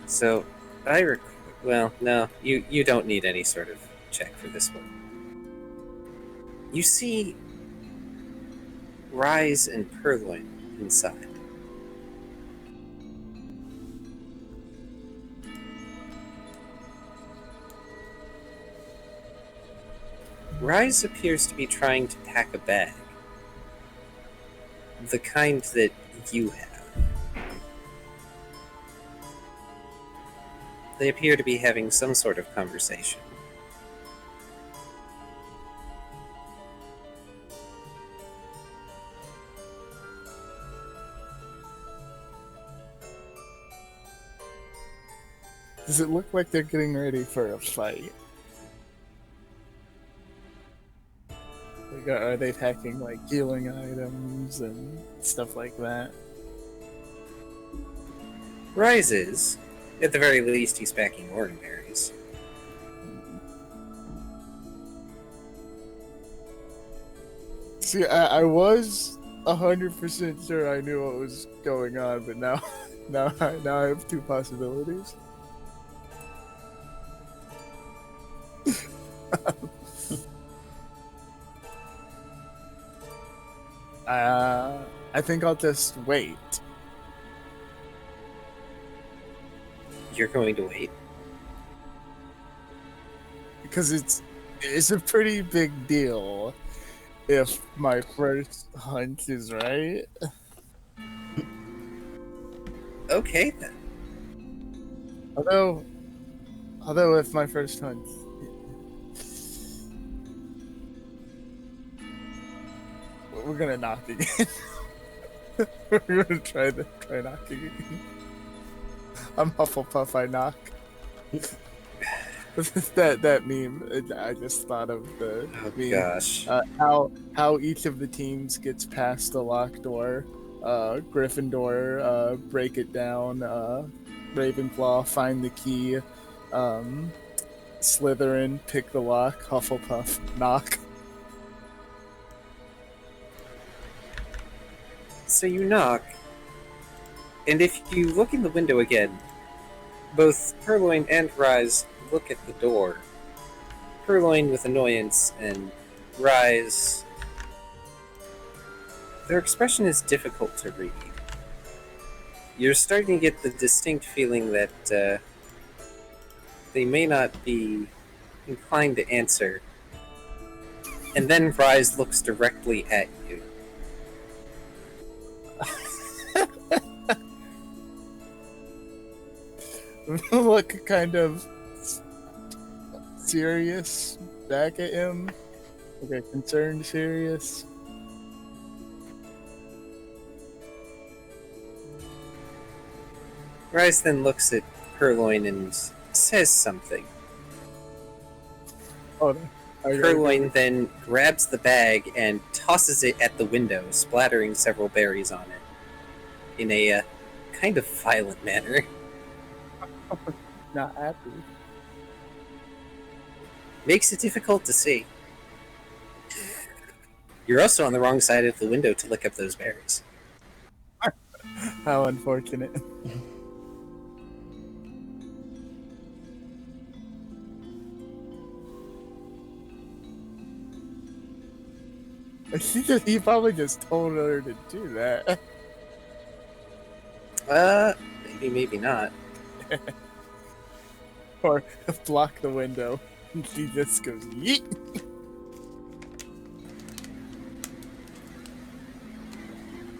So, well, no, you don't need any sort of check for this one. You see Rise and Purloin inside. Rise appears to be trying to pack a bag. The kind that you have. They appear to be having some sort of conversation. Does it look like they're getting ready for a fight? Like, are they packing like healing items and stuff like that? Rise is, at the very least, he's packing ordinaries. See, I was 100% sure I knew what was going on, but now I have two possibilities. I think I'll just wait. You're going to wait. Because it's a pretty big deal if my first hunch is right. Okay, then. Although if my first hunch... We're gonna knock again. We're gonna try knocking again. I'm Hufflepuff, I knock. that meme, I just thought of the meme. Gosh. How each of the teams gets past the locked door. Gryffindor, break it down. Ravenclaw, find the key. Slytherin, pick the lock. Hufflepuff, knock. So you knock, and if you look in the window again, both Purloin and Rise look at the door. Purloin with annoyance, and Rise... Their expression is difficult to read. You're starting to get the distinct feeling that they may not be inclined to answer. And then Rise looks directly at you. Look kind of serious back at him. Okay, concerned, serious. Rise then looks at Purloin and says something. Oh, Purloin then grabs the bag and tosses it at the window, splattering several berries on it in a kind of violent manner. Not happy. Makes it difficult to see. You're also on the wrong side of the window to lick up those berries. How unfortunate. He probably just told her to do that. Maybe, maybe not. Or block the window. He just goes, yeet!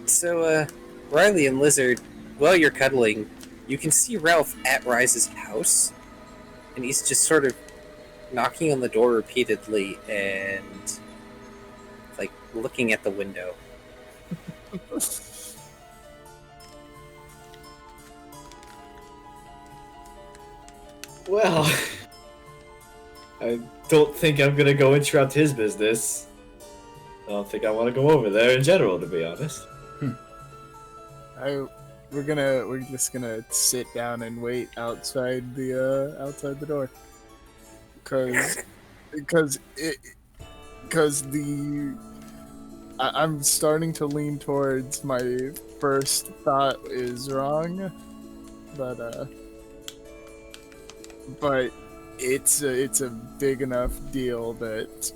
So, Riley and Lizard, while you're cuddling, you can see Ralph at Rise's house, and he's just sort of knocking on the door repeatedly and like looking at the window. Well, I don't think I'm gonna go interrupt his business. I don't think I want to go over there in general, to be honest. We're just gonna sit down and wait outside the door, I'm starting to lean towards my first thought is wrong, but it's a big enough deal that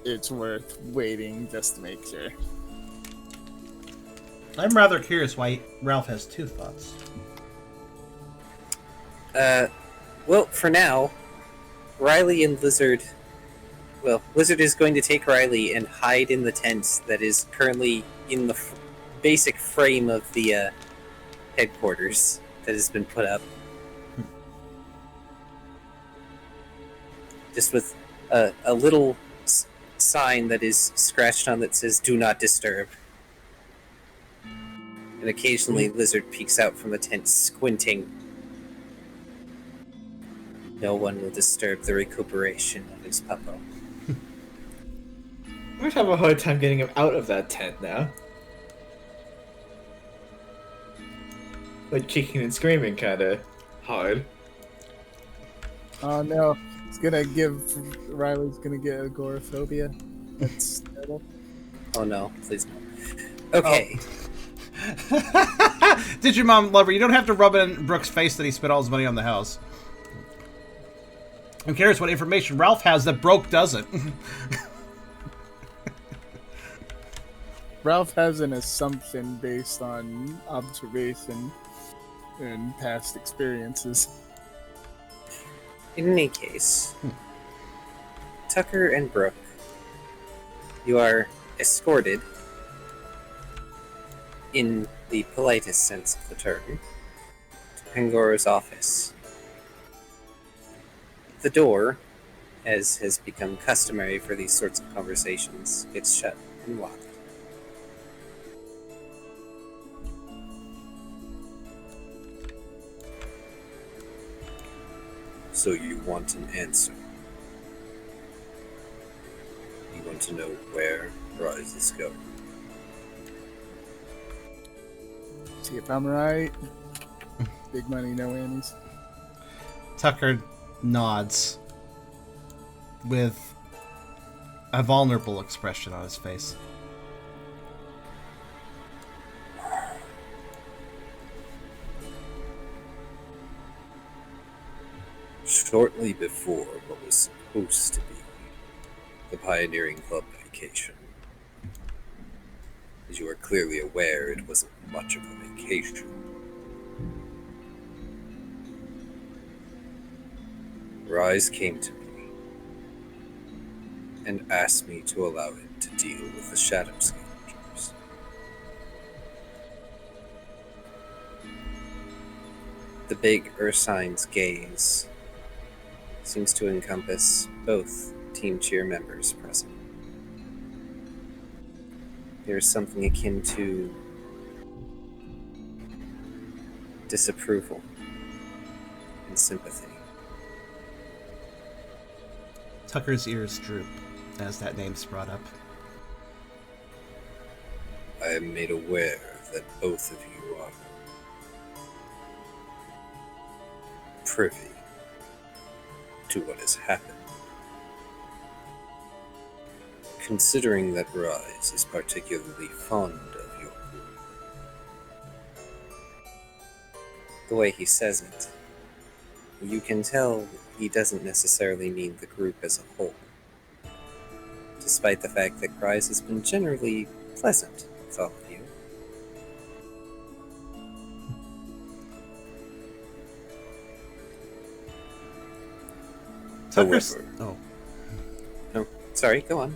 it's worth waiting just to make sure. I'm rather curious why Ralph has two thoughts. Well, for now, Riley and Lizard... Well, Lizard is going to take Riley and hide in the tent that is currently in the basic frame of the headquarters that has been put up. Just with a little sign that is scratched on that says, "Do not disturb." And occasionally Lizard peeks out from the tent, squinting. No one will disturb the recuperation of his puppo. I'm gonna have a hard time getting him out of that tent now. Like kicking and screaming, kinda hard. Oh no, Riley's gonna get agoraphobia. That's terrible. Oh no, please no. Okay. Did your mom love her? You don't have to rub it in Brooke's face that he spent all his money on the house. I'm curious what information Ralph has that Broke doesn't. Ralph has an assumption based on observation and past experiences. In any case, Tucker and Brooke, you are escorted, in the politest sense of the term, to Pangora's office. The door, as has become customary for these sorts of conversations, gets shut and locked. So you want an answer. You want to know where Rise is going. See if I'm right. Big money, no whammies. Tucker nods with a vulnerable expression on his face. Shortly before what was supposed to be the Pioneering Club vacation, as you are clearly aware, it wasn't much of a vacation. Rise came to me and asked me to allow it to deal with the Shadow Scavengers. The big Ursine's gaze seems to encompass both Team Cheer members present. There's something akin to disapproval and sympathy. Tucker's ears droop as that name's brought up. I am made aware that both of you are privy to what has happened. Considering that Rise is particularly fond of your group. The way he says it, you can tell he doesn't necessarily mean the group as a whole, despite the fact that Rise has been generally pleasant with all of you. Tucker's... However, Oh. Sorry, go on.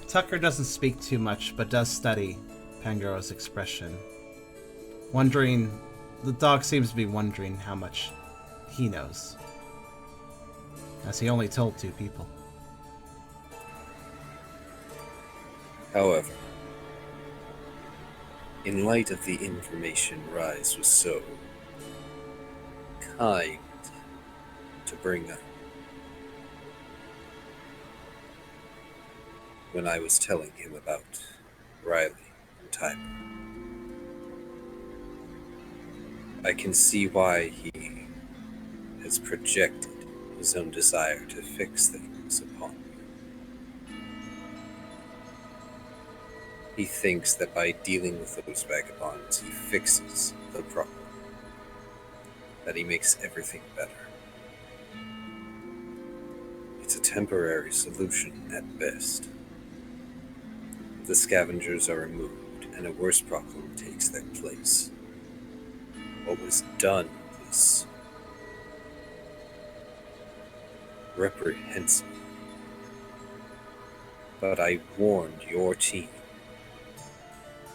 Tucker doesn't speak too much, but does study Pangora's expression. Wondering... The dog seems to be wondering how much he knows. As he only told 2 people. However, in light of the information Rise was so kind to bring up, when I was telling him about Riley and Tyler, I can see why he has projected his own desire to fix things upon me. He thinks that by dealing with those vagabonds, he fixes the problem. That he makes everything better. It's a temporary solution at best. The scavengers are removed, and a worse problem takes their place. What was done was reprehensible. But I warned your team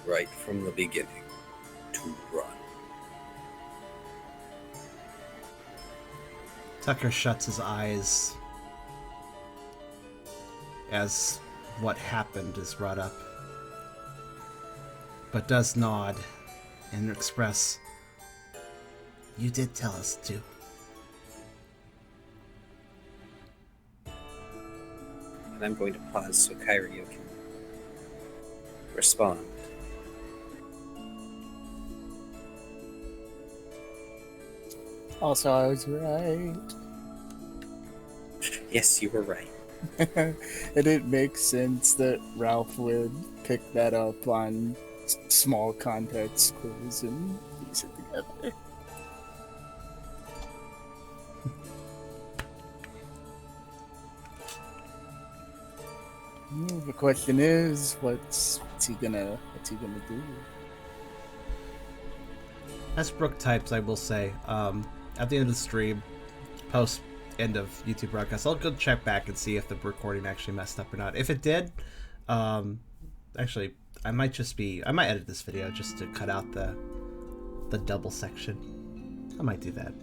right from the beginning to run. Tucker shuts his eyes as what happened is brought up, but does nod and express, "You did tell us to." And I'm going to pause so Kyrio can respond. Also, I was right. Yes, you were right. And it makes sense that Ralph would pick that up on small context clues and piece it together. The question is, what's he gonna do? As Brooke types, I will say, at the end of the stream, post end of YouTube broadcast, I'll go check back and see if the recording actually messed up or not. If it did, actually, I might edit this video just to cut out the double section. I might do that.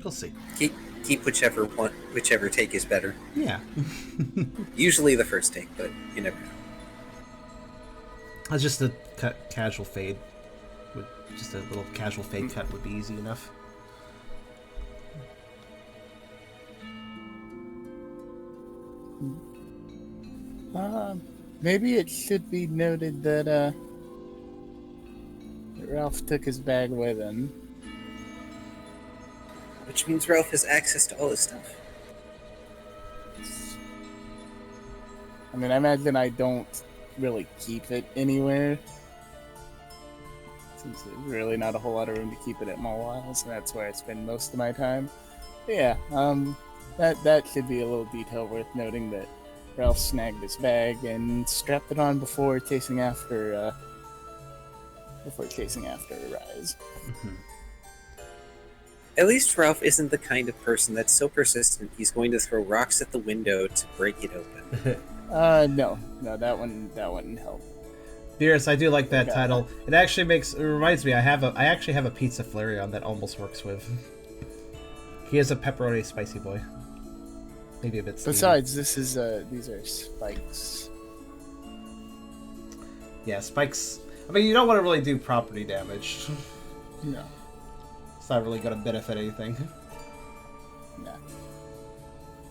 We'll see. Keep whichever take is better. Yeah. Usually the first take, but you never know. It's just a casual fade. Just a little casual fade cut would be easy enough. Maybe it should be noted that Ralph took his bag with him. Which means Ralph has access to all his stuff. I mean, I imagine I don't really keep it anywhere, since there's really not a whole lot of room to keep it at Mawile, so that's where I spend most of my time. But yeah, that should be a little detail worth noting, that Ralph snagged his bag and strapped it on before chasing after Rise. Mm-hmm. At least Ralph isn't the kind of person that's so persistent he's going to throw rocks at the window to break it open. No, that wouldn't help. Dearest, I do like that title. It actually reminds me, I actually have a pizza Flareon that almost works with. He is a pepperoni spicy boy. Maybe a bit steamy. Besides, these are spikes. Yeah, spikes. I mean, you don't want to really do property damage. No. It's not really going to benefit anything. Nah.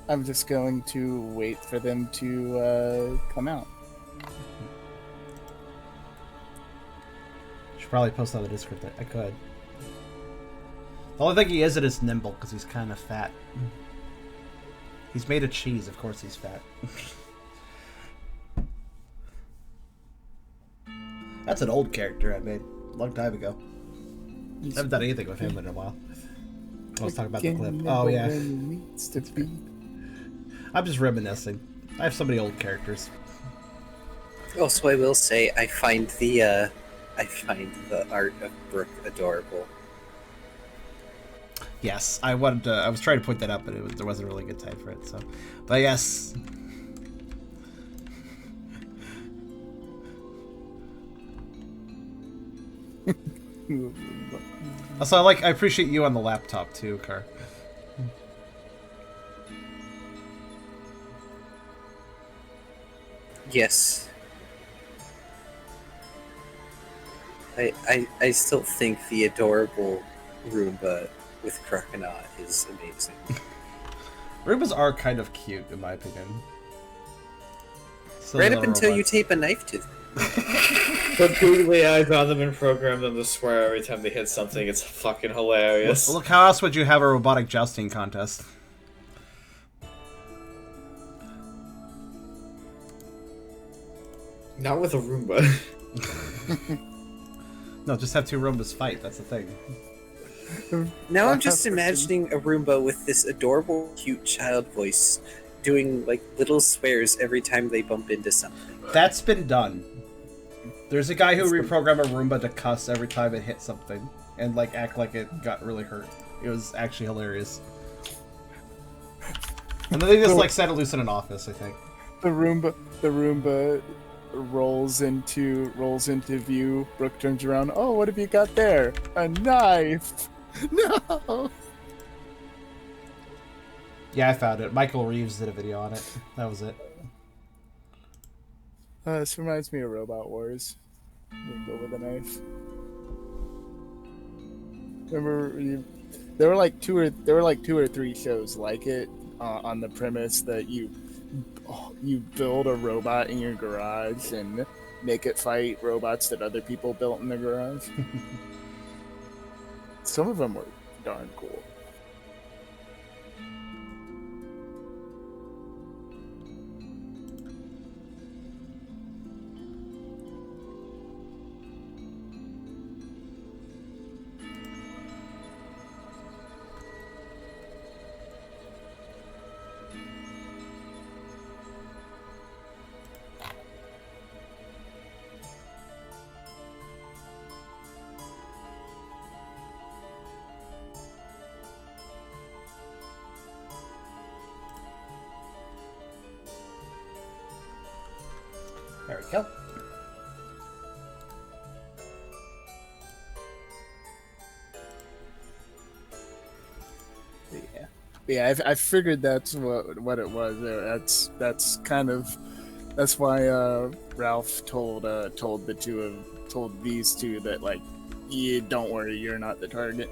I'm just going to wait for them to come out. Should probably post on the Discord. I could. The only thing he isn't is nimble, because he's kind of fat. He's made of cheese, of course he's fat. That's an old character I made a long time ago. I haven't done anything with him in a while. I was talking about the clip. Oh, yeah. I'm just reminiscing. I have so many old characters. Also, I will say I find the art of Brooke adorable. Yes, I was trying to point that out, but there wasn't a really good time for it. So, but yes. Also, I appreciate you on the laptop too, Car. Yes. I still think the adorable Roomba with Croconaut is amazing. Roombas are kind of cute, in my opinion. Right up until you tape a knife to them. Put googly eyes on them and program them to swear every time they hit something. It's fucking hilarious. Look, how else would you have a robotic jousting contest? Not with a Roomba. No, just have two Roombas fight. That's the thing. Now I'm just imagining a Roomba with this adorable, cute child voice doing like little swears every time they bump into something. That's been done. There's a guy who reprogrammed a Roomba to cuss every time it hit something and like act like it got really hurt. It was actually hilarious. And then they just like set it loose in an office, I think. The Roomba rolls into view. Brooke turns around. Oh, what have you got there? A knife. No. Yeah, I found it. Michael Reeves did a video on it. That was it. This reminds me of Robot Wars. Roomba with a knife. Remember, there were like two or three shows like it on the premise that you build a robot in your garage and make it fight robots that other people built in the garage. Some of them were darn cool. There we go. Yeah, I figured that's what it was. That's why Ralph told these two that like, yeah, don't worry, you're not the target.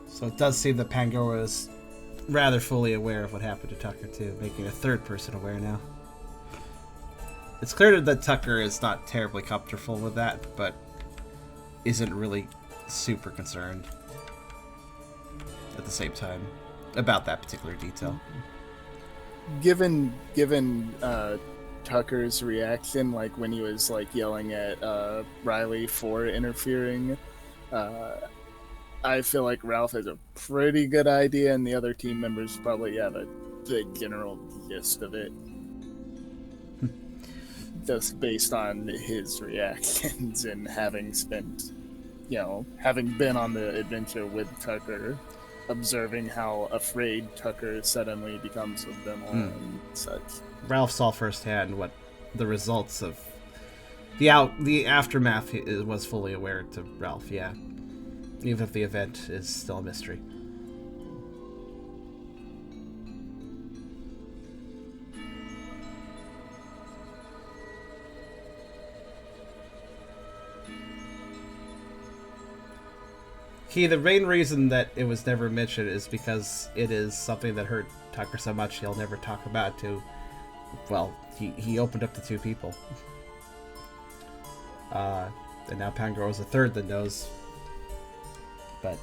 So it does seem that Pangoro is rather fully aware of what happened to Tucker too, making a third person aware now. It's clear that Tucker is not terribly comfortable with that, but isn't really super concerned at the same time about that particular detail. Given Tucker's reaction, like when he was like yelling at Riley for interfering, I feel like Ralph has a pretty good idea, and the other team members probably have the general gist of it. Just based on his reactions and having been on the adventure with Tucker, observing how afraid Tucker suddenly becomes of them all and such. Ralph saw firsthand what the results of the aftermath was fully aware to Ralph, yeah. Even if the event is still a mystery. The main reason that it was never mentioned is because it is something that hurt Tucker so much he'll never talk about it to... Well, he opened up to two people. And now Pangoro is the third that knows. But...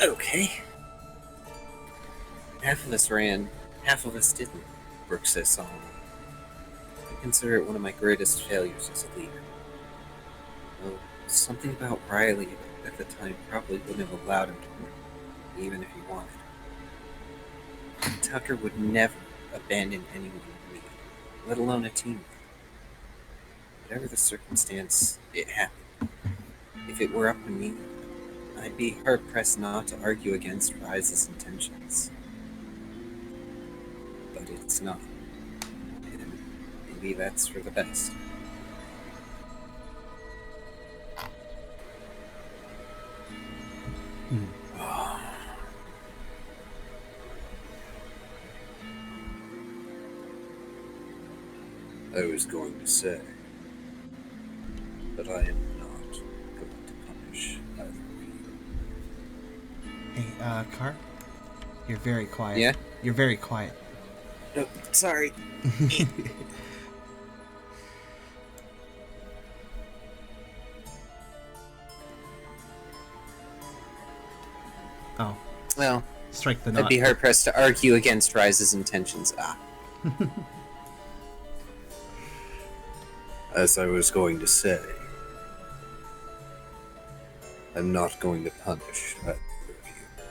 Okay. Half of us ran, half of us didn't, Brooke says solemnly. I consider it one of my greatest failures as a leader. Well, something about Riley at the time probably wouldn't have allowed him to win, even if he wanted. Tucker would never abandon anyone in need, let alone a teammate. Whatever the circumstance, it happened. If it were up to me, I'd be hard-pressed not to argue against Rise's intentions. But it's not. And maybe that's for the best. I was going to say, but I am not going to punish either of you. Hey, Car? You're very quiet. Yeah? You're very quiet. Oh, sorry. Oh, Well, strike the knot. I'd be hard-pressed to argue against Rise's intentions. As I was going to say, I'm not going to punish either of you.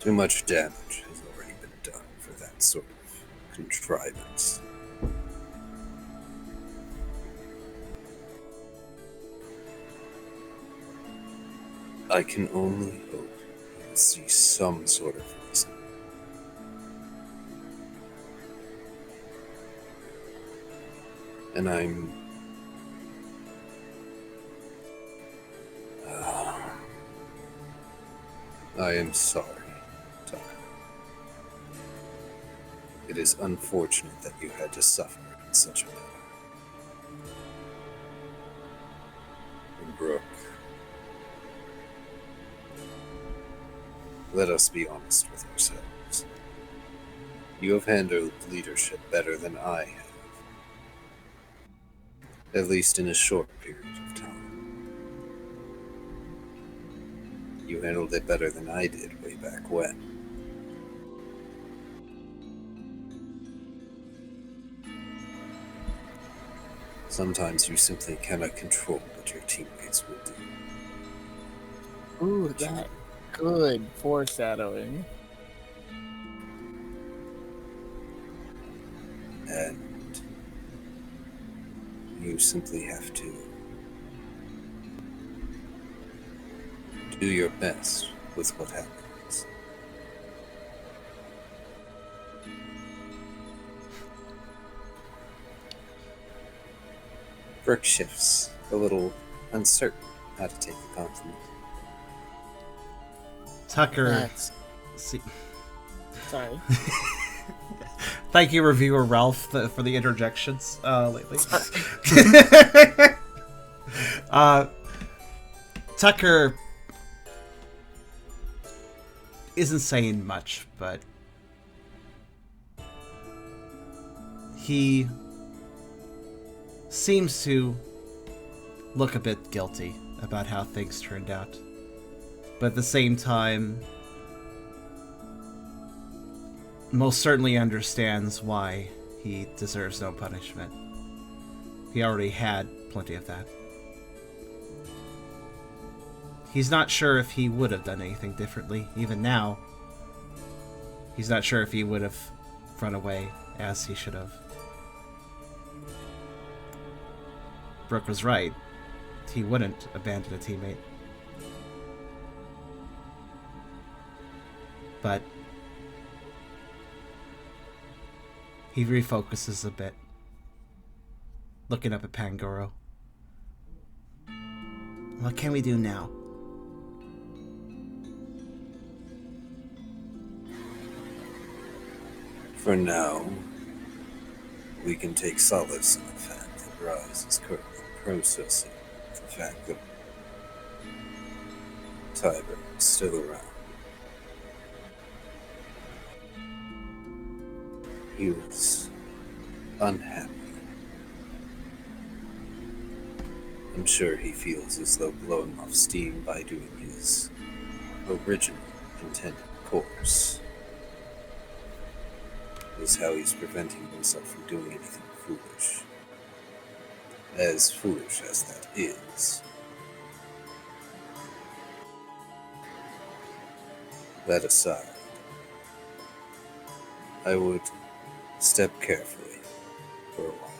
Too much damage has already been done for that sort of contrivance. I can only hope you see some sort of reason. And I'm... I am sorry, Tucker. It is unfortunate that you had to suffer in such a manner. And Brooke, let us be honest with ourselves. You have handled leadership better than I have. At least in a short period of time. You handled it better than I did way back when. Sometimes you simply cannot control what your teammates will do. Ooh, that good foreshadowing. And you simply have to do your best with what happens. Brooke shifts, a little uncertain how to take the compliment. Tucker. That's See, sorry. thank you, reviewer Ralph, for the interjections lately. Tucker isn't saying much, but he seems to look a bit guilty about how things turned out. But at the same time, most certainly understands why he deserves no punishment. He already had plenty of that. He's not sure if he would have done anything differently. Even now, he's not sure if he would have run away as he should have. Brooke was right. He wouldn't abandon a teammate. But he refocuses a bit, looking up at Pangoro. What can we do now? For now, we can take solace in the fact that Rise is currently processing the fact that Tiber is still around. He was unhappy. I'm sure he feels as though blowing off steam by doing his original intended course is how he's preventing himself from doing anything foolish. As foolish as that is. That aside, I would step carefully for a while.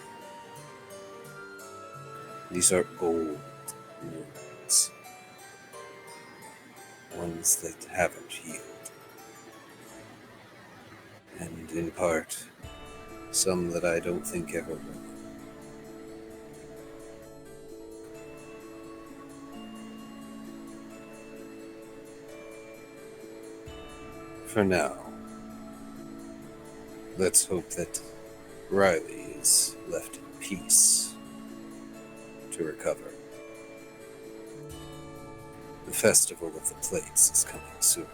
These are old wounds. Ones that haven't healed. And in part, some that I don't think ever will. For now, let's hope that Riley is left in peace to recover. The Festival of the Plates is coming soon,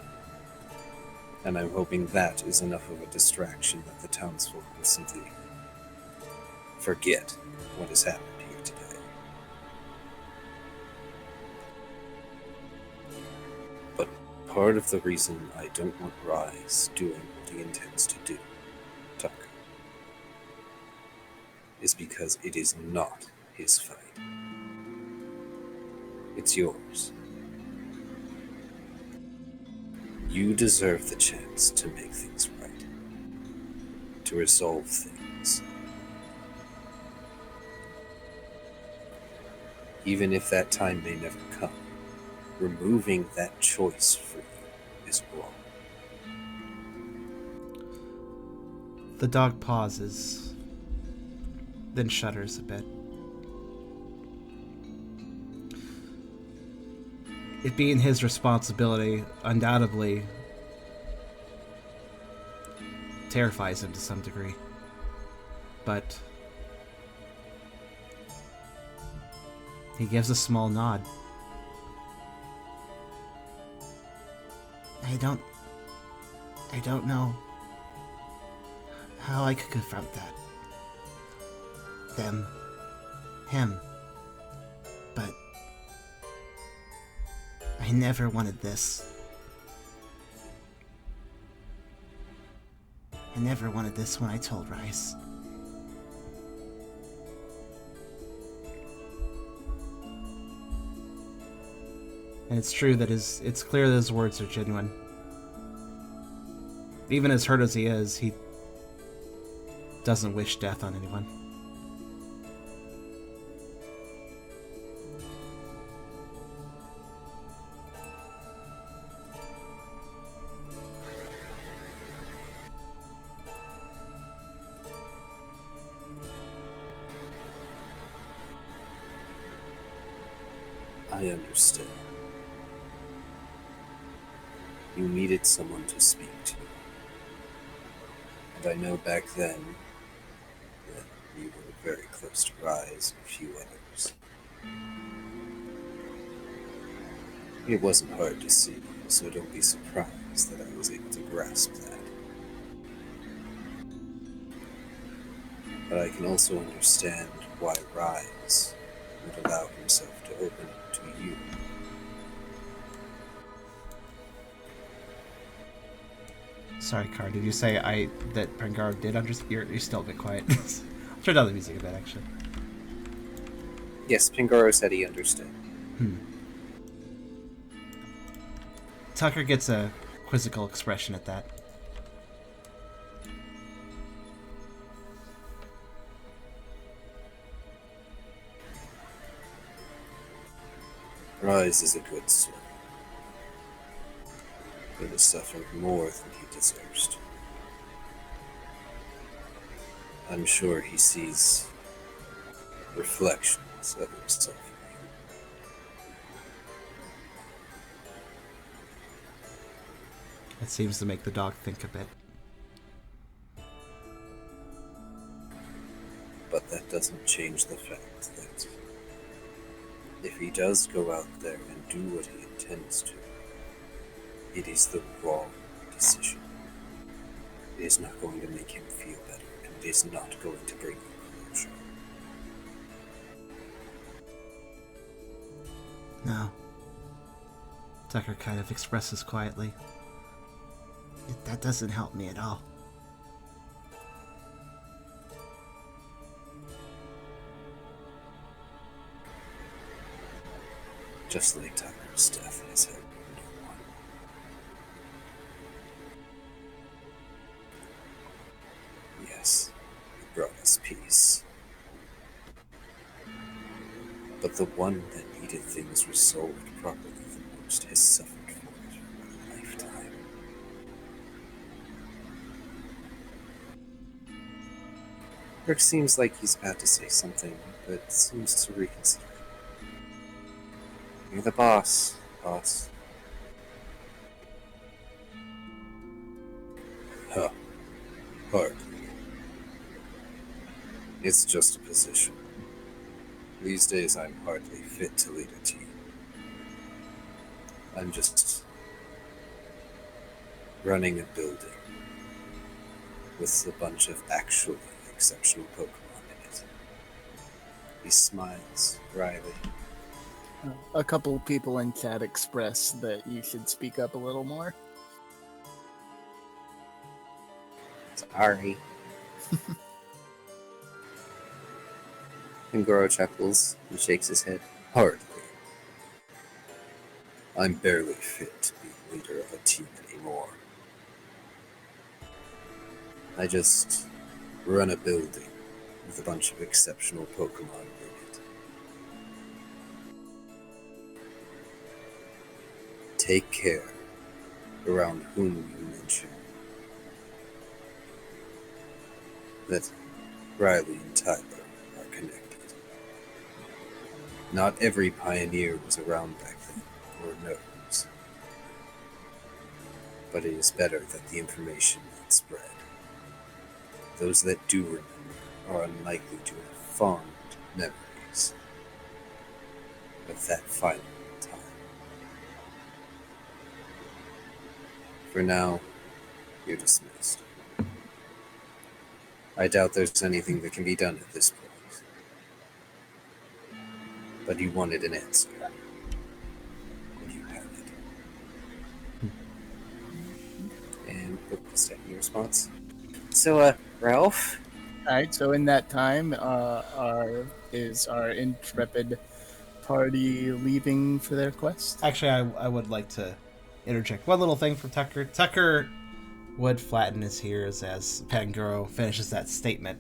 and I'm hoping that is enough of a distraction that the townsfolk will simply forget what has happened here today. But part of the reason I don't want Rise doing what he intends to do, Tucker, is because it is not his fight. It's yours. You deserve the chance to make things right, to resolve things. Even if that time may never come, removing that choice for you is wrong. The dog pauses, then shudders a bit. It being his responsibility undoubtedly terrifies him to some degree. But he gives a small nod. I don't know how I could confront that. Him. But I never wanted this. I never wanted this when I told Rice. And it's true that it's clear that his words are genuine. Even as hurt as he is, he doesn't wish death on anyone. I understand. You needed someone to speak to. And I know back then that you were very close to Rise and a few others. It wasn't hard to see, so don't be surprised that I was able to grasp that. But I can also understand why Rise would allow himself to open up to you. Sorry, Car, did you say that Prangar did understand? You're still a bit quiet. I'll turn down the music a bit, actually. Yes, Pingaro said he understood. Tucker gets a quizzical expression at that. Rise is a good soul, but has suffered more than he deserves to. I'm sure he sees reflections of himself in you. It seems to make the dog think a bit. But that doesn't change the fact that if he does go out there and do what he intends to, it is the wrong decision. It is not going to make him feel better, and it is not going to bring him closure. No. Tucker kind of expresses quietly. That doesn't help me at all. Just like Tucker's death has helped no one. Yes, it brought us peace. But the one that needed things resolved properly the most has suffered for it for a lifetime. Rick seems like he's about to say something, but seems to reconsider. You're the boss, boss. Huh. Hardly. It's just a position. These days I'm hardly fit to lead a team. I'm just running a building with a bunch of actually exceptional Pokemon in it. He smiles wryly. A couple of people in chat expressed that you should speak up a little more. Sorry. And Goro chuckles and shakes his head. Hardly. I'm barely fit to be leader of a team anymore. I just run a building with a bunch of exceptional Pokemon in it. Take care around whom you mention. That Riley and Tyler are connected. Not every pioneer was around back then, or knows. But it is better that the information not spread. Those that do remember are unlikely to have fond memories of that final time. For now, you're dismissed. I doubt there's anything that can be done at this point. But you wanted an answer. And you have it. And what was that, your response? So, Ralph? Alright, so in that time, is our intrepid party leaving for their quest? Actually, I would like to interject one little thing from Tucker. Tucker would flatten his ears as Pangoro finishes that statement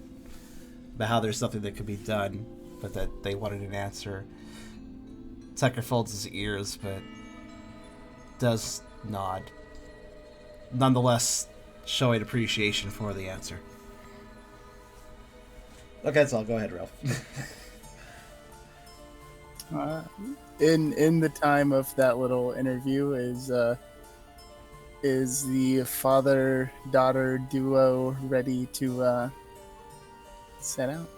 about how there's something that could be done, but that they wanted an answer. Tucker folds his ears, but does nod, nonetheless showing appreciation for the answer. Okay, that's all. Go ahead, Ralph. In the time of that little interview, is the father-daughter duo ready to set out?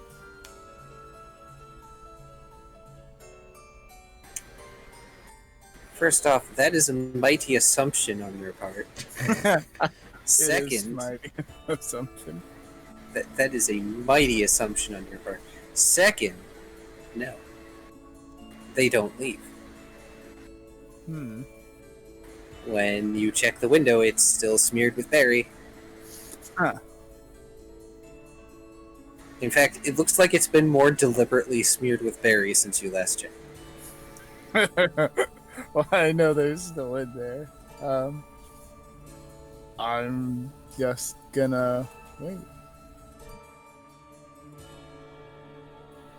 First off, that is a mighty assumption on your part. It is Second, my assumption. that is a mighty assumption on your part. Second, no. They don't leave. When you check the window, it's still smeared with berry. Huh. In fact, it looks like it's been more deliberately smeared with berry since you last checked. Well, I know there's still in there. I'm just gonna wait.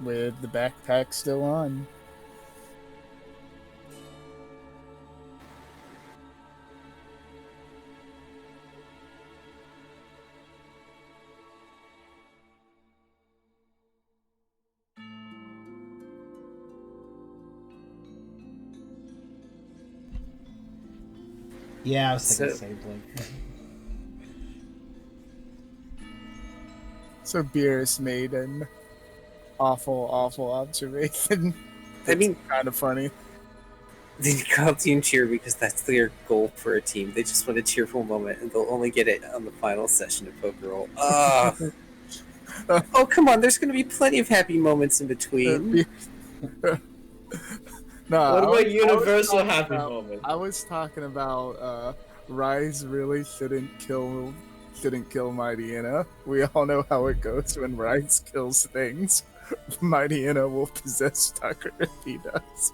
With the backpack still on. Yeah, I was thinking the So- same thing. So Beerus made an awful observation. I mean, Kind of funny. they call team cheer because that's their goal for a team. They just want a cheerful moment, and they'll only get it on the final session of Pokerole. Oh, come on! There's going to be plenty of happy moments in between. No, What I about was universal talking happy about- moment? I was talking about Rise really shouldn't kill Mighty Inna. We all know how it goes when Rise kills things. Mighty Inna will possess Tucker if he does.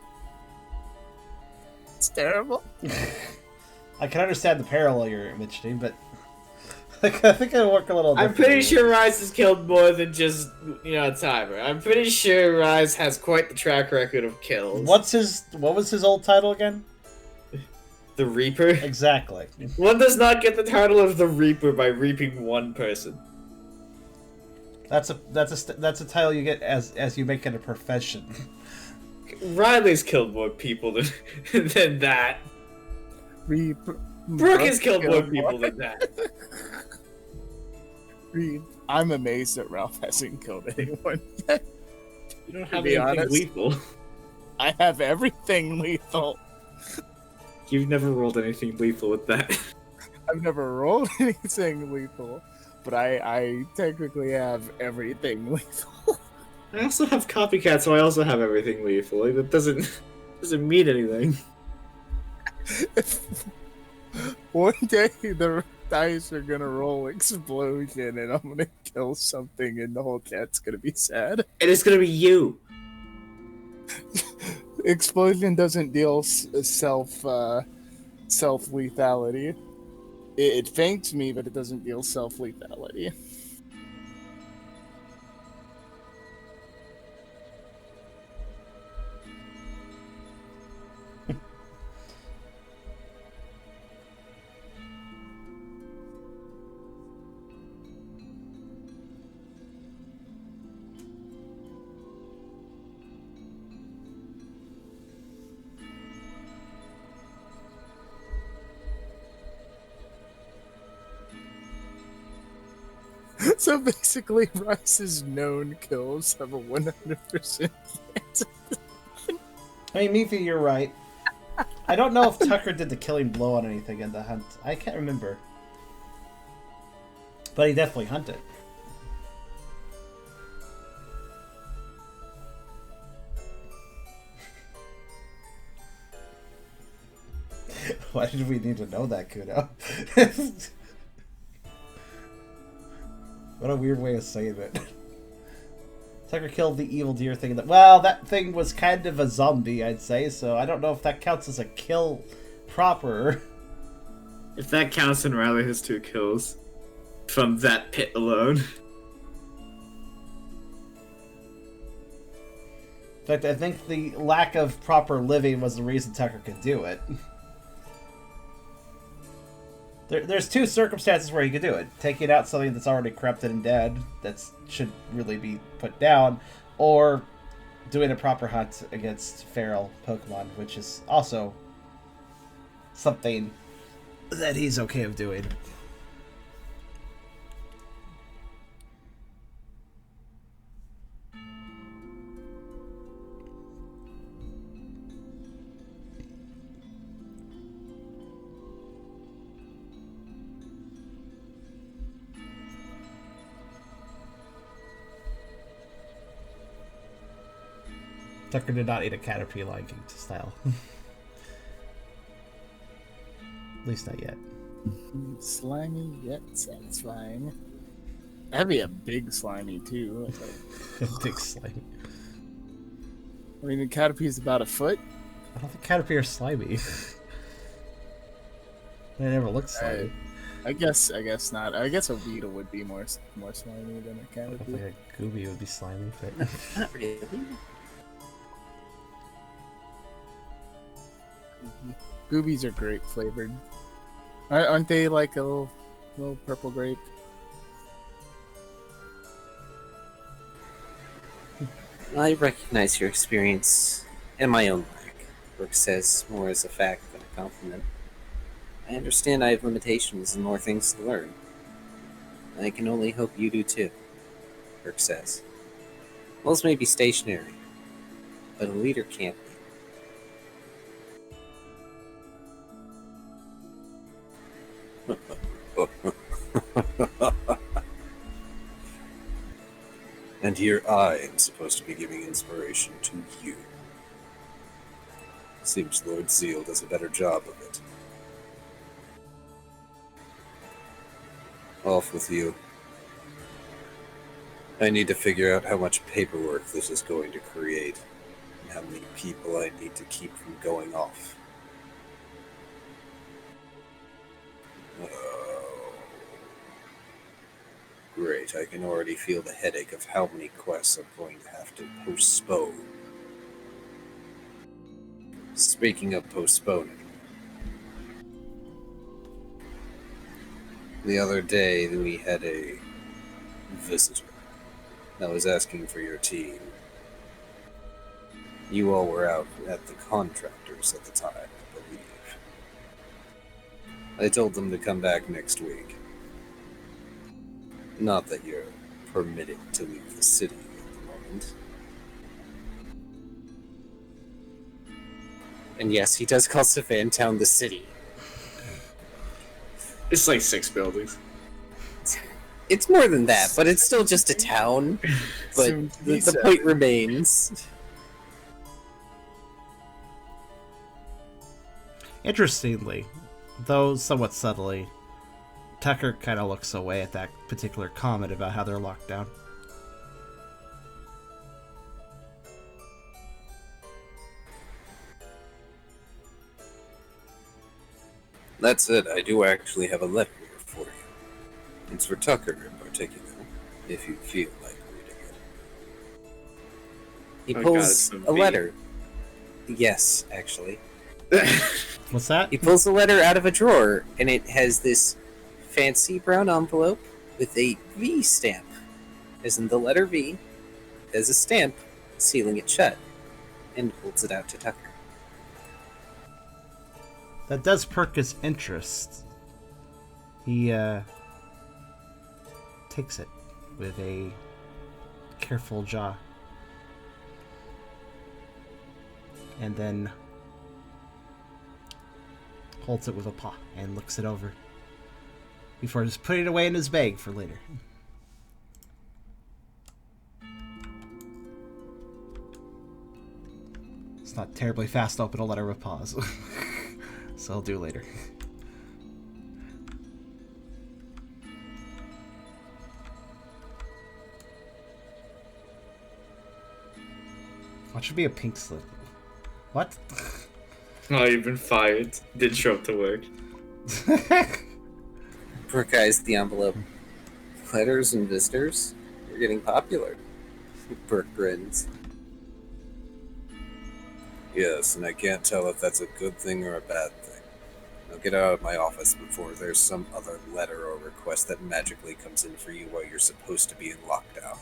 It's terrible. I can understand the parallel you're mentioning, but I think it'll work a little I'm differently. pretty sure Rise has killed more than just, Timer. I'm pretty sure Rise has quite the track record of kills. What was his old title again? The Reaper? Exactly. One does not get the title of the Reaper by reaping one person. That's a title you get as you make it a profession. Riley's killed more people than that. Brooke has killed more people than that. I'm amazed that Ralph hasn't killed anyone. You don't have be anything honest. lethal. I have everything lethal. You've never rolled anything lethal with that. I've never rolled anything lethal, but I technically have everything lethal. I also have copycat, so I also have everything lethal. Like, that doesn't mean anything. One day the dice are gonna roll explosion, and I'm gonna kill something, and the whole chat's gonna be sad. And it's gonna be you. Explosion doesn't deal self lethality. It faints me, but it doesn't deal self lethality. So basically, Rice's known kills have a 100% chance. I mean, Mifi, you're right. I don't know if Tucker did the killing blow on anything in the hunt. I can't remember. But he definitely hunted. Why did we need to know that, Kudo? What a weird way of saying it. Tucker killed the evil deer thing. Well, that thing was kind of a zombie, I'd say, so I don't know if that counts as a kill proper. If that counts, then Riley has 2 kills from that pit alone. In fact, I think the lack of proper living was the reason Tucker could do it. There's 2 circumstances where he could do it. Taking out something that's already corrupted and dead, that should really be put down, or doing a proper hunt against feral Pokemon, which is also something that he's okay with doing. Tucker did not eat a Caterpie like style. At least not yet. Slimy yet satisfying. That'd be a big slimy too. Big slimy. I mean, the Caterpie's about a foot. I don't think Caterpie are slimy. They never look slimy. I guess not. I guess a Weedle would be more slimy than a I don't think Caterpie. a Gooby would be slimy, but Not really. Goobies are grape flavored. Aren't they like a little purple grape? I recognize your experience and my own lack. Brooke says more as a fact than a compliment. I understand I have limitations and more things to learn. I can only hope you do too, Brooke says. Walls may be stationary, but a leader can't be. And here I am supposed to be giving inspiration to you. Seems Lord Zeal does a better job of it. Off with you. I need to figure out how much paperwork this is going to create, and how many people I need to keep from going off. Oh. Great, I can already feel the headache of how many quests I'm going to have to postpone. Speaking of postponing, the other day we had a visitor that was asking for your team. You all were out at the contractors at the time, I believe. I told them to come back next week. Not that you're permitted to leave the city at the moment. And yes, he does call Savantown the city. It's like 6 buildings. It's more than that, but it's still just a town. But the point remains. Interestingly, though somewhat subtly, Tucker kind of looks away at that particular comment about how they're locked down. That's it, I do actually have a letter here for you. It's for Tucker in particular, if you feel like reading it. He Oh, pulls God, it's a from letter. Yes, actually. What's that? He pulls a letter out of a drawer, and it has this fancy brown envelope with a V stamp, as in the letter V, as a stamp, sealing it shut, and holds it out to Tucker. That does perk his interest. He takes it with a careful jaw. And then holds it with a paw and looks it over before just putting it away in his bag for later. It's not terribly fast to open a letter with paws. So I'll do later. What should be a pink slip? What? Oh, you've been fired. Didn't show up to work. Brooke eyes the envelope. Letters and visitors? You're getting popular. Brooke grins. Yes, and I can't tell if that's a good thing or a bad thing. Now get out of my office before there's some other letter or request that magically comes in for you while you're supposed to be in lockdown.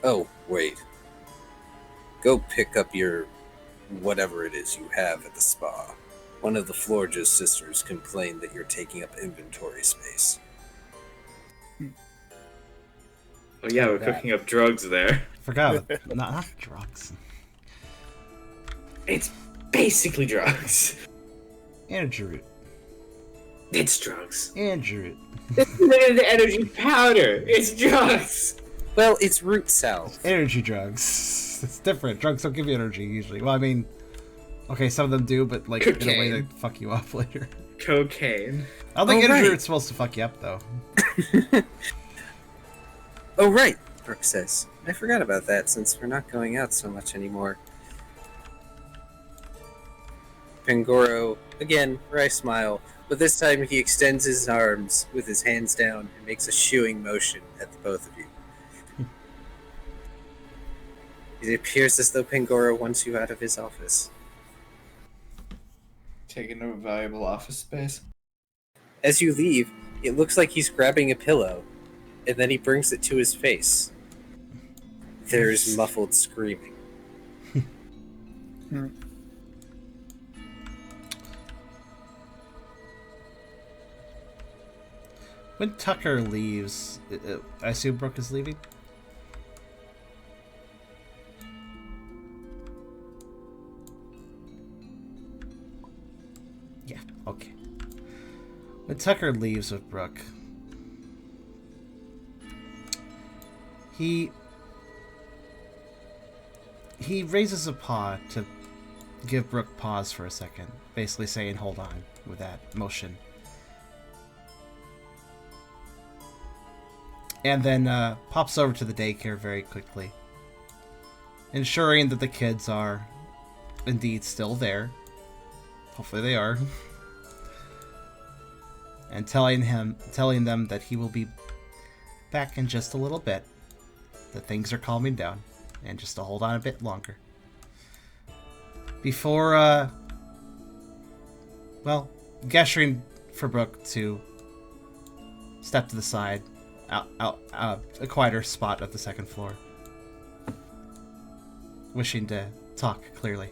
Oh, wait. Go pick up your whatever it is you have at the spa. One of the Florge's sisters complained that you're taking up inventory space. Oh yeah, we're cooking up drugs there. Forgot. Not drugs. It's basically drugs. Energy root. It's drugs. Energy root. Look at the energy powder. It's drugs. Well, it's root salve. Energy drugs. It's different. Drugs don't give you energy usually. Well, I mean, okay, some of them do, but like in a way that fuck you up later. Cocaine. I don't think energy right. root's supposed to fuck you up though. Oh, right, Brooke says. I forgot about that since we're not going out so much anymore. Pangoro, again, wry smile, but this time he extends his arms with his hands down and makes a shooing motion at the both of you. It appears as though Pangoro wants you out of his office. Taking over valuable office space. As you leave, it looks like he's grabbing a pillow, and then he brings it to his face. There's muffled screaming. When Tucker leaves, I assume Brooke is leaving? Yeah, okay. When Tucker leaves with Brooke, He raises a paw to give Brooke pause for a second, basically saying hold on with that motion. And then pops over to the daycare very quickly, ensuring that the kids are indeed still there. Hopefully they are. And telling them that he will be back in just a little bit, that things are calming down, and just to hold on a bit longer. Before, gesturing for Brooke to step to the side, a quieter spot of the second floor, wishing to talk clearly.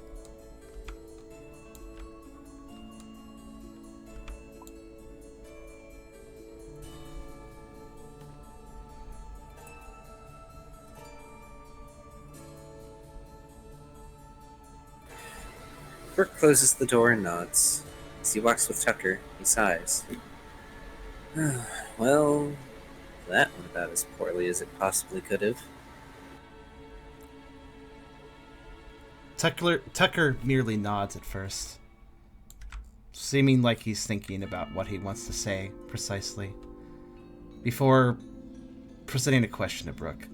Brooke closes the door and nods. As he walks with Tucker, he sighs. Well, that went about as poorly as it possibly could have. Tucker merely nods at first, seeming like he's thinking about what he wants to say precisely, before presenting a question to Brooke.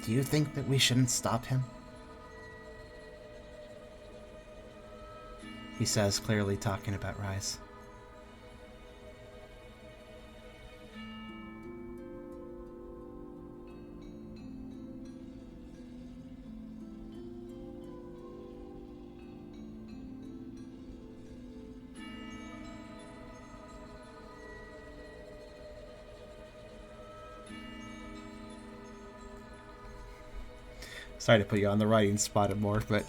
Do you think that we shouldn't stop him? He says, clearly talking about Rise. Sorry to put you on the writing spot more, but...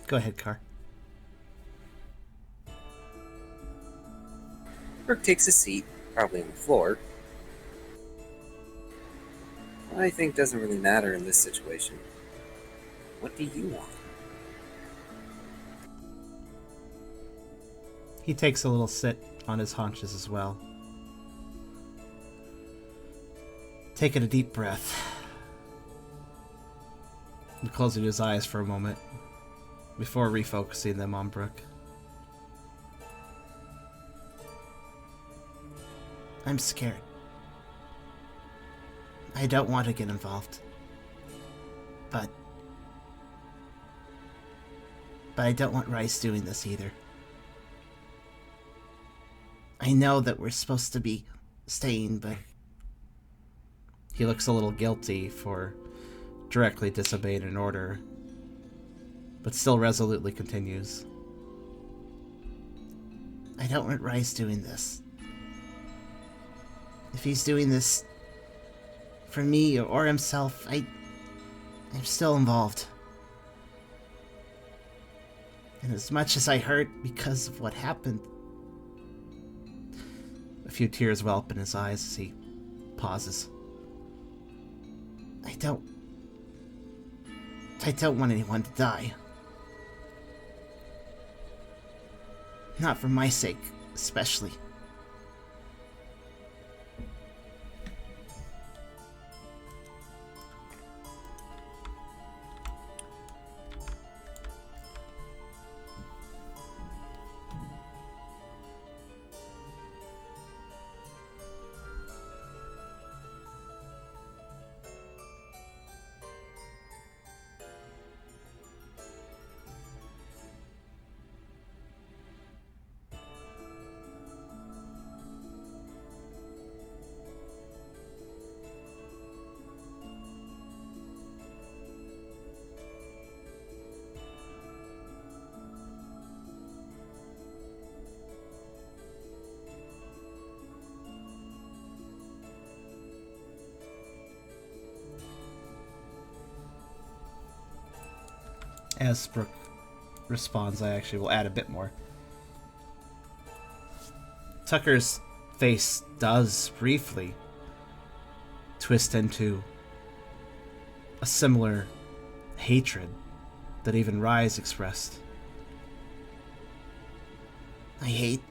Go ahead, Car. Brooke takes a seat, probably on the floor. I think doesn't really matter in this situation. What do you want? He takes a little sit on his haunches as well. Taking a deep breath. And closing his eyes for a moment before refocusing them on Brooke. I'm scared. I don't want to get involved. But I don't want Rice doing this either. I know that we're supposed to be staying, but... He looks a little guilty for directly disobeying an order, but still resolutely continues. I don't want Rice doing this. If he's doing this for me or himself, I'm still involved. And as much as I hurt because of what happened... A few tears well up in his eyes as he pauses. I don't want anyone to die. Not for my sake, especially. As Brooke responds, I actually will add a bit more. Tucker's face does briefly twist into a similar hatred that even Rise expressed. I hate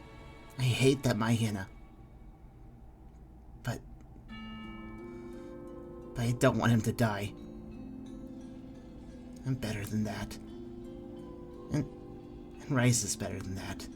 that Hyena. But I don't want him to die. I'm better than that. And Rise is better than that.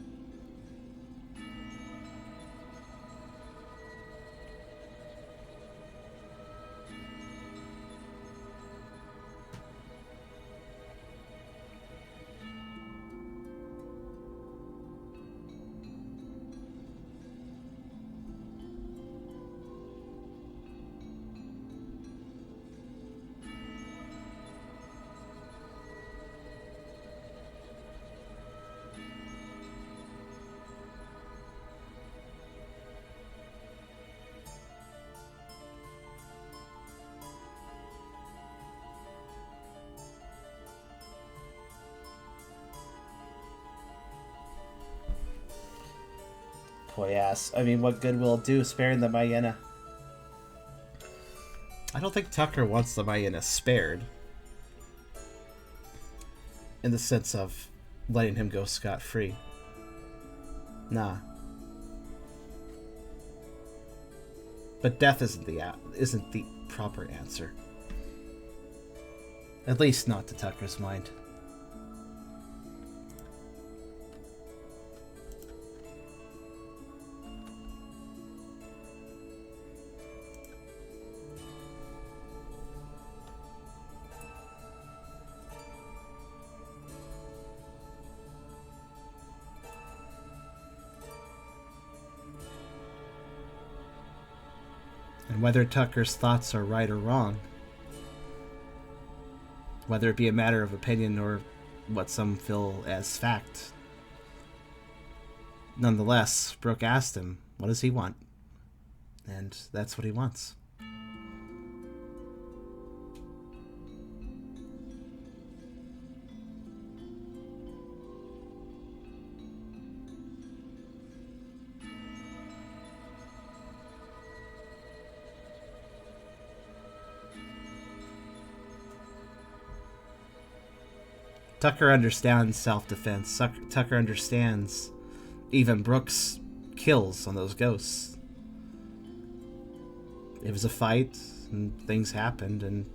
Boy ass. I mean, what good will it do sparing the Hyena? I don't think Tucker wants the Hyena spared. In the sense of letting him go scot-free. Nah. But death isn't the proper answer. At least not to Tucker's mind. And whether Tucker's thoughts are right or wrong, whether it be a matter of opinion or what some feel as fact, nonetheless, Brooke asked him, what does he want? And that's what he wants. Tucker understands self-defense. Tucker understands even Brooke's kills on those ghosts. It was a fight, and things happened, and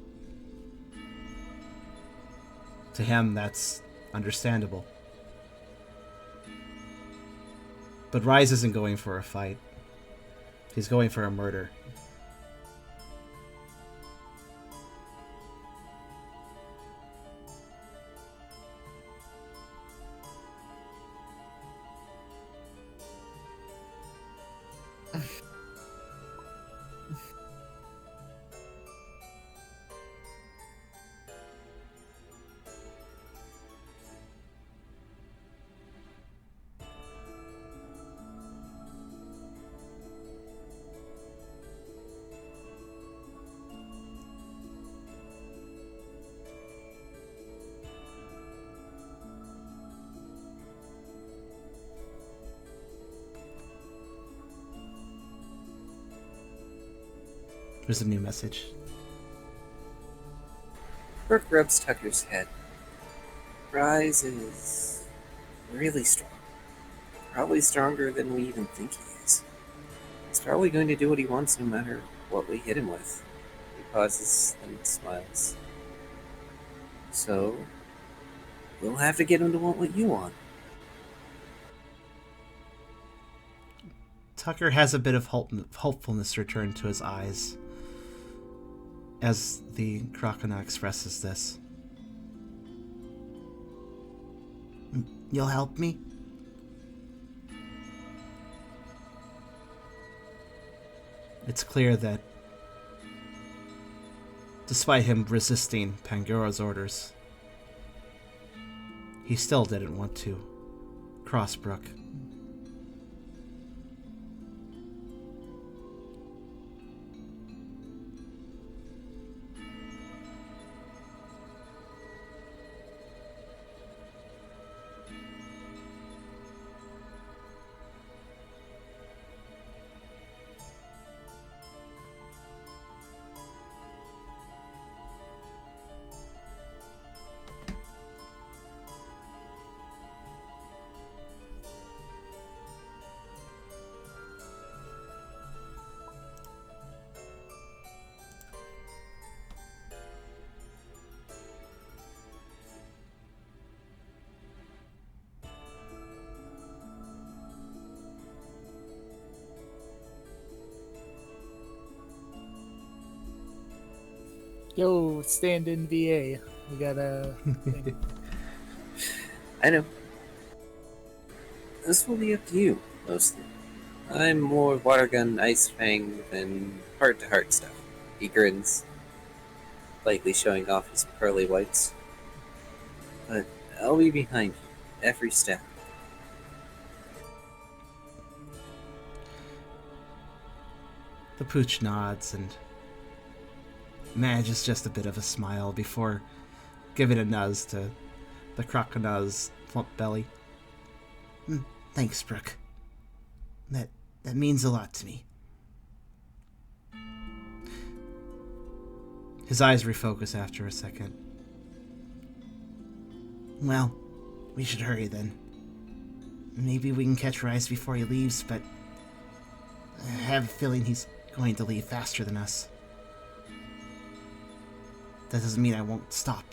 to him, that's understandable. But Rise isn't going for a fight. He's going for a murder. There's a new message. Brooke rubs Tucker's head. Rise is really strong. Probably stronger than we even think he is. He's probably going to do what he wants no matter what we hit him with. He pauses and smiles. So, we'll have to get him to want what you want. Tucker has a bit of hopefulness return to his eyes as the Crocodile expresses this. You'll help me? It's clear that despite him resisting Pangora's orders, he still didn't want to cross Brooke. Yo, stand-in VA. We gotta. I know. This will be up to you, mostly. I'm more water gun, ice fang than heart-to-heart stuff. He grins, lightly showing off his pearly whites. But I'll be behind you, every step. The pooch nods and manages just a bit of a smile before giving a nuzz to the crocodile's plump belly. Thanks, Brooke. That means a lot to me. His eyes refocus after a second. Well, we should hurry then. Maybe we can catch Rise before he leaves, but I have a feeling he's going to leave faster than us. That doesn't mean I won't stop.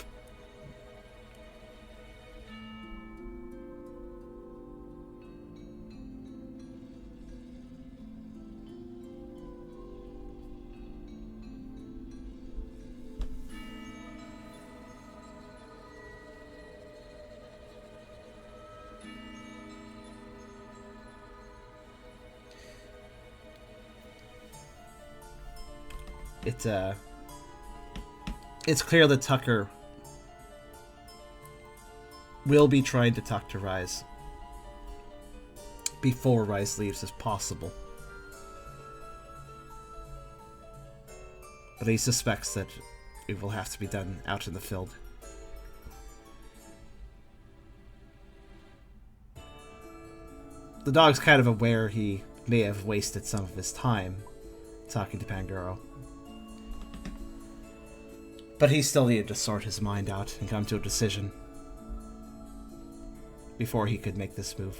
It's clear that Tucker will be trying to talk to Rise before Rise leaves as possible. But he suspects that it will have to be done out in the field. The dog's kind of aware he may have wasted some of his time talking to Pangoro. But he still needed to sort his mind out and come to a decision before he could make this move.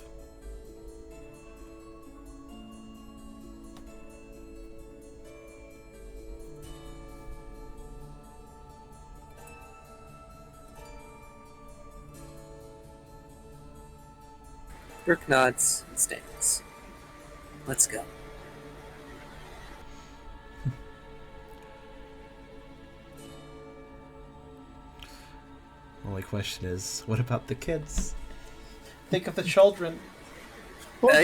Brooke nods and stands. Let's go. Only question is, what about the kids? Think of the children.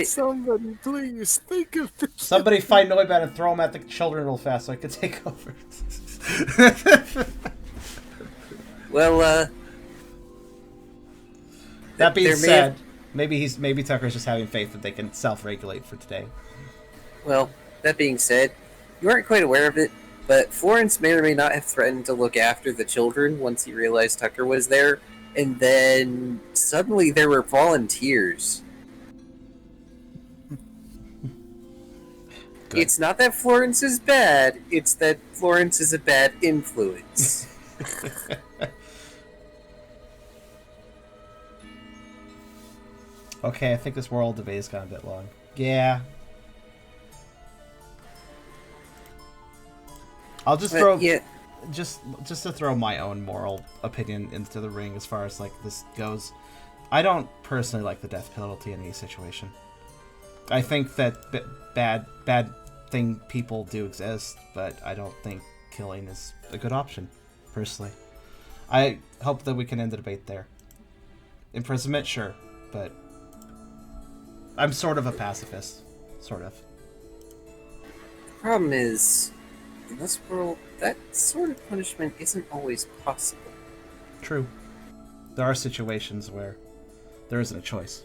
Somebody please think of the. Somebody find Noibat and throw him at the children real fast so I can take over. Well, that being there may said, have- maybe Tucker's just having faith that they can self-regulate for today. Well, that being said, you aren't quite aware of it, but Florence may or may not have threatened to look after the children once he realized Tucker was there, and then suddenly there were volunteers. Good. It's not that Florence is bad, it's that Florence is a bad influence. Okay, I think this world debate has gone a bit long. Yeah. I'll just But, throw yeah, just to throw my own moral opinion into the ring as far as like this goes. I don't personally like the death penalty in any situation. I think that bad thing people do exist, but I don't think killing is a good option, personally. I hope that we can end the debate there. Imprisonment, sure, but I'm sort of a pacifist, sort of. problem is, in this world, that sort of punishment isn't always possible. True. There are situations where there isn't a choice.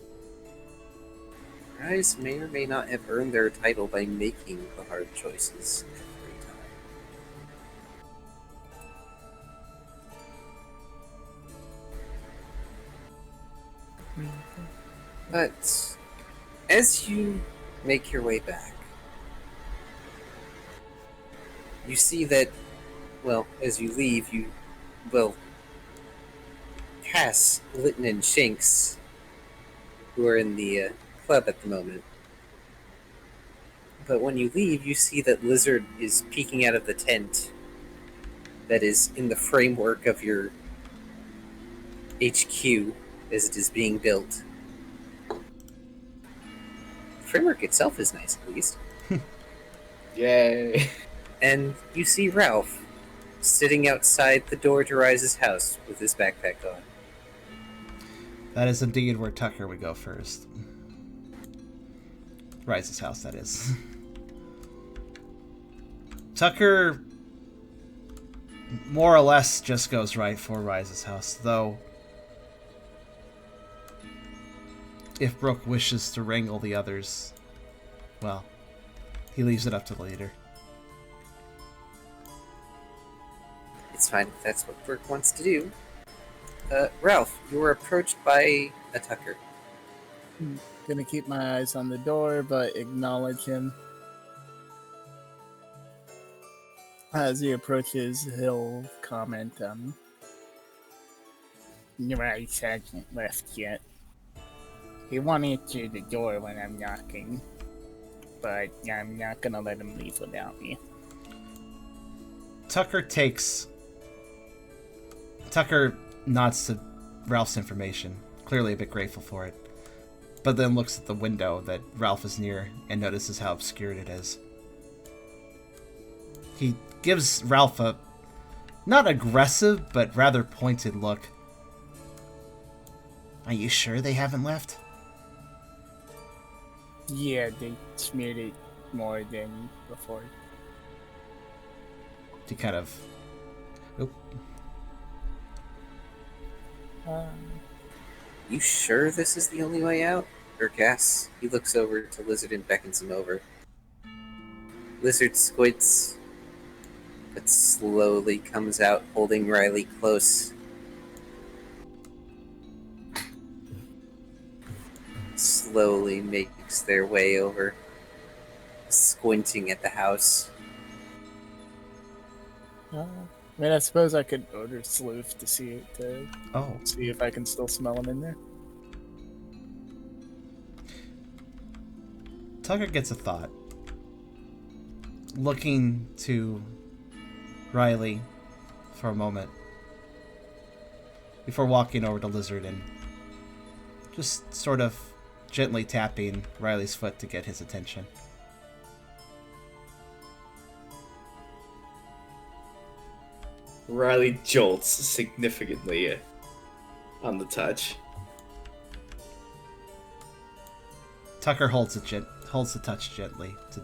Guys may or may not have earned their title by making the hard choices every time. But as you make your way back, you see that, well, as you leave, you will pass Litton and Shinx, who are in the club at the moment. But when you leave, you see that Lizard is peeking out of the tent that is in the framework of your HQ as it is being built. The framework itself is nice, at least. Yay. And you see Ralph sitting outside the door to Rise's house with his backpack on. That is indeed where Tucker would go first. Rise's house, that is. Tucker more or less just goes right for Rise's house, though if Brooke wishes to wrangle the others, well, he leaves it up to the leader. It's fine if that's what Brooke wants to do. Ralph, you were approached by a Tucker. Gonna keep my eyes on the door, but acknowledge him. As he approaches, he'll comment, Rice hasn't left yet. He won't answer the door when I'm knocking, but I'm not gonna let him leave without me. Tucker nods to Ralph's information, clearly a bit grateful for it, but then looks at the window that Ralph is near and notices how obscured it is. He gives Ralph a not aggressive, but rather pointed look. Are you sure they haven't left? Yeah, they smeared it more than before. He kind of... Oop. You sure this is the only way out? Or guess? He looks over to Lizard and beckons him over. Lizard squints, but slowly comes out, holding Riley close. Slowly makes their way over, squinting at the house. I mean, I suppose I could order Sleuth to see Oh. see if I can still smell him in there. Tucker gets a thought. Looking to Riley for a moment before walking over to Lizard and just sort of gently tapping Riley's foot to get his attention. Riley jolts significantly on the touch. Tucker holds the touch gently, to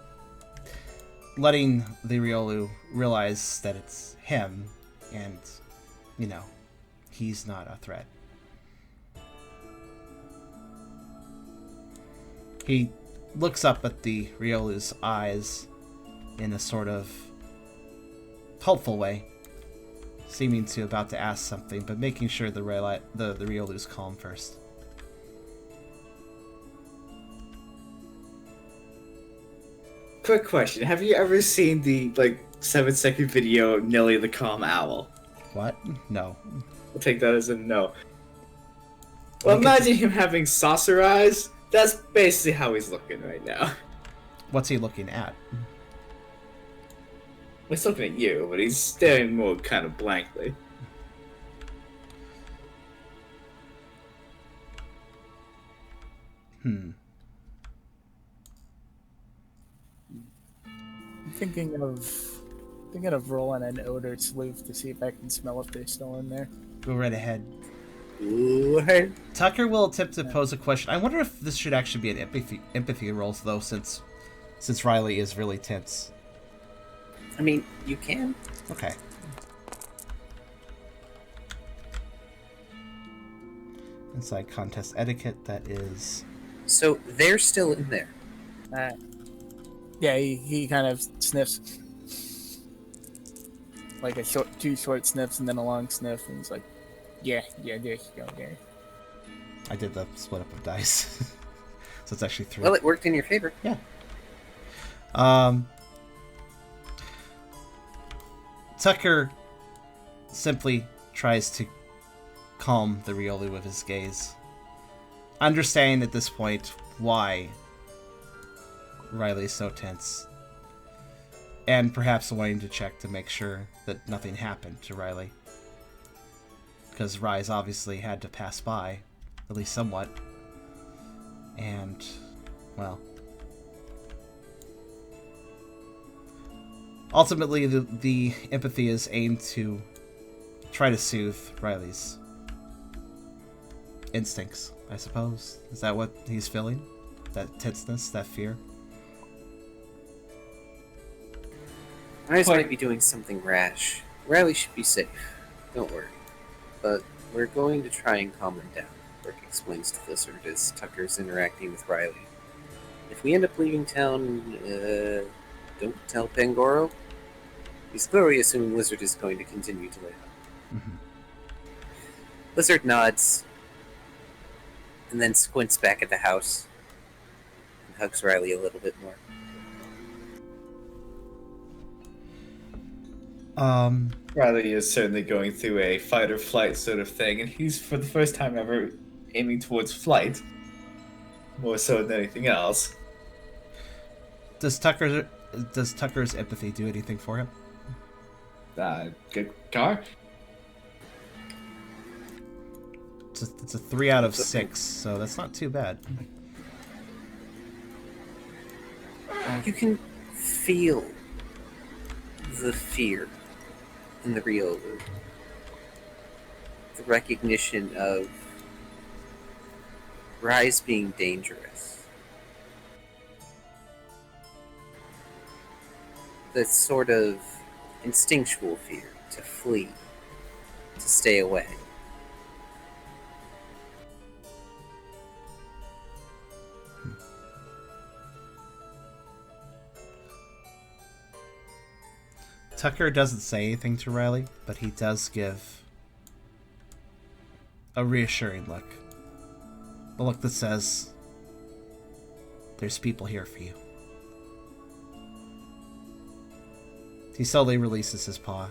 letting the Riolu realize that it's him, and, you know, he's not a threat. He looks up at the Riolu's eyes in a sort of hopeful way, seeming to about to ask something, but making sure the Riolu's calm first. Quick question: have you ever seen the 7-second video of Nelly the Calm Owl? What? No. I'll take that as a no. Well, imagine him having saucer eyes. That's basically how he's looking right now. What's he looking at? He's looking at you, but he's staring more kind of blankly. I'm thinking of rolling an odor Sleuth to see if I can smell if they're still in there. Go right ahead. What? Tucker will attempt to pose a question. I wonder if this should actually be an empathy roll, though, since Riley is really tense. I mean, you can. Okay. Inside contest etiquette, that is... So they're still in there. Yeah, he kind of sniffs. Like two short sniffs and then a long sniff, and he's like, yeah, there you go, there. I did the split up of dice. So it's actually 3. Well, it worked in your favor. Yeah. Tucker simply tries to calm the Riolu with his gaze, understanding at this point why Riley's so tense, and perhaps wanting to check to make sure that nothing happened to Riley, because Rise obviously had to pass by, at least somewhat, and, well, Ultimately, the empathy is aimed to try to soothe Riley's instincts, I suppose. Is that what he's feeling? That tenseness, that fear? Rise might be doing something rash. Riley should be safe. Don't worry. But we're going to try and calm him down, Burke explains to Lizard as Tucker's interacting with Riley. If we end up leaving town, don't tell Pangoro. He's clearly assuming Lizard is going to continue to lay out. Mm-hmm. Lizard nods, and then squints back at the house, and hugs Riley a little bit more. Riley is certainly going through a fight or flight sort of thing, and he's, for the first time ever, aiming towards flight. More so than anything else. Does Tucker's empathy do anything for him? Good car? It's a 3 out of 6, so that's not too bad. You can feel the fear in the recognition of Rise being dangerous. That sort of instinctual fear to flee, to stay away. Tucker doesn't say anything to Riley, but he does give a reassuring look. A look that says, there's people here for you. He slowly releases his paw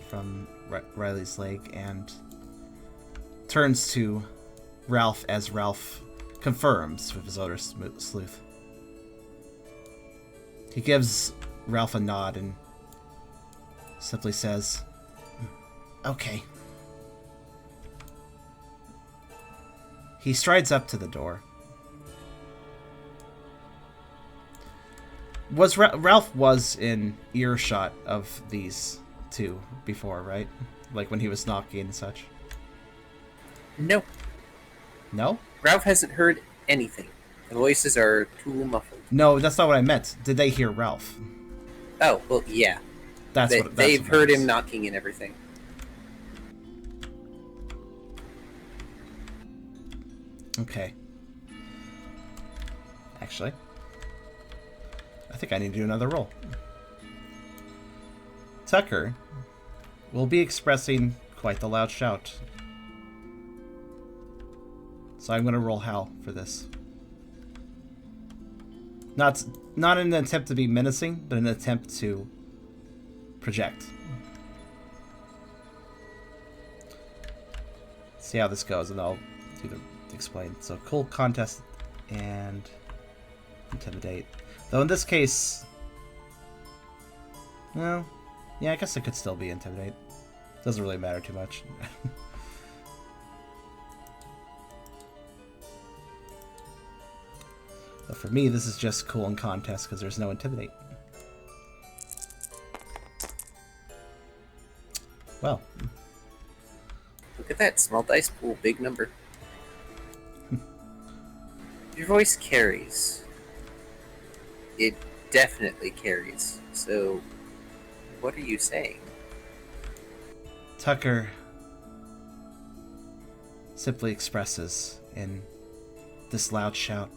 from Riley's leg and turns to Ralph as Ralph confirms with his odor sleuth. He gives Ralph a nod and simply says, okay. He strides up to the door. Ralph was in earshot of these two before, right? Like when he was knocking and such. No. No? Ralph hasn't heard anything. The voices are too muffled. No, that's not what I meant. Did they hear Ralph? Oh, well, yeah. They've heard him knocking and everything. Okay. Actually, I think I need to do another roll. Tucker will be expressing quite the loud shout. So I'm going to roll Hal for this. Not in an attempt to be menacing, but an attempt to project. See how this goes, and I'll do the explain. So cool contest and intimidate. Though in this case, well, yeah, I guess it could still be intimidate. Doesn't really matter too much. But for me, this is just cool and contest because there's no intimidate. Well. Look at that, small dice pool, big number. Your voice carries. It definitely carries. So, what are you saying? Tucker simply expresses in this loud shout,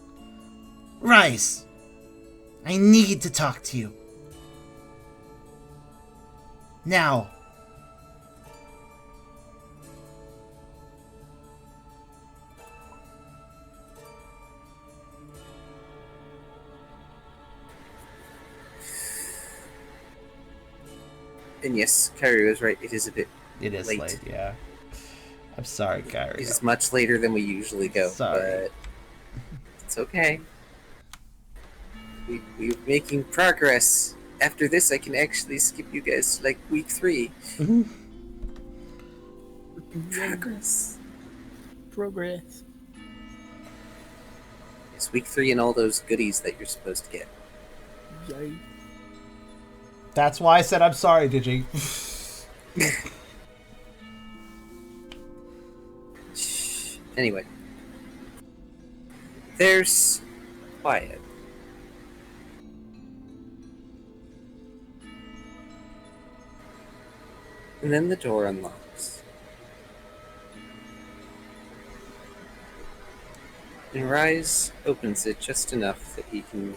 Rise! I need to talk to you. Now. And yes, Kyrio is right. It is a bit It is late, yeah. I'm sorry, Kyrio. It is much later than we usually go. Sorry. But it's okay. We're making progress. After this, I can actually skip you guys to, like, week 3. Progress. It's week 3 and all those goodies that you're supposed to get. Yay. That's why I said I'm sorry, Digi. Anyway, there's quiet. And then the door unlocks. And Rise opens it just enough that he can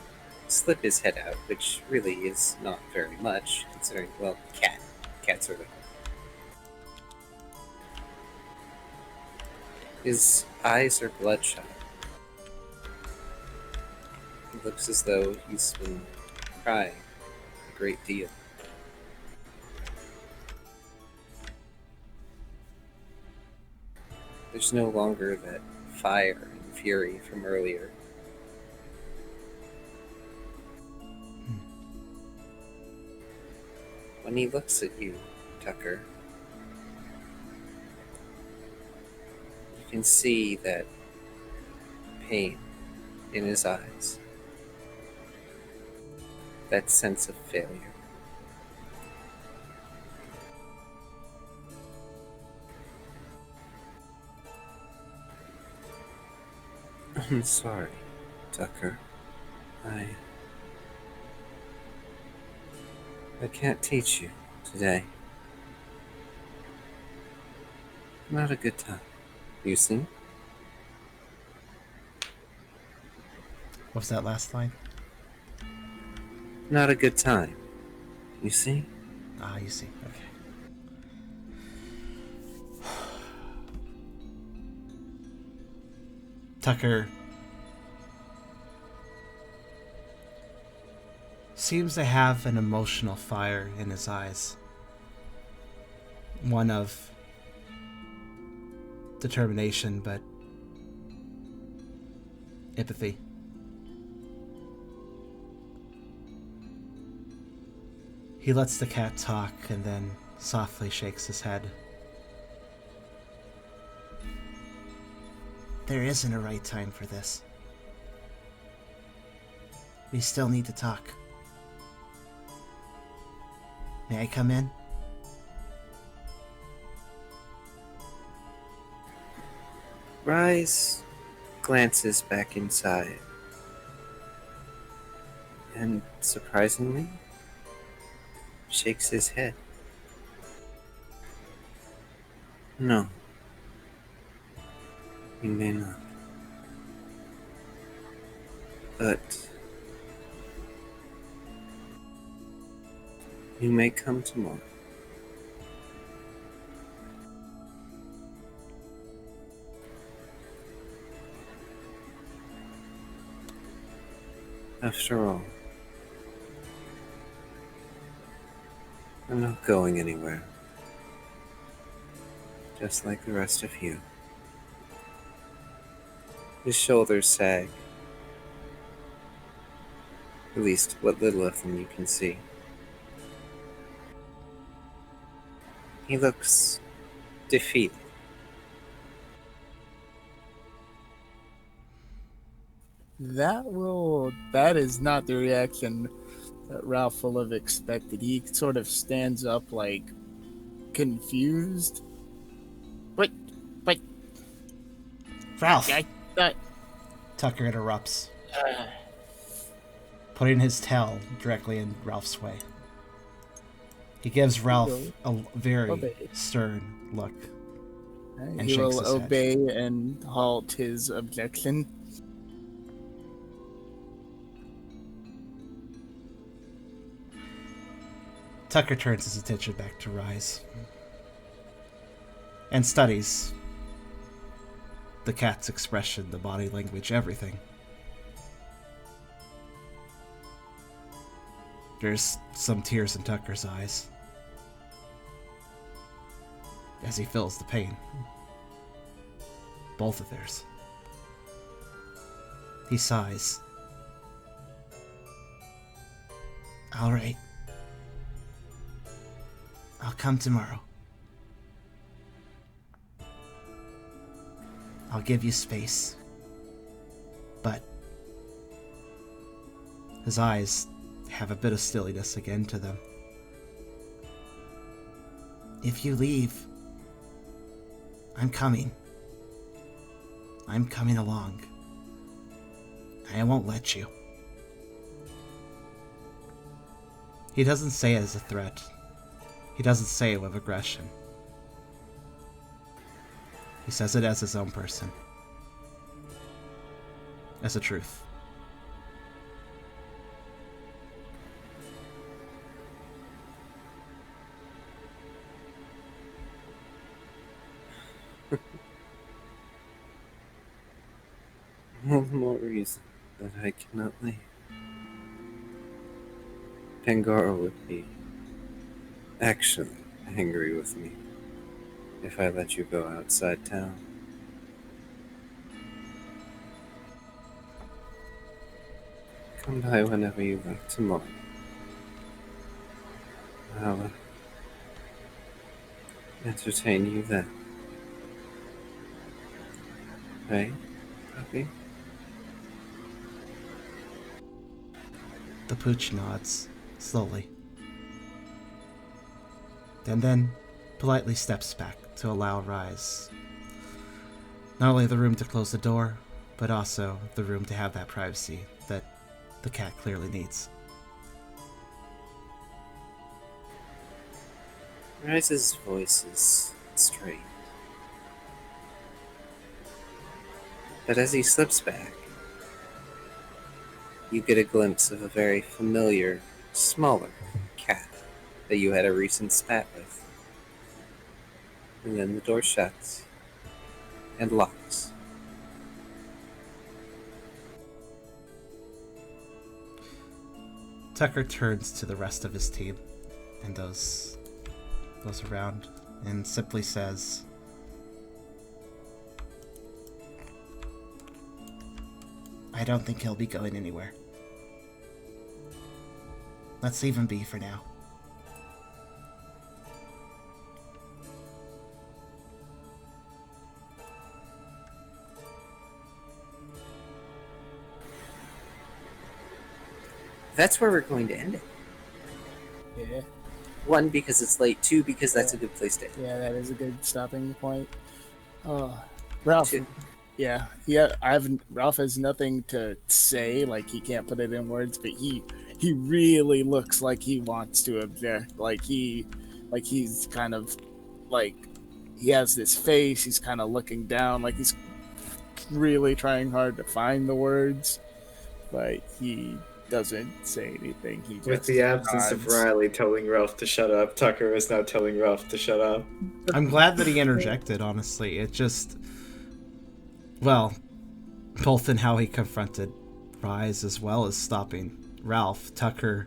slip his head out, which really is not very much, considering, well, cats are. His eyes are bloodshot. He looks as though he's been crying a great deal. There's no longer that fire and fury from earlier. When he looks at you, Tucker, you can see that pain in his eyes. That sense of failure. I'm sorry, Tucker. I can't teach you today. Not a good time. You see? What's that last line? Not a good time. You see? Ah, you see. Okay. Tucker seems to have an emotional fire in his eyes. One of determination, but empathy. He lets the cat talk and then softly shakes his head. There isn't a right time for this. We still need to talk. May I come in? Rise glances back inside. And surprisingly, shakes his head. No. You may not. But you may come tomorrow. After all, I'm not going anywhere. Just like the rest of you. His shoulders sag. At least what little of them you can see. He looks defeated. That is not the reaction that Ralph will have expected. He sort of stands up, like, confused. Wait. Ralph! I Tucker interrupts, putting his tail directly in Ralph's way. He gives Ralph a very stern look. And he shakes will his head. obey and halt his objection. Tucker turns his attention back to Rise and studies the cat's expression, the body language, everything. There's some tears in Tucker's eyes as he feels the pain. Both of theirs. He sighs. All right. I'll come tomorrow. I'll give you space. But his eyes have a bit of silliness again to them. If you leave, I'm coming. I'm coming along. I won't let you. He doesn't say it as a threat. He doesn't say it with aggression. He says it as his own person. As a truth. All the more reason that I cannot leave. Pangara would be actually angry with me if I let you go outside town. Come by whenever you like tomorrow. I'll entertain you then. Right, Puppy? The pooch nods, slowly. And then politely steps back to allow Rise not only the room to close the door, but also the room to have that privacy that the cat clearly needs. Rise's voice is strained. But as he slips back, you get a glimpse of a very familiar, smaller cat that you had a recent spat with. And then the door shuts and locks. Tucker turns to the rest of his team and goes around and simply says, I don't think he'll be going anywhere. Let's leave him be for now. That's where we're going to end it. Yeah, One, because it's late. Two, because that's a good place to end. yeah, that is a good stopping point. Ralph, Two. yeah. Ralph has nothing to say, like he can't put it in words, but he really looks like he wants to object. Like he's kind of like he has this face. He's kind of looking down, like he's really trying hard to find the words, but he doesn't say anything. He just With the absence of nods. Riley telling Ralph to shut up, Tucker is now telling Ralph to shut up. I'm glad that he interjected, honestly. It just... Well, both in how he confronted Rise as well as stopping Ralph, Tucker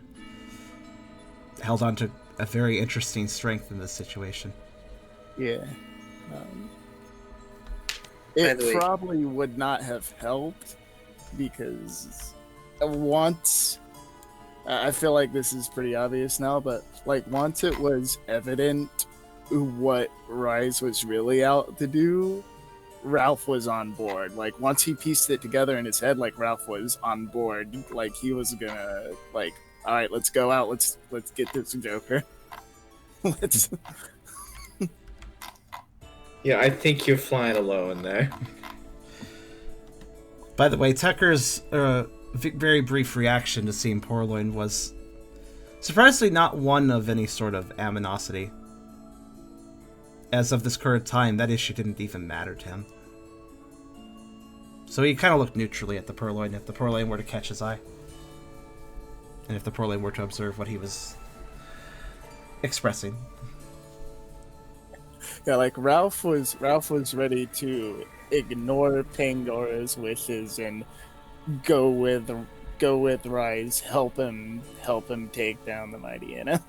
held on to a very interesting strength in this situation. Yeah. By the way- It probably would not have helped because once I feel like this is pretty obvious now, but like once it was evident what Rise was really out to do, Ralph was on board. Like once he pieced it together in his head, like Ralph was on board. Like he was gonna like, all right, let's go out. Let's get this Joker. let's. Yeah, I think you're flying alone there. By the way, Tucker's very brief reaction to seeing Porloin was surprisingly not one of any sort of aminosity. As of this current time, that issue didn't even matter to him. So he kind of looked neutrally at the Porloin if the Porloin were to catch his eye. And if the Porloin were to observe what he was expressing. Yeah, like Ralph was ready to ignore Pangora's wishes and go with Rise, help him take down the mighty Anna.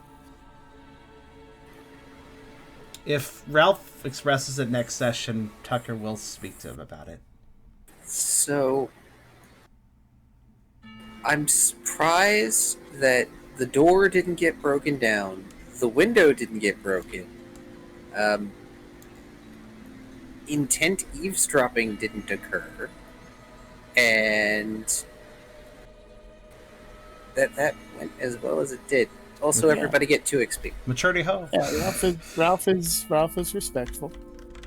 If Ralph expresses it next session, Tucker will speak to him about it. So, I'm surprised that the door didn't get broken down, the window didn't get broken, intent eavesdropping didn't occur, and that went as well as it did. Also, Yeah. everybody get 2 XP. Maturity ho. Yeah, Ralph is respectful.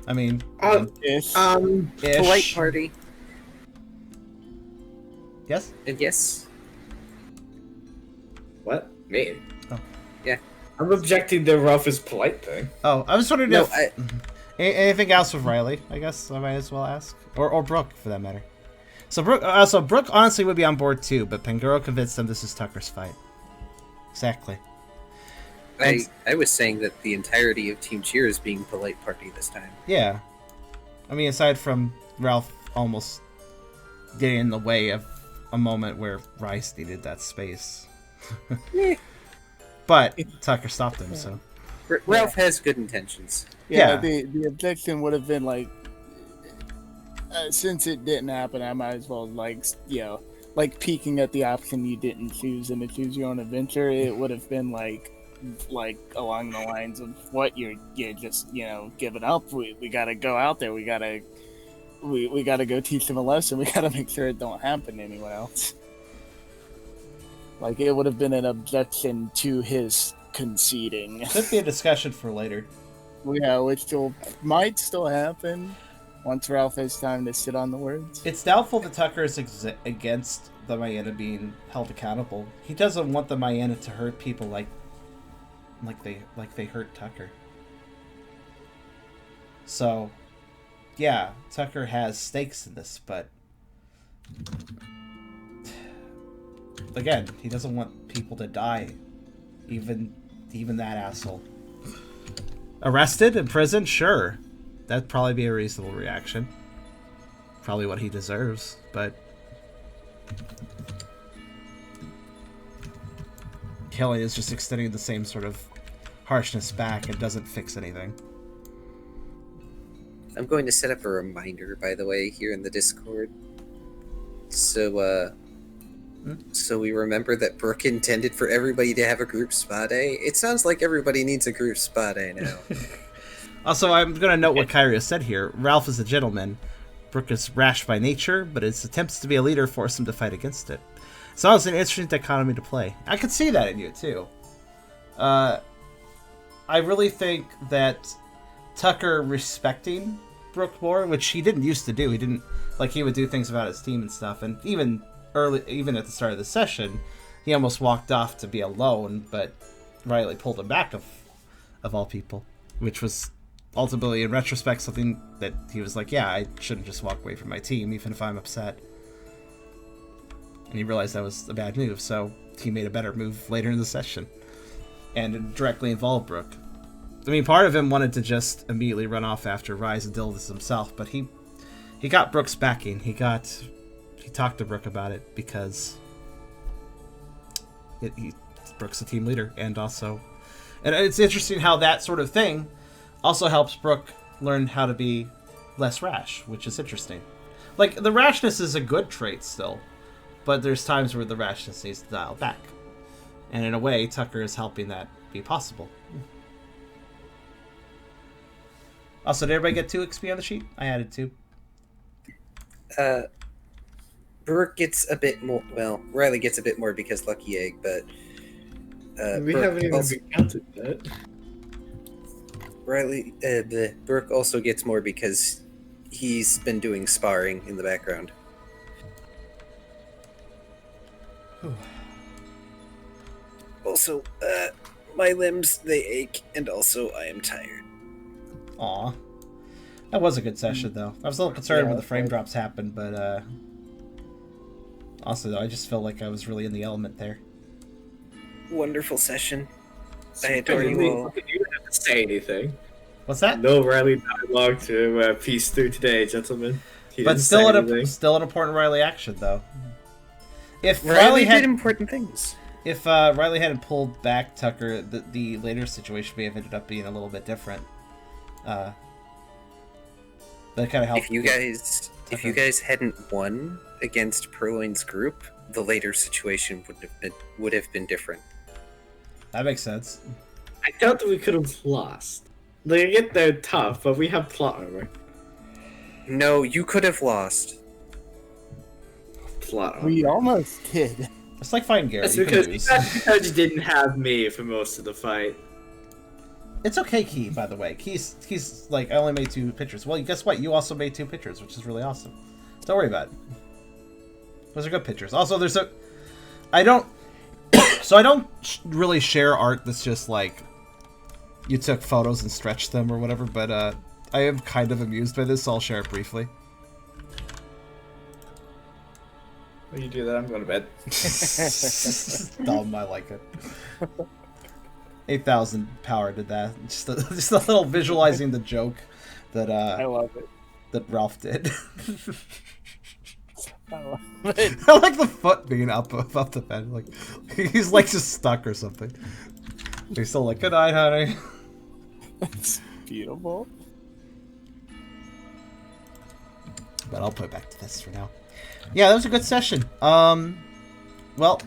I mean, Ish. ish. Polite party. Yes? And yes. What? Me? Oh. Yeah. I'm objecting to Ralph's polite thing. Oh, I was wondering No, if... Anything else with Riley, I guess I might as well ask. Or Brooke, for that matter. So Brooke honestly would be on board too, but Pangoro convinced them this is Tucker's fight. Exactly. I was saying that the entirety of Team Cheer is being polite party this time. Yeah. I mean, aside from Ralph almost getting in the way of a moment where Rice needed that space. But Tucker stopped him, so... Ralph has good intentions. Yeah. The objection would have been like, since it didn't happen, I might as well like peeking at the option you didn't choose and to choose your own adventure. It would have been like along the lines of what you're just giving up. We gotta go out there. We gotta go teach them a lesson. We gotta make sure it don't happen to anyone else. Like it would have been an objection to his conceding. Could be a discussion for later. Yeah, which might still happen once Ralph has time to sit on the words. It's doubtful that Tucker is against the Maena being held accountable. He doesn't want the Maena to hurt people like they hurt Tucker. So, yeah, Tucker has stakes in this, but again, he doesn't want people to die, even that asshole. Arrested? In prison? Sure. That'd probably be a reasonable reaction. Probably what he deserves, but... killing is just extending the same sort of harshness back and doesn't fix anything. I'm going to set up a reminder, by the way, here in the Discord. So, so we remember that Brooke intended for everybody to have a group spa day. It sounds like everybody needs a group spa day now. Also, I'm going to note what Kyrio said here. Ralph is a gentleman. Brooke is rash by nature, but his attempts to be a leader force him to fight against it. So it's an interesting dichotomy to play. I could see that in you, too. I really think that Tucker respecting Brooke more, which he didn't used to do. He didn't, he would do things about his team and stuff, and even at the start of the session, he almost walked off to be alone, but Riley pulled him back of all people, which was ultimately, in retrospect, something that he was like, yeah, I shouldn't just walk away from my team, even if I'm upset. And he realized that was a bad move, so he made a better move later in the session. And it directly involved Brooke. I mean, part of him wanted to just immediately run off after Rise and deal with this himself, but he got Brooke's backing. He talked to Brooke about it because Brooke's a team leader, and it's interesting how that sort of thing also helps Brooke learn how to be less rash, which is interesting. Like, the rashness is a good trait still, but there's times where the rashness needs to dial back. And in a way, Tucker is helping that be possible. Also, did everybody get 2 XP on the sheet? I added 2. Brooke gets a bit more. Well, Riley gets a bit more because Lucky Egg, but We Brooke haven't even also, counted that. Brooke also gets more because he's been doing sparring in the background. Also, my limbs, they ache, and also I am tired. Aw. That was a good session, though. I was a little concerned when the frame drops happened, but also, though, I just felt like I was really in the element there. Wonderful session. I adore you all. You don't have to say anything. What's that? No Riley dialogue to piece through today, gentlemen. But still an important Riley action, though. If Riley did important things. If Riley hadn't pulled back Tucker, the later situation may have ended up being a little bit different. That kind of helped. If you guys hadn't won against Purloin's group, the later situation would have been different. That makes sense. I doubt that we could have lost. They get there tough, but we have plot armor. No, you could have lost. Plot armor. We almost did. It's like fighting Gary. That's You can because, lose. that's because you didn't have me for most of the fight. It's okay, Key, by the way. Key's like, I only made 2 pictures. Well, guess what? You also made 2 pictures, which is really awesome. Don't worry about it. Those are good pictures. Also, there's a... I don't... so I don't really share art that's just like... You took photos and stretched them or whatever, but I am kind of amused by this, so I'll share it briefly. When you do that, I'm going to bed. Dumb, I like it. 8,000 power did that. Just a little visualizing the joke that I love it. that Ralph did. I love it. I like the foot being up the bed, like he's like just stuck or something. He's still like, "Good night, honey." It's beautiful. But I'll put it back to this for now. Yeah, that was a good session. Well,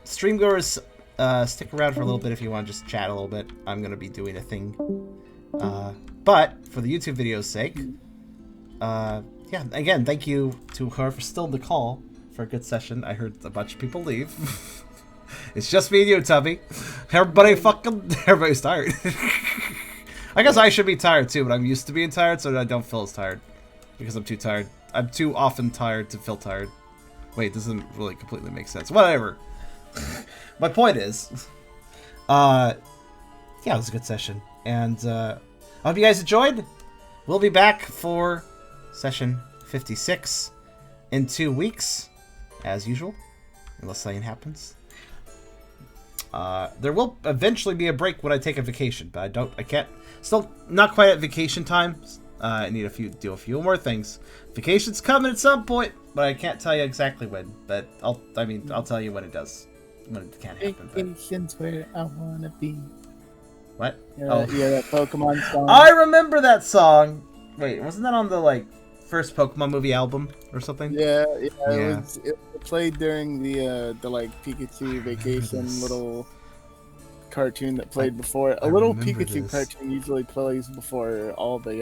streamgoers, stick around for a little bit if you want to just chat a little bit. I'm gonna be doing a thing. But for the YouTube video's sake, yeah, again, thank you to whoever's still in the call for a good session. I heard a bunch of people leave. It's just me and you, Tubby. Everybody's tired. I guess I should be tired too, but I'm used to being tired, so I don't feel as tired. Because I'm too tired. I'm too often tired to feel tired. Wait, this doesn't really completely make sense. Whatever. My point is, yeah, it was a good session. And I hope you guys enjoyed. We'll be back for session 56 in 2 weeks, as usual, unless something happens. There will eventually be a break when I take a vacation, but I can't, still not quite at vacation time. I need do a few more things. Vacation's coming at some point, but I can't tell you exactly when. But I'll tell you when it does, when it can happen. Vacation's where I wanna be. What? Yeah, that Pokemon song. I remember that song. Wait, wasn't that on the first Pokemon movie album or something? Yeah. It played during the Pikachu vacation little cartoon that played before. A little Pikachu cartoon usually plays before all the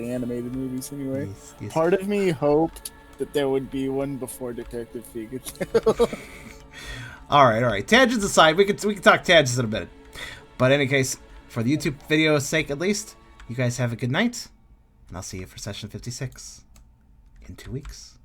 animated movies anyway. Yes. Part of me hoped that there would be one before Detective Pikachu. all right. Tangents aside, we can talk tangents in a minute. But in any case, for the YouTube video's sake at least, you guys have a good night, and I'll see you for session 56 in 2 weeks.